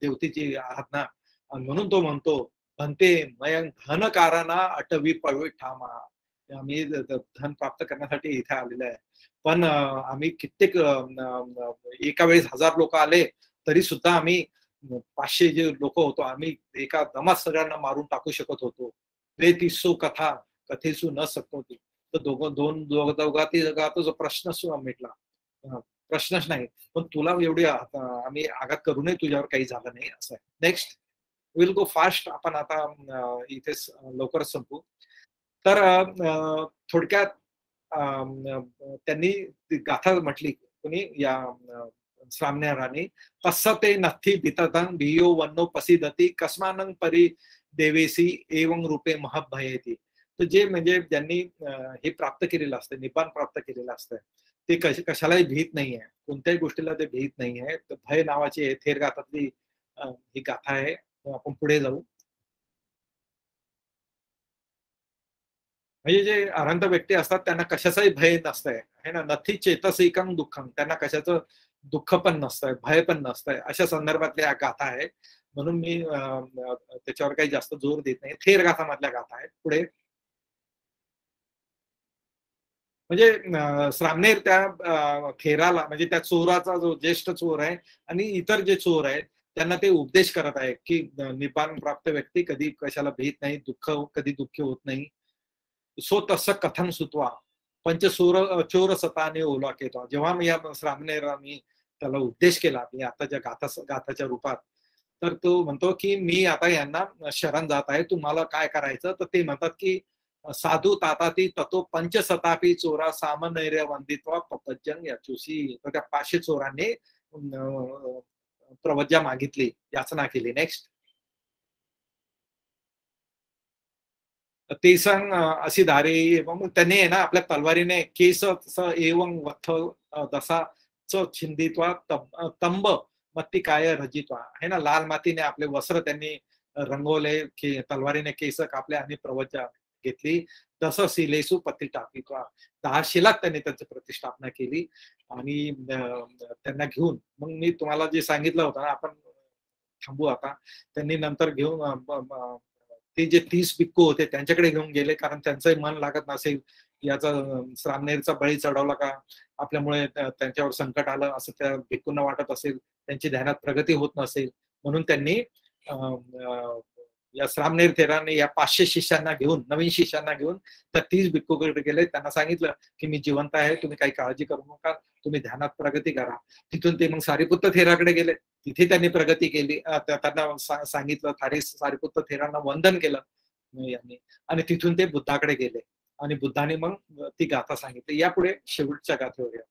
[SPEAKER 4] देवतेची आराधना. म्हणून तो म्हणतो म्हणते मयंग धन कारणा अटवी पविठामा, आम्ही धन प्राप्त करण्यासाठी इथे आलेलं आहे. पण आम्ही कित्येक एका वेळेस 1000 लोक आले तरी सुद्धा आम्ही 500 जे लोक होतो आम्ही एका दमात सगळ्यांना मारून टाकू शकत होतो. ते तिसो कथा कथेसू न सकतो. तर दोघाती जो प्रश्न मिटला, प्रश्नच नाही. पण तुला एवढी आम्ही आघात करू नये, तुझ्यावर काही झालं नाही असं आहे. Next will go fast. आपण आता इथेच लवकरच संपू. तर थोडक्यात त्यांनी ती गाथा म्हटली कोणी या सामनेराने, तस्स ते नथी भिततं भियो वन्नो पसिदती कस्मानं परी देवेसी एवं रूपे महभयेती. तर जे म्हणजे ज्यांनी हे प्राप्त केलेलं असतं, निपान प्राप्त केलेलं असतं, ते कशालाही भीत नाहीये, कोणत्याही गोष्टीला ते भीत नाहीये. तर भय नावाची थेर गाथातली ही गाथा आहे. आपण पुढे जाऊ. म्हणजे जे अनंत व्यक्ती असतात त्यांना कशाचाही भय नसतंय है ना. नथी चेतसिकं दुःखम, त्यांना कशाचं दुःख पण नसतंय, भय पण नसतंय, अशा संदर्भातल्या या गाथा आहेत. म्हणून मी त्याच्यावर काही जास्त जोर देत नाही. थेर गाथा मधल्या गाथा आहेत. पुढे म्हणजे श्रामणेर त्या थेराला म्हणजे त्या चोराचा जो ज्येष्ठ चोर आहे आणि इतर जे चोर आहेत त्यांना ते उपदेश करत आहे की निपान प्राप्त व्यक्ती कधी कशाला भीत नाही, दुःख कधी दुःखी होत नाही. सो तसं कथन सुतवा चोर सताने ओला केला. जेव्हा मी या श्रामणेरांनी त्याला उपदेश केला मी आताच्या गाथाच्या रूपात, तर तो म्हणतो की मी आता यांना शरण जात आहे, तुम्हाला काय करायचं. तर ते म्हणतात की साधू ताताती ततो पंचसतापी चोरा सामनैर्य वंदित्वा पपज्जन याचुसी. तर त्या 500 चोरांनी प्रवज्जा मागितली, याचना केली. नेक्स्ट ते संग अशी धारे मग त्याने ना आपल्या तलवारीने केस एवं वथ दसा च छिंदित्वा तंब मत्ती काय रजित्वा है ना. लाल मातीने आपले वस्त्र त्यांनी रंगवले, तलवारीने केस कापले आणि प्रवज्जा घेतली. तसं शिलेसू पत्ती टाकित्वा, 10 शिलात त्यांनी त्यांची प्रतिष्ठापना केली. आणि त्यांना घेऊन मग मी तुम्हाला जे सांगितलं होतं ना, आपण थांबू आता. त्यांनी नंतर घेऊन ते जे 30 भिक्खू होते त्यांच्याकडे घेऊन गेले, कारण त्यांचंही मन लागत नसेल याचा श्रामणेरचा बळी चढवला का आपल्यामुळे त्यांच्यावर संकट आलं असं त्या भिक्खूंना वाटत असेल, त्यांची ध्यानात प्रगती होत नसेल. म्हणून त्यांनी या श्रामणेर थेराने या 500 शिष्यांना घेऊन, नवीन शिष्यांना घेऊन त्या 30 भिक्खूकडे गेले. त्यांना सांगितलं की मी जिवंत आहे, तुम्ही काही काळजी करू नका, तुम्ही ध्यानात प्रगती करा. तिथून ते मग सारिपुत्त थेराकडे गेले. तिथे त्यांनी प्रगती केली. त्यांना सांगितलं, सारिपुत्त थेरांना वंदन केलं यांनी, आणि तिथून ते बुद्धाकडे गेले आणि बुद्धाने मग ती गाथा सांगितली. यापुढे शेवटच्या गाथेवर.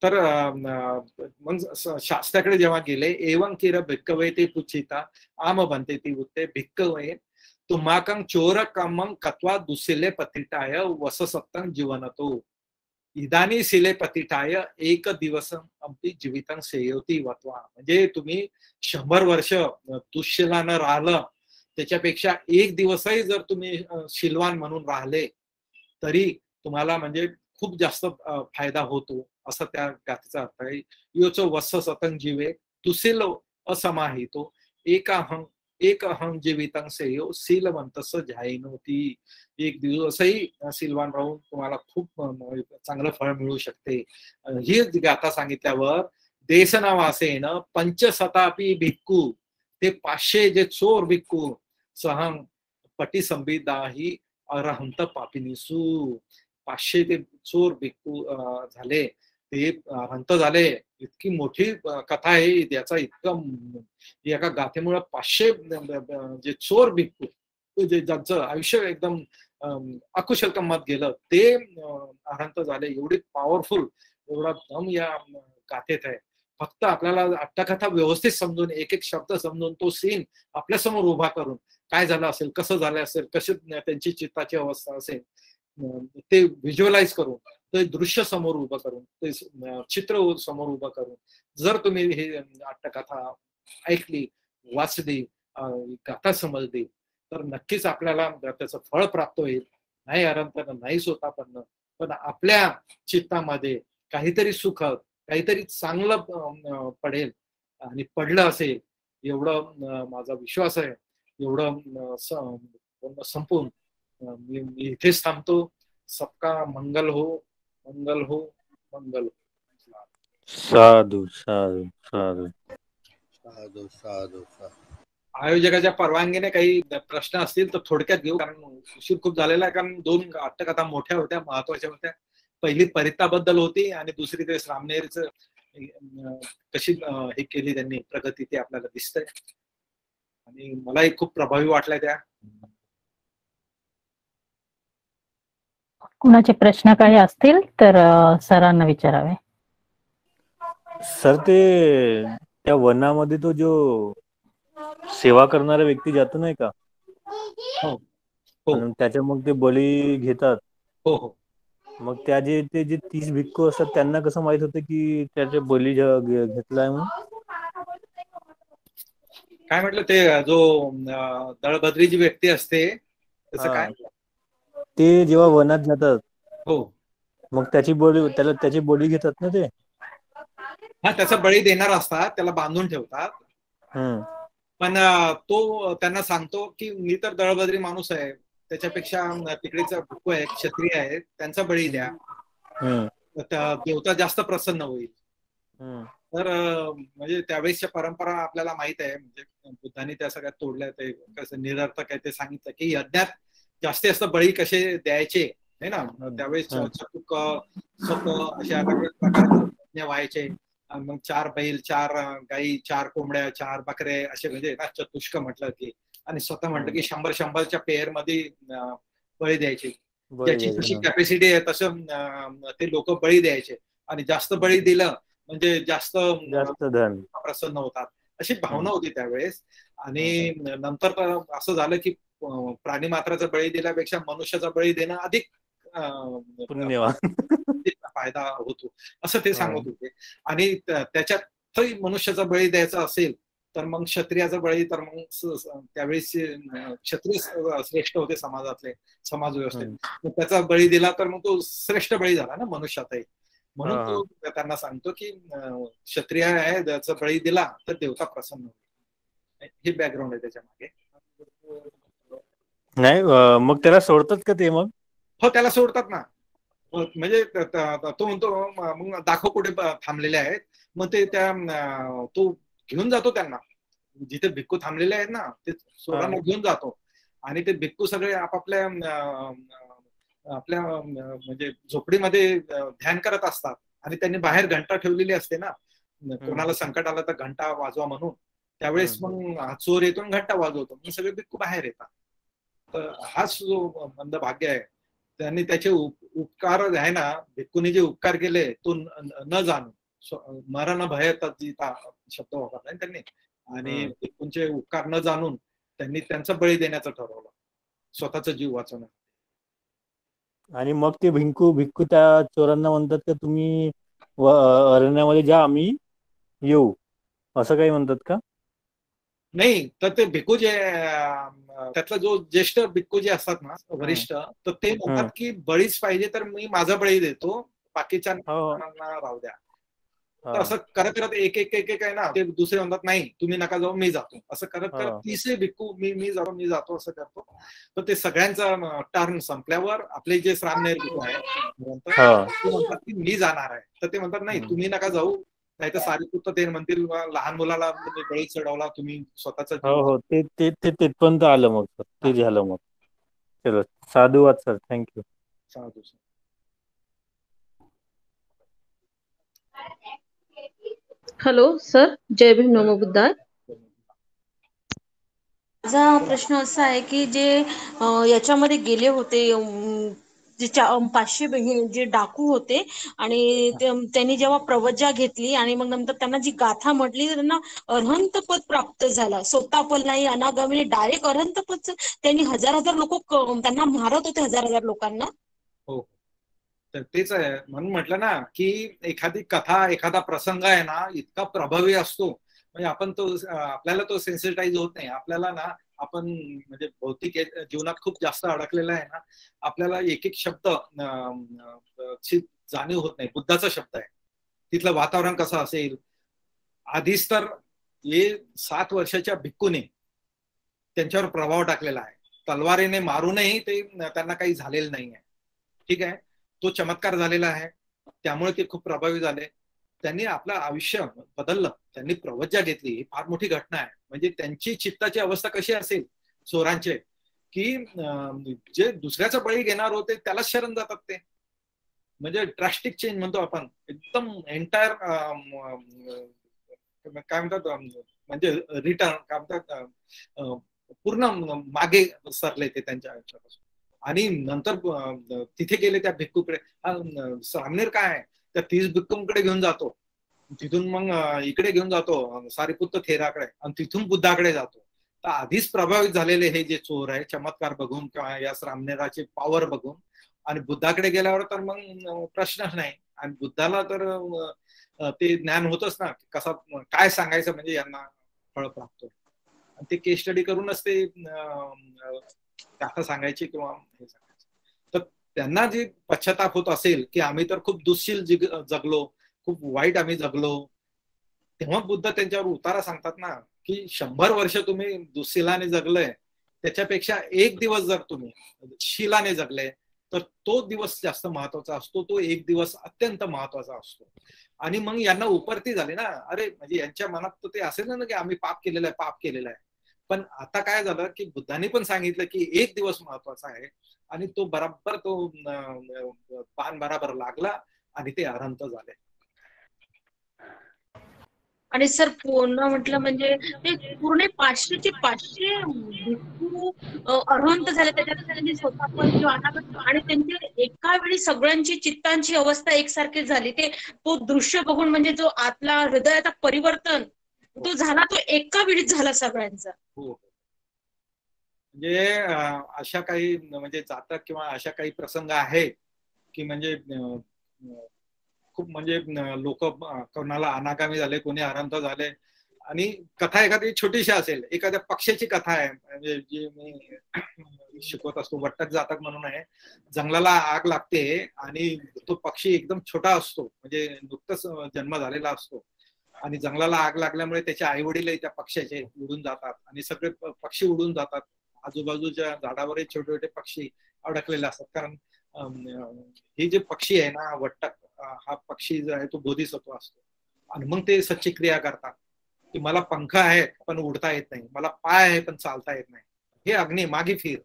[SPEAKER 4] तर मग शास्त्राकडे जेव्हा गेले, एवं किर भिक्कवे ते पुच्छिता आम बनते ती उत्ते भिक्कवे तुमाकं चोर कमं कत्वा दुसिले पतिटाय वससत्तं जीवनतो इदानी सिले पतिटाय एक दिवस अमती जीवितं सेयोती वत्वा. म्हणजे तुम्ही 100 वर्ष दुःशिलानं राहिलं, त्याच्यापेक्षा एक दिवसही जर तुम्ही शिलवान म्हणून राहिले तरी तुम्हाला म्हणजे खूप जास्त फायदा होतो, असं त्या गाथेचा अर्थ आहे. योचो वत्स सतं जीवे तुसिलो असमाहितो एक अहं जीवितं सेयो शीलवंतस जायनोती. एक दिवसही सिलवान राहून तुम्हाला खूप चांगलं फळ मिळू शकते. ही गाथा सांगितल्यावर देशनावासेन पंचशतापी भिक्खू, ते 500 जे चोर भिक्खू सहं पटीसंबिदा ही अरहंत पापिनिसू. 500 ते चोर भिक्खू झाले, ते हंत झाले. इतकी मोठी कथा आहे याचा. इतकं एका गाथेमुळे 500 जे चोर भिक्खू ज्यांचं आयुष्य एकदम अकुशल गंमत गेलं ते हंत झाले. एवढी पॉवरफुल, एवढा दम या गाथेत आहे. फक्त आपल्याला अट्टकथा व्यवस्थित समजून, एक एक शब्द समजून, तो सीन आपल्यासमोर उभा करून काय झालं असेल, कसं झालं असेल, कशी त्यांची चित्ताची अवस्था असेल, ते व्हिज्युअलाइज करून ते दृश्य समोर उभं करून, ते चित्र समोर उभं करून जर तुम्ही हे अट्टकथा ऐकली, वाचली, गाथा समजली, तर नक्कीच आपल्याला त्याचं फळ प्राप्त होईल. नाही अरंतन नाही स्वतःपन्न, पण आपल्या चित्तामध्ये काहीतरी सुख, काहीतरी चांगलं पडेल आणि पडलं असेल, एवढं माझा विश्वास आहे. एवढं संपून मी इथेच थांबतो. सबका मंगल हो, मंगल हो, मंगल हो.
[SPEAKER 5] साधू साधू साधू
[SPEAKER 6] साधू साधू साधू.
[SPEAKER 4] आयोजकाच्या परवानगीने काही प्रश्न असतील तर थोडक्यात घेऊ, कारण उशीर खूप झालेला आहे. कारण 2 अट्टकथा मोठ्या होत्या, महत्वाच्या होत्या. पहिली परिताबद्दल होती आणि दुसरी ते रामनेरच कशी हे केली त्यांनी प्रगती, ते आपल्याला दिसतंय आणि मलाही खूप प्रभावी वाटलंय त्या.
[SPEAKER 1] कुणाचे प्रश्न काही असतील तर सरांना विचारावे.
[SPEAKER 5] सर, ते त्या वनामध्ये तो जो सेवा करणारा व्यक्ती जातो नाही का,
[SPEAKER 4] हो हो
[SPEAKER 5] आणि त्याच्या मग ते बळी घेतात.
[SPEAKER 4] हो हो.
[SPEAKER 5] मग ते जे 30 भिक्खू असतात त्यांना कसं माहित होतं की त्याचे बळी घेतलाय म्हणून?
[SPEAKER 4] काय म्हटलं ते जो दळभद्री जी व्यक्ती असते त्याचं
[SPEAKER 5] हा.
[SPEAKER 4] काय?
[SPEAKER 5] ते जेव्हा वनात जातात
[SPEAKER 4] हो,
[SPEAKER 5] मग त्याची बळी घेतात ना ते.
[SPEAKER 4] हा, त्याचा बळी देणार असतात, त्याला बांधून ठेवतात. पण तो त्यांना सांगतो की मी तर दळभद्री माणूस आहे, त्याच्यापेक्षा तिकडेचा भिक्खू आहे, क्षत्रिय आहे, त्यांचा बळी द्या, देवता जास्त प्रसन्न होईल. तर म्हणजे त्यावेळेसच्या परंपरा आपल्याला माहित आहे, म्हणजे बुद्धांनी त्या सगळ्यात तोडल्या, ते कसं निरर्थक आहे ते सांगितलं की यज्ञात जास्तीत जास्त बळी कसे द्यायचे है ना. त्यावेळेस चतुक सत अशा प्रकारचे यज्ञ व्हायचे. मग 4 बैल, 4 गाई, 4 कोंबड्या, 4 बकरे असे, म्हणजे चतुष्क म्हटलं की, आणि स्वतः म्हटलं की 100-100च्या पेअर मध्ये बळी द्यायचे. ज्याची जशी कॅपॅसिटी आहे तसं ते लोक बळी द्यायचे, आणि जास्त बळी दिलं म्हणजे जास्त
[SPEAKER 5] धन
[SPEAKER 4] प्रसन्न होतात, अशी भावना होती त्यावेळेस. आणि नंतर तर असं झालं की प्राणी मात्राचा बळी दिल्यापेक्षा मनुष्याचा बळी देणं अधिक फायदा होतो, असं ते सांगत होते. आणि त्याच्यात मनुष्याचा बळी द्यायचा असेल तर मग क्षत्रियाचा बळी, तर मग त्यावेळेस क्षत्रिय श्रेष्ठ होते समाजातले, समाज व्यवस्थेत, त्याचा बळी दिला तर मग तो श्रेष्ठ बळी झाला ना मनुष्यातही. म्हणून तो त्यांना सांगतो की क्षत्रिय आहे, त्याचा बळी दिला तर देवता प्रसन्न होईल. हे बॅकग्राऊंड आहे त्याच्या मागे.
[SPEAKER 5] नाही, मग त्याला सोडतात का ते? मग
[SPEAKER 4] हो, त्याला सोडतात ना. म्हणजे तो म्हणतो मग दाखव कुठे थांबलेले आहेत. मग ते तो घेऊन जातो त्यांना, जिथे भिक्खू थांबलेले आहेत ना ते सोडायला घेऊन जातो. आणि ते भिक्खू सगळे आपापल्या आपल्या म्हणजे झोपडीमध्ये ध्यान करत असतात, आणि त्यांनी बाहेर घंटा ठेवलेली असते ना, कोणाला संकट आलं तर घंटा वाजवा म्हणून. त्यावेळेस मग चोर येतो आणि घंटा वाजवतो, मग सगळे भिक्खू बाहेर येतात. तर हाच जो मंद भाग्य आहे, त्यांनी त्याचे उपकार आहे ना, भिक्खूंनी जे उपकार केले तो न जाणून, मरण भय तज्जिता शब्द वापरला त्यांनी, आणि भिक्खूंचे उपकार न जाणून त्यांनी त्यांचा बळी देण्याचं ठरवलं, स्वतःचा जीव वाचवणं.
[SPEAKER 5] आणि मग ते भिक्खू त्या चोरांना म्हणतात का तुम्ही अरण्यामध्ये जा, आम्ही येऊ, असं काही म्हणतात का?
[SPEAKER 4] नाही, तर ते भिक्खू जे त्यातला जो ज्येष्ठ भिक्खू जे असतात ना, वरिष्ठ, तर ते म्हणतात की बळीच पाहिजे तर मी माझा बळी देतो, बाकीच्या राहू द्या. तर असं करत करत एक एक एक एक आहे ना, ते दुसरे म्हणतात नाही तुम्ही नका जाऊ, मी जातो. असं करत करत तिसरे भिक्खू मी जातो असं करतो. तर ते सगळ्यांचा टर्न संपल्यावर आपले जे श्रामनेर भिक्खू आहे ते म्हणतात की मी जाणार आहे. तर ते म्हणतात नाही तुम्ही नका जाऊ, नाही तर सारीपुत्र ते म्हणतील लहान मुलाला बळी चढवला तुम्ही स्वतःचा.
[SPEAKER 5] हो, ते तिथपर्यंत आलं. मग ते झालं. मग चलो, साधुवाद सर, थँक्यू.
[SPEAKER 4] साधू सर.
[SPEAKER 7] हॅलो सर, जय भीम, नमो बुद्धाय. माझा प्रश्न असा आहे की जे याच्यामध्ये गेले होते, जे 500 जे डाकू होते, आणि त्यांनी जेव्हा प्रवज्जा घेतली आणि मग नंतर त्यांना जी गाथा म्हटली, त्यांना अरहंत पद प्राप्त झाला. स्वतः पण नाही, अनागमी, डायरेक्ट अरहंत पद. त्यांनी हजार लोक त्यांना मारत होते, हजार लोकांना.
[SPEAKER 4] हो, तर तेच आहे, म्हणून म्हटलं ना की एखादी कथा, एखादा प्रसंग आहे ना इतका प्रभावी असतो, म्हणजे आपण तो आपल्याला तो सेन्सिटाईज होत नाही. आपल्याला ना आपण म्हणजे भौतिक जीवनात खूप जास्त अडकलेला आहे ना, आपल्याला एक एक शब्द ची जाणीव होत नाही. बुद्धाचा शब्द आहे, तिथलं वातावरण कसं असेल. आधीच तर हे 7 वर्षाच्या भिक्खूने त्यांच्यावर प्रभाव टाकलेला आहे. तलवारीने मारूनही ते त्यांना काही झालेलं नाहीये. ठीक आहे, तो चमत्कार झालेला आहे, त्यामुळे ते खूप प्रभावी झाले. त्यांनी आपलं आयुष्य बदललं, त्यांनी प्रवज्ञा घेतली. ही फार मोठी घटना आहे. म्हणजे त्यांची चित्ताची अवस्था कशी असेल चोरांचे, की जे दुसऱ्याचा बळी घेणार होते त्यालाच शरण जातात ते. म्हणजे ड्रास्टिक चेंज म्हणतो आपण, एकदम एंटायर काय म्हणतात म्हणजे रिटर्न काय म्हणतात, पूर्ण मागे सरले ते त्यांच्या आयुष्यापासून. आणि नंतर तिथे गेले त्या भिक्खूकडे. सामनेर काय आहे, त्या 30 भिक्खूंकडे घेऊन जातो, तिथून मग इकडे घेऊन जातो सारिपुत्त थेराकडे, आणि तिथून बुद्धाकडे जातो. तर आधीच प्रभावित झालेले हे जे चोर आहे चमत्कार बघून किंवा या सामनेराचे पॉवर बघून, आणि बुद्धाकडे गेल्यावर तर मग प्रश्नच नाही. आणि बुद्धाला तर ते ज्ञान होतच ना, कसा काय सांगायचं म्हणजे यांना फळ प्राप्त. ते केस स्टडी करूनच ते कथा सांगायचे किंवा हे सांगायचे. तर त्यांना जे पश्चाताप होत असेल की आम्ही तर खूप दुःशील जगलो, खूप वाईट आम्ही जगलो, तेव्हा बुद्ध त्यांच्यावर उतारा सांगतात ना की 100 वर्ष तुम्ही दुःशीलाने जगलय, त्याच्यापेक्षा एक दिवस जर तुम्ही शीलाने जगले तर तो दिवस जास्त महत्वाचा असतो, तो एक दिवस अत्यंत महत्वाचा असतो. आणि मग यांना उपरती झाली ना, अरे म्हणजे यांच्या मनात तर ते असेल ना की आम्ही पाप केलेलं आहे, पाप केलेलं आहे. पण आता काय झालं की बुद्धांनी पण सांगितलं की एक दिवस महत्वाचा आहे, आणि तो बराबर तो पान बराबर लागला आणि ते अरहंत झाले.
[SPEAKER 7] आणि सर पूर्ण म्हटलं म्हणजे ते पूर्ण 500चे 500 भिक्खू अरहंत झाले. त्याच्यात त्यांनी स्वतः पण किंवा आणि त्यांची एका वेळी सगळ्यांची चित्तांची अवस्था एकसारखी झाली. तो दृश्य बघून म्हणजे जो आतला हृदयाचा परिवर्तन तो झाला, तो एका वेळीच झाला सगळ्यांचा.
[SPEAKER 4] हो, म्हणजे अशा काही म्हणजे जातक किंवा अशा काही प्रसंग आहे की म्हणजे खूप म्हणजे लोक कोणाला अनागामी झाले, कोणी अरहंत झाले. आणि कथा एखादी छोटीशी असेल, एखाद्या पक्षाची कथा आहे, म्हणजे जी मी शिकवत असतो, वट्टक जातक म्हणून आहे. जंगलाला आग लागते आणि तो पक्षी एकदम छोटा असतो, म्हणजे नुकताच जन्म झालेला असतो, आणि जंगलाला आग लागल्यामुळे त्याचे आई वडील त्या पक्ष्याचे उडून जातात आणि सगळे पक्षी उडून जातात. आजूबाजूच्या झाडावरही छोटे छोटे पक्षी अडकलेले असतात. कारण हे जे पक्षी आहे ना, वट्टक हा पक्षी जो आहे तो बोधिसत्व असतो. आणि मग ते सच्ची क्रिया करतात की मला पंख आहेत पण उडता येत नाही, मला पाय आहे पण चालता येत नाही, हे अग्नी मागे फिर,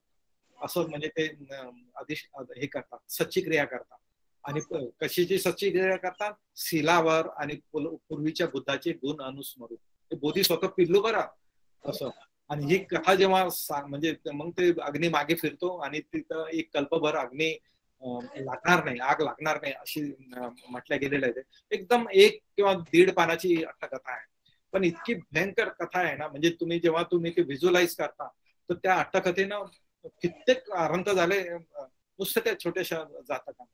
[SPEAKER 4] असं म्हणजे ते हे करतात, सच्ची क्रिया करतात. आणि कशीची सच्ची क्रिया करतात, शिलावर आणि पूर्वीच्या बुद्धाचे गुण अनुस्मरून. ते बोधिसत्व पिल्लू करा असं. आणि ही कथा जेव्हा म्हणजे मग ते अग्नी मागे फिरतो आणि तिथं एक कल्पभर अग्नी लागणार नाही, आग लागणार नाही अशी म्हटल्या गेलेलं आहे. एकदम 1 किंवा 1.5 पानाची अट्टकथा आहे, पण इतकी भयंकर कथा आहे ना, म्हणजे तुम्ही जेव्हा ते व्हिज्युअलाइज करता तर त्या अट्टकथेनं कित्येक अरहंत झाले नुसतं त्या छोट्याशा जातकांना.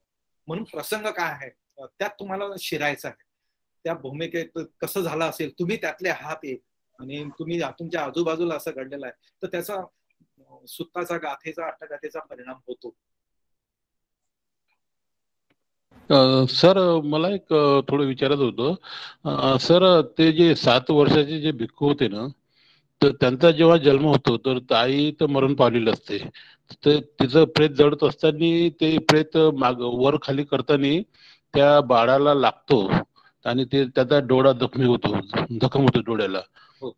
[SPEAKER 4] म्हणून प्रसंग काय आहे त्यात तुम्हाला शिरायचं आहे, त्या भूमिकेत कसं झालं असेल, तुम्ही त्यातले आहात एक, आणि तुम्ही तुमच्या आजूबाजूला असं घडलेलं आहे, तर त्याचा सुत्ताचा गाथेचा अट्टकथेचा परिणाम होतो.
[SPEAKER 8] सर मला एक थोडं विचारायचं होतं. सर ते जे 7 वर्षाचे जे भिक्खू होते ना, तर त्यांचा जेव्हा जन्म होतो तर ताई तर मरण पावलेली असते, तर तिचं प्रेत जळत असताना ते प्रेत वर खाली करताना त्या बाळाला लागतो आणि ते त्याचा डोळा जखम होतो डोळ्याला.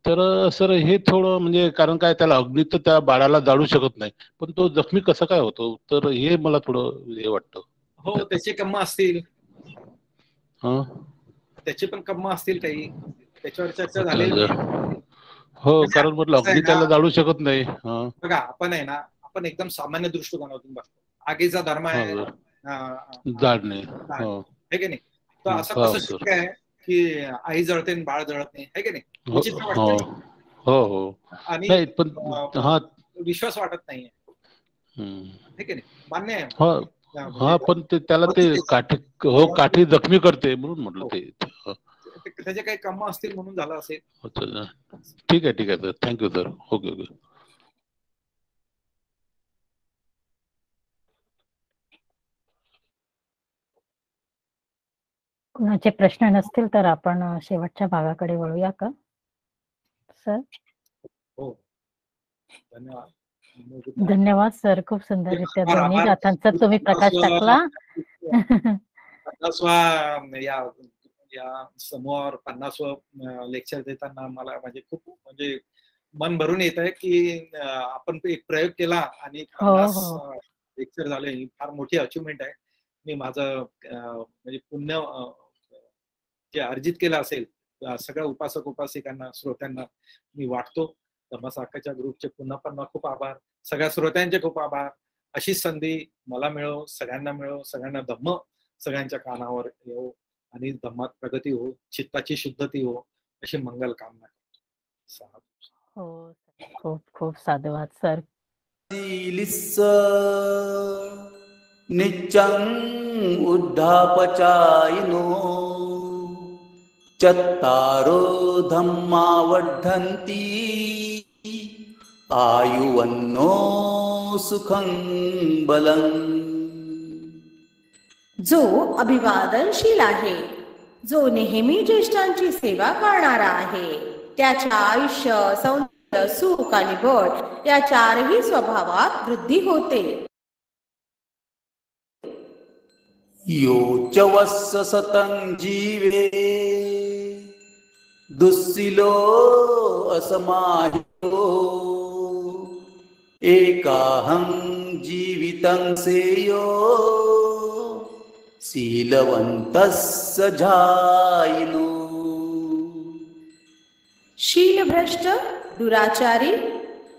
[SPEAKER 8] तर सर हे थोडं म्हणजे, कारण काय त्याला अग्नी तर त्या बाळाला जाळू शकत नाही, पण तो जखमी कसा काय होतो, तर हे मला थोडं हे वाटतं.
[SPEAKER 4] हो, त्याचे कम्म असतील,
[SPEAKER 8] त्याचे
[SPEAKER 4] पण कम्म असतील काही, त्याच्यावर चर्चा झालेली आहे.
[SPEAKER 8] हो, कारण म्हटलं अग्नी त्याला जाळू शकत नाही.
[SPEAKER 4] बघा, आपण आहे ना, आपण एकदम सामान्य दृष्टिकोनातून बघतो. आगीचा धर्म आहे
[SPEAKER 8] जाळणे,
[SPEAKER 4] है की नाही. तर असं कसं शक्य आहे की आई जळते आणि बाळ जळत नाही, है की नाही. विचित्र वाटतं आणि विश्वास वाटत नाहीये, है की नाही. मान्य आहे.
[SPEAKER 8] हा पण ते त्याला ते काठी काठी जखमी करते म्हणून म्हटलं ते.
[SPEAKER 4] त्याचे काही कामं असतील म्हणून झालं असेल.
[SPEAKER 8] ठीक आहे sir, thank you sir. Okay okay.
[SPEAKER 1] कुणाचे प्रश्न नसतील तर आपण शेवटच्या भागाकडे वळूया का सर?
[SPEAKER 4] हो, धन्यवाद.
[SPEAKER 1] धन्यवाद सर, खूप सुंदररित्या दोन्ही गाथांचा तुम्ही प्रकाश टाकला.
[SPEAKER 4] 50वा या समूहावर 50व लेक्चर देताना मला खूप मन भरून येत आहे की आपण एक प्रयोग केला आणि 50 लेक्चर झाले. ही फार मोठी अचिव्हमेंट आहे. मी माझं पुण्य जे अर्जित केलं असेल सगळ्या उपासक उपासिकांना श्रोत्यांना मी वाटतो. धम्मसाखच्या ग्रुपचे पुन्हा खूप आभार. सगळ्या श्रोत्यांचे खूप आभार. अशी संधी मला मिळो, सगळ्यांना मिळो, सगळ्यांना धम्म सगळ्यांच्या कानावर येऊ आणि धम्मात प्रगती हो, चित्ताची शुद्धती हो, अशी मंगल कामना करतो.
[SPEAKER 1] हो, खूप खूप साधुवाद सर.
[SPEAKER 9] नित्यं उद्धापचायिनो चत्तारो धम्मा वर्धन्ति आयुवन्नो सुखं बलं.
[SPEAKER 10] जो अभिवादनशील आहे, जो नेहमी ज्येष्ठांची सेवा करणारा आहे, त्याच्या आयुष्य, सौंदर्य, सुख आणि बळ या चारही स्वभावात वृद्धी होते.
[SPEAKER 9] यो च वस्स सतं जीवे दुस्सिलो असमाहितो एकाहं जीवितं सेयो शीलवन्तस्य जायिनो.
[SPEAKER 10] शीलभ्रष्ट, दुराचारी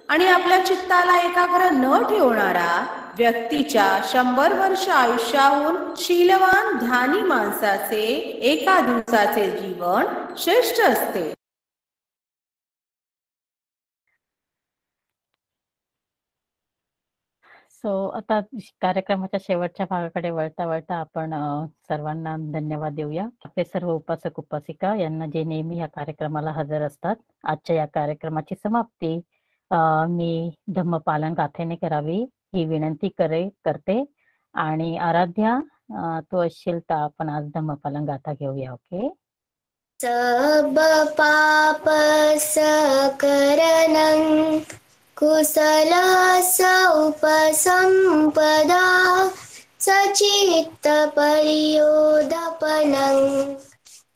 [SPEAKER 10] आणि आपल्या चित्ताला एकाग्र न ठेवणारा व्यक्तीच्या 100 वर्ष आयुष्याहून शीलवान ध्यानी माणसाचे एका दिवसाचे जीवन श्रेष्ठ असते.
[SPEAKER 1] आता कार्यक्रमाच्या शेवटच्या भागाकडे वळता वळता आपण सर्वांना धन्यवाद देऊया. आपले सर्व उपासक उपासिका यांना जे नेहमी या कार्यक्रमाला हजर असतात. आजच्या या कार्यक्रमाची समाप्ती मी धम्मपालन गाथेने करावी ही विनंती करते आणि आराध्या तू असशील तर आपण आज धम्मपालन गाथा घेऊया. ओके.
[SPEAKER 2] सब पाप सकरणं कुशलस्य उपसंपदा सचित्त परियोधपनं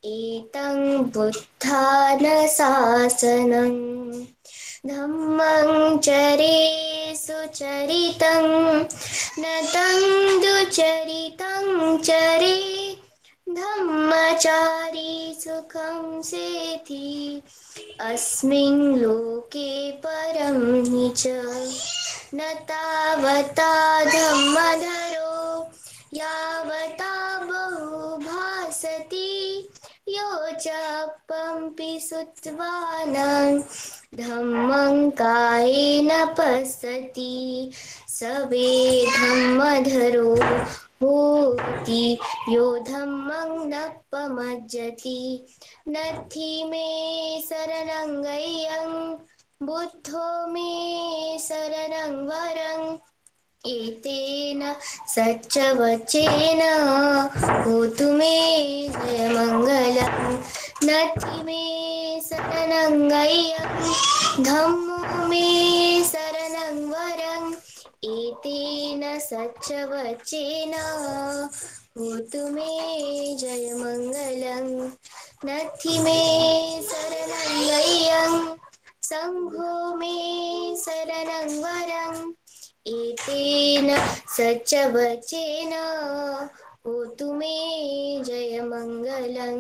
[SPEAKER 2] एतं बुद्धानुशासनं धम्मं चरे सुचरितं नतं दुचरितं चरे धम्मचारी सुखं सेति अस्मिन् लोके परं हि च न तावता धम्मधरो यावता बहुभासति यो च पंपि सुत्वानं धम्मं कायेन पश्यति सवे धम्मधरो होति यो धम्मं न पमज्जति. नथि मे शरणं गय्यं बुद्धो मे शरणं वरं एतेन सच्चवचेन होतु मे जयमङ्गलं. नथि मे शरणं गय्यं धम्मो मे शरणं वरं एतेन सच्चवचेन होतु मे जयमङ्गलं. नथि मे शरणं गय्यं संघो मे शरणं वरं एतेन सच्चवचेन होतु मे जयमङ्गलं.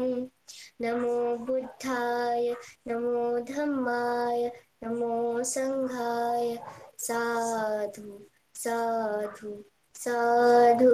[SPEAKER 2] नमो बुद्धाय, नमो धम्माय, नमो संघाय. साधु साधु साधु.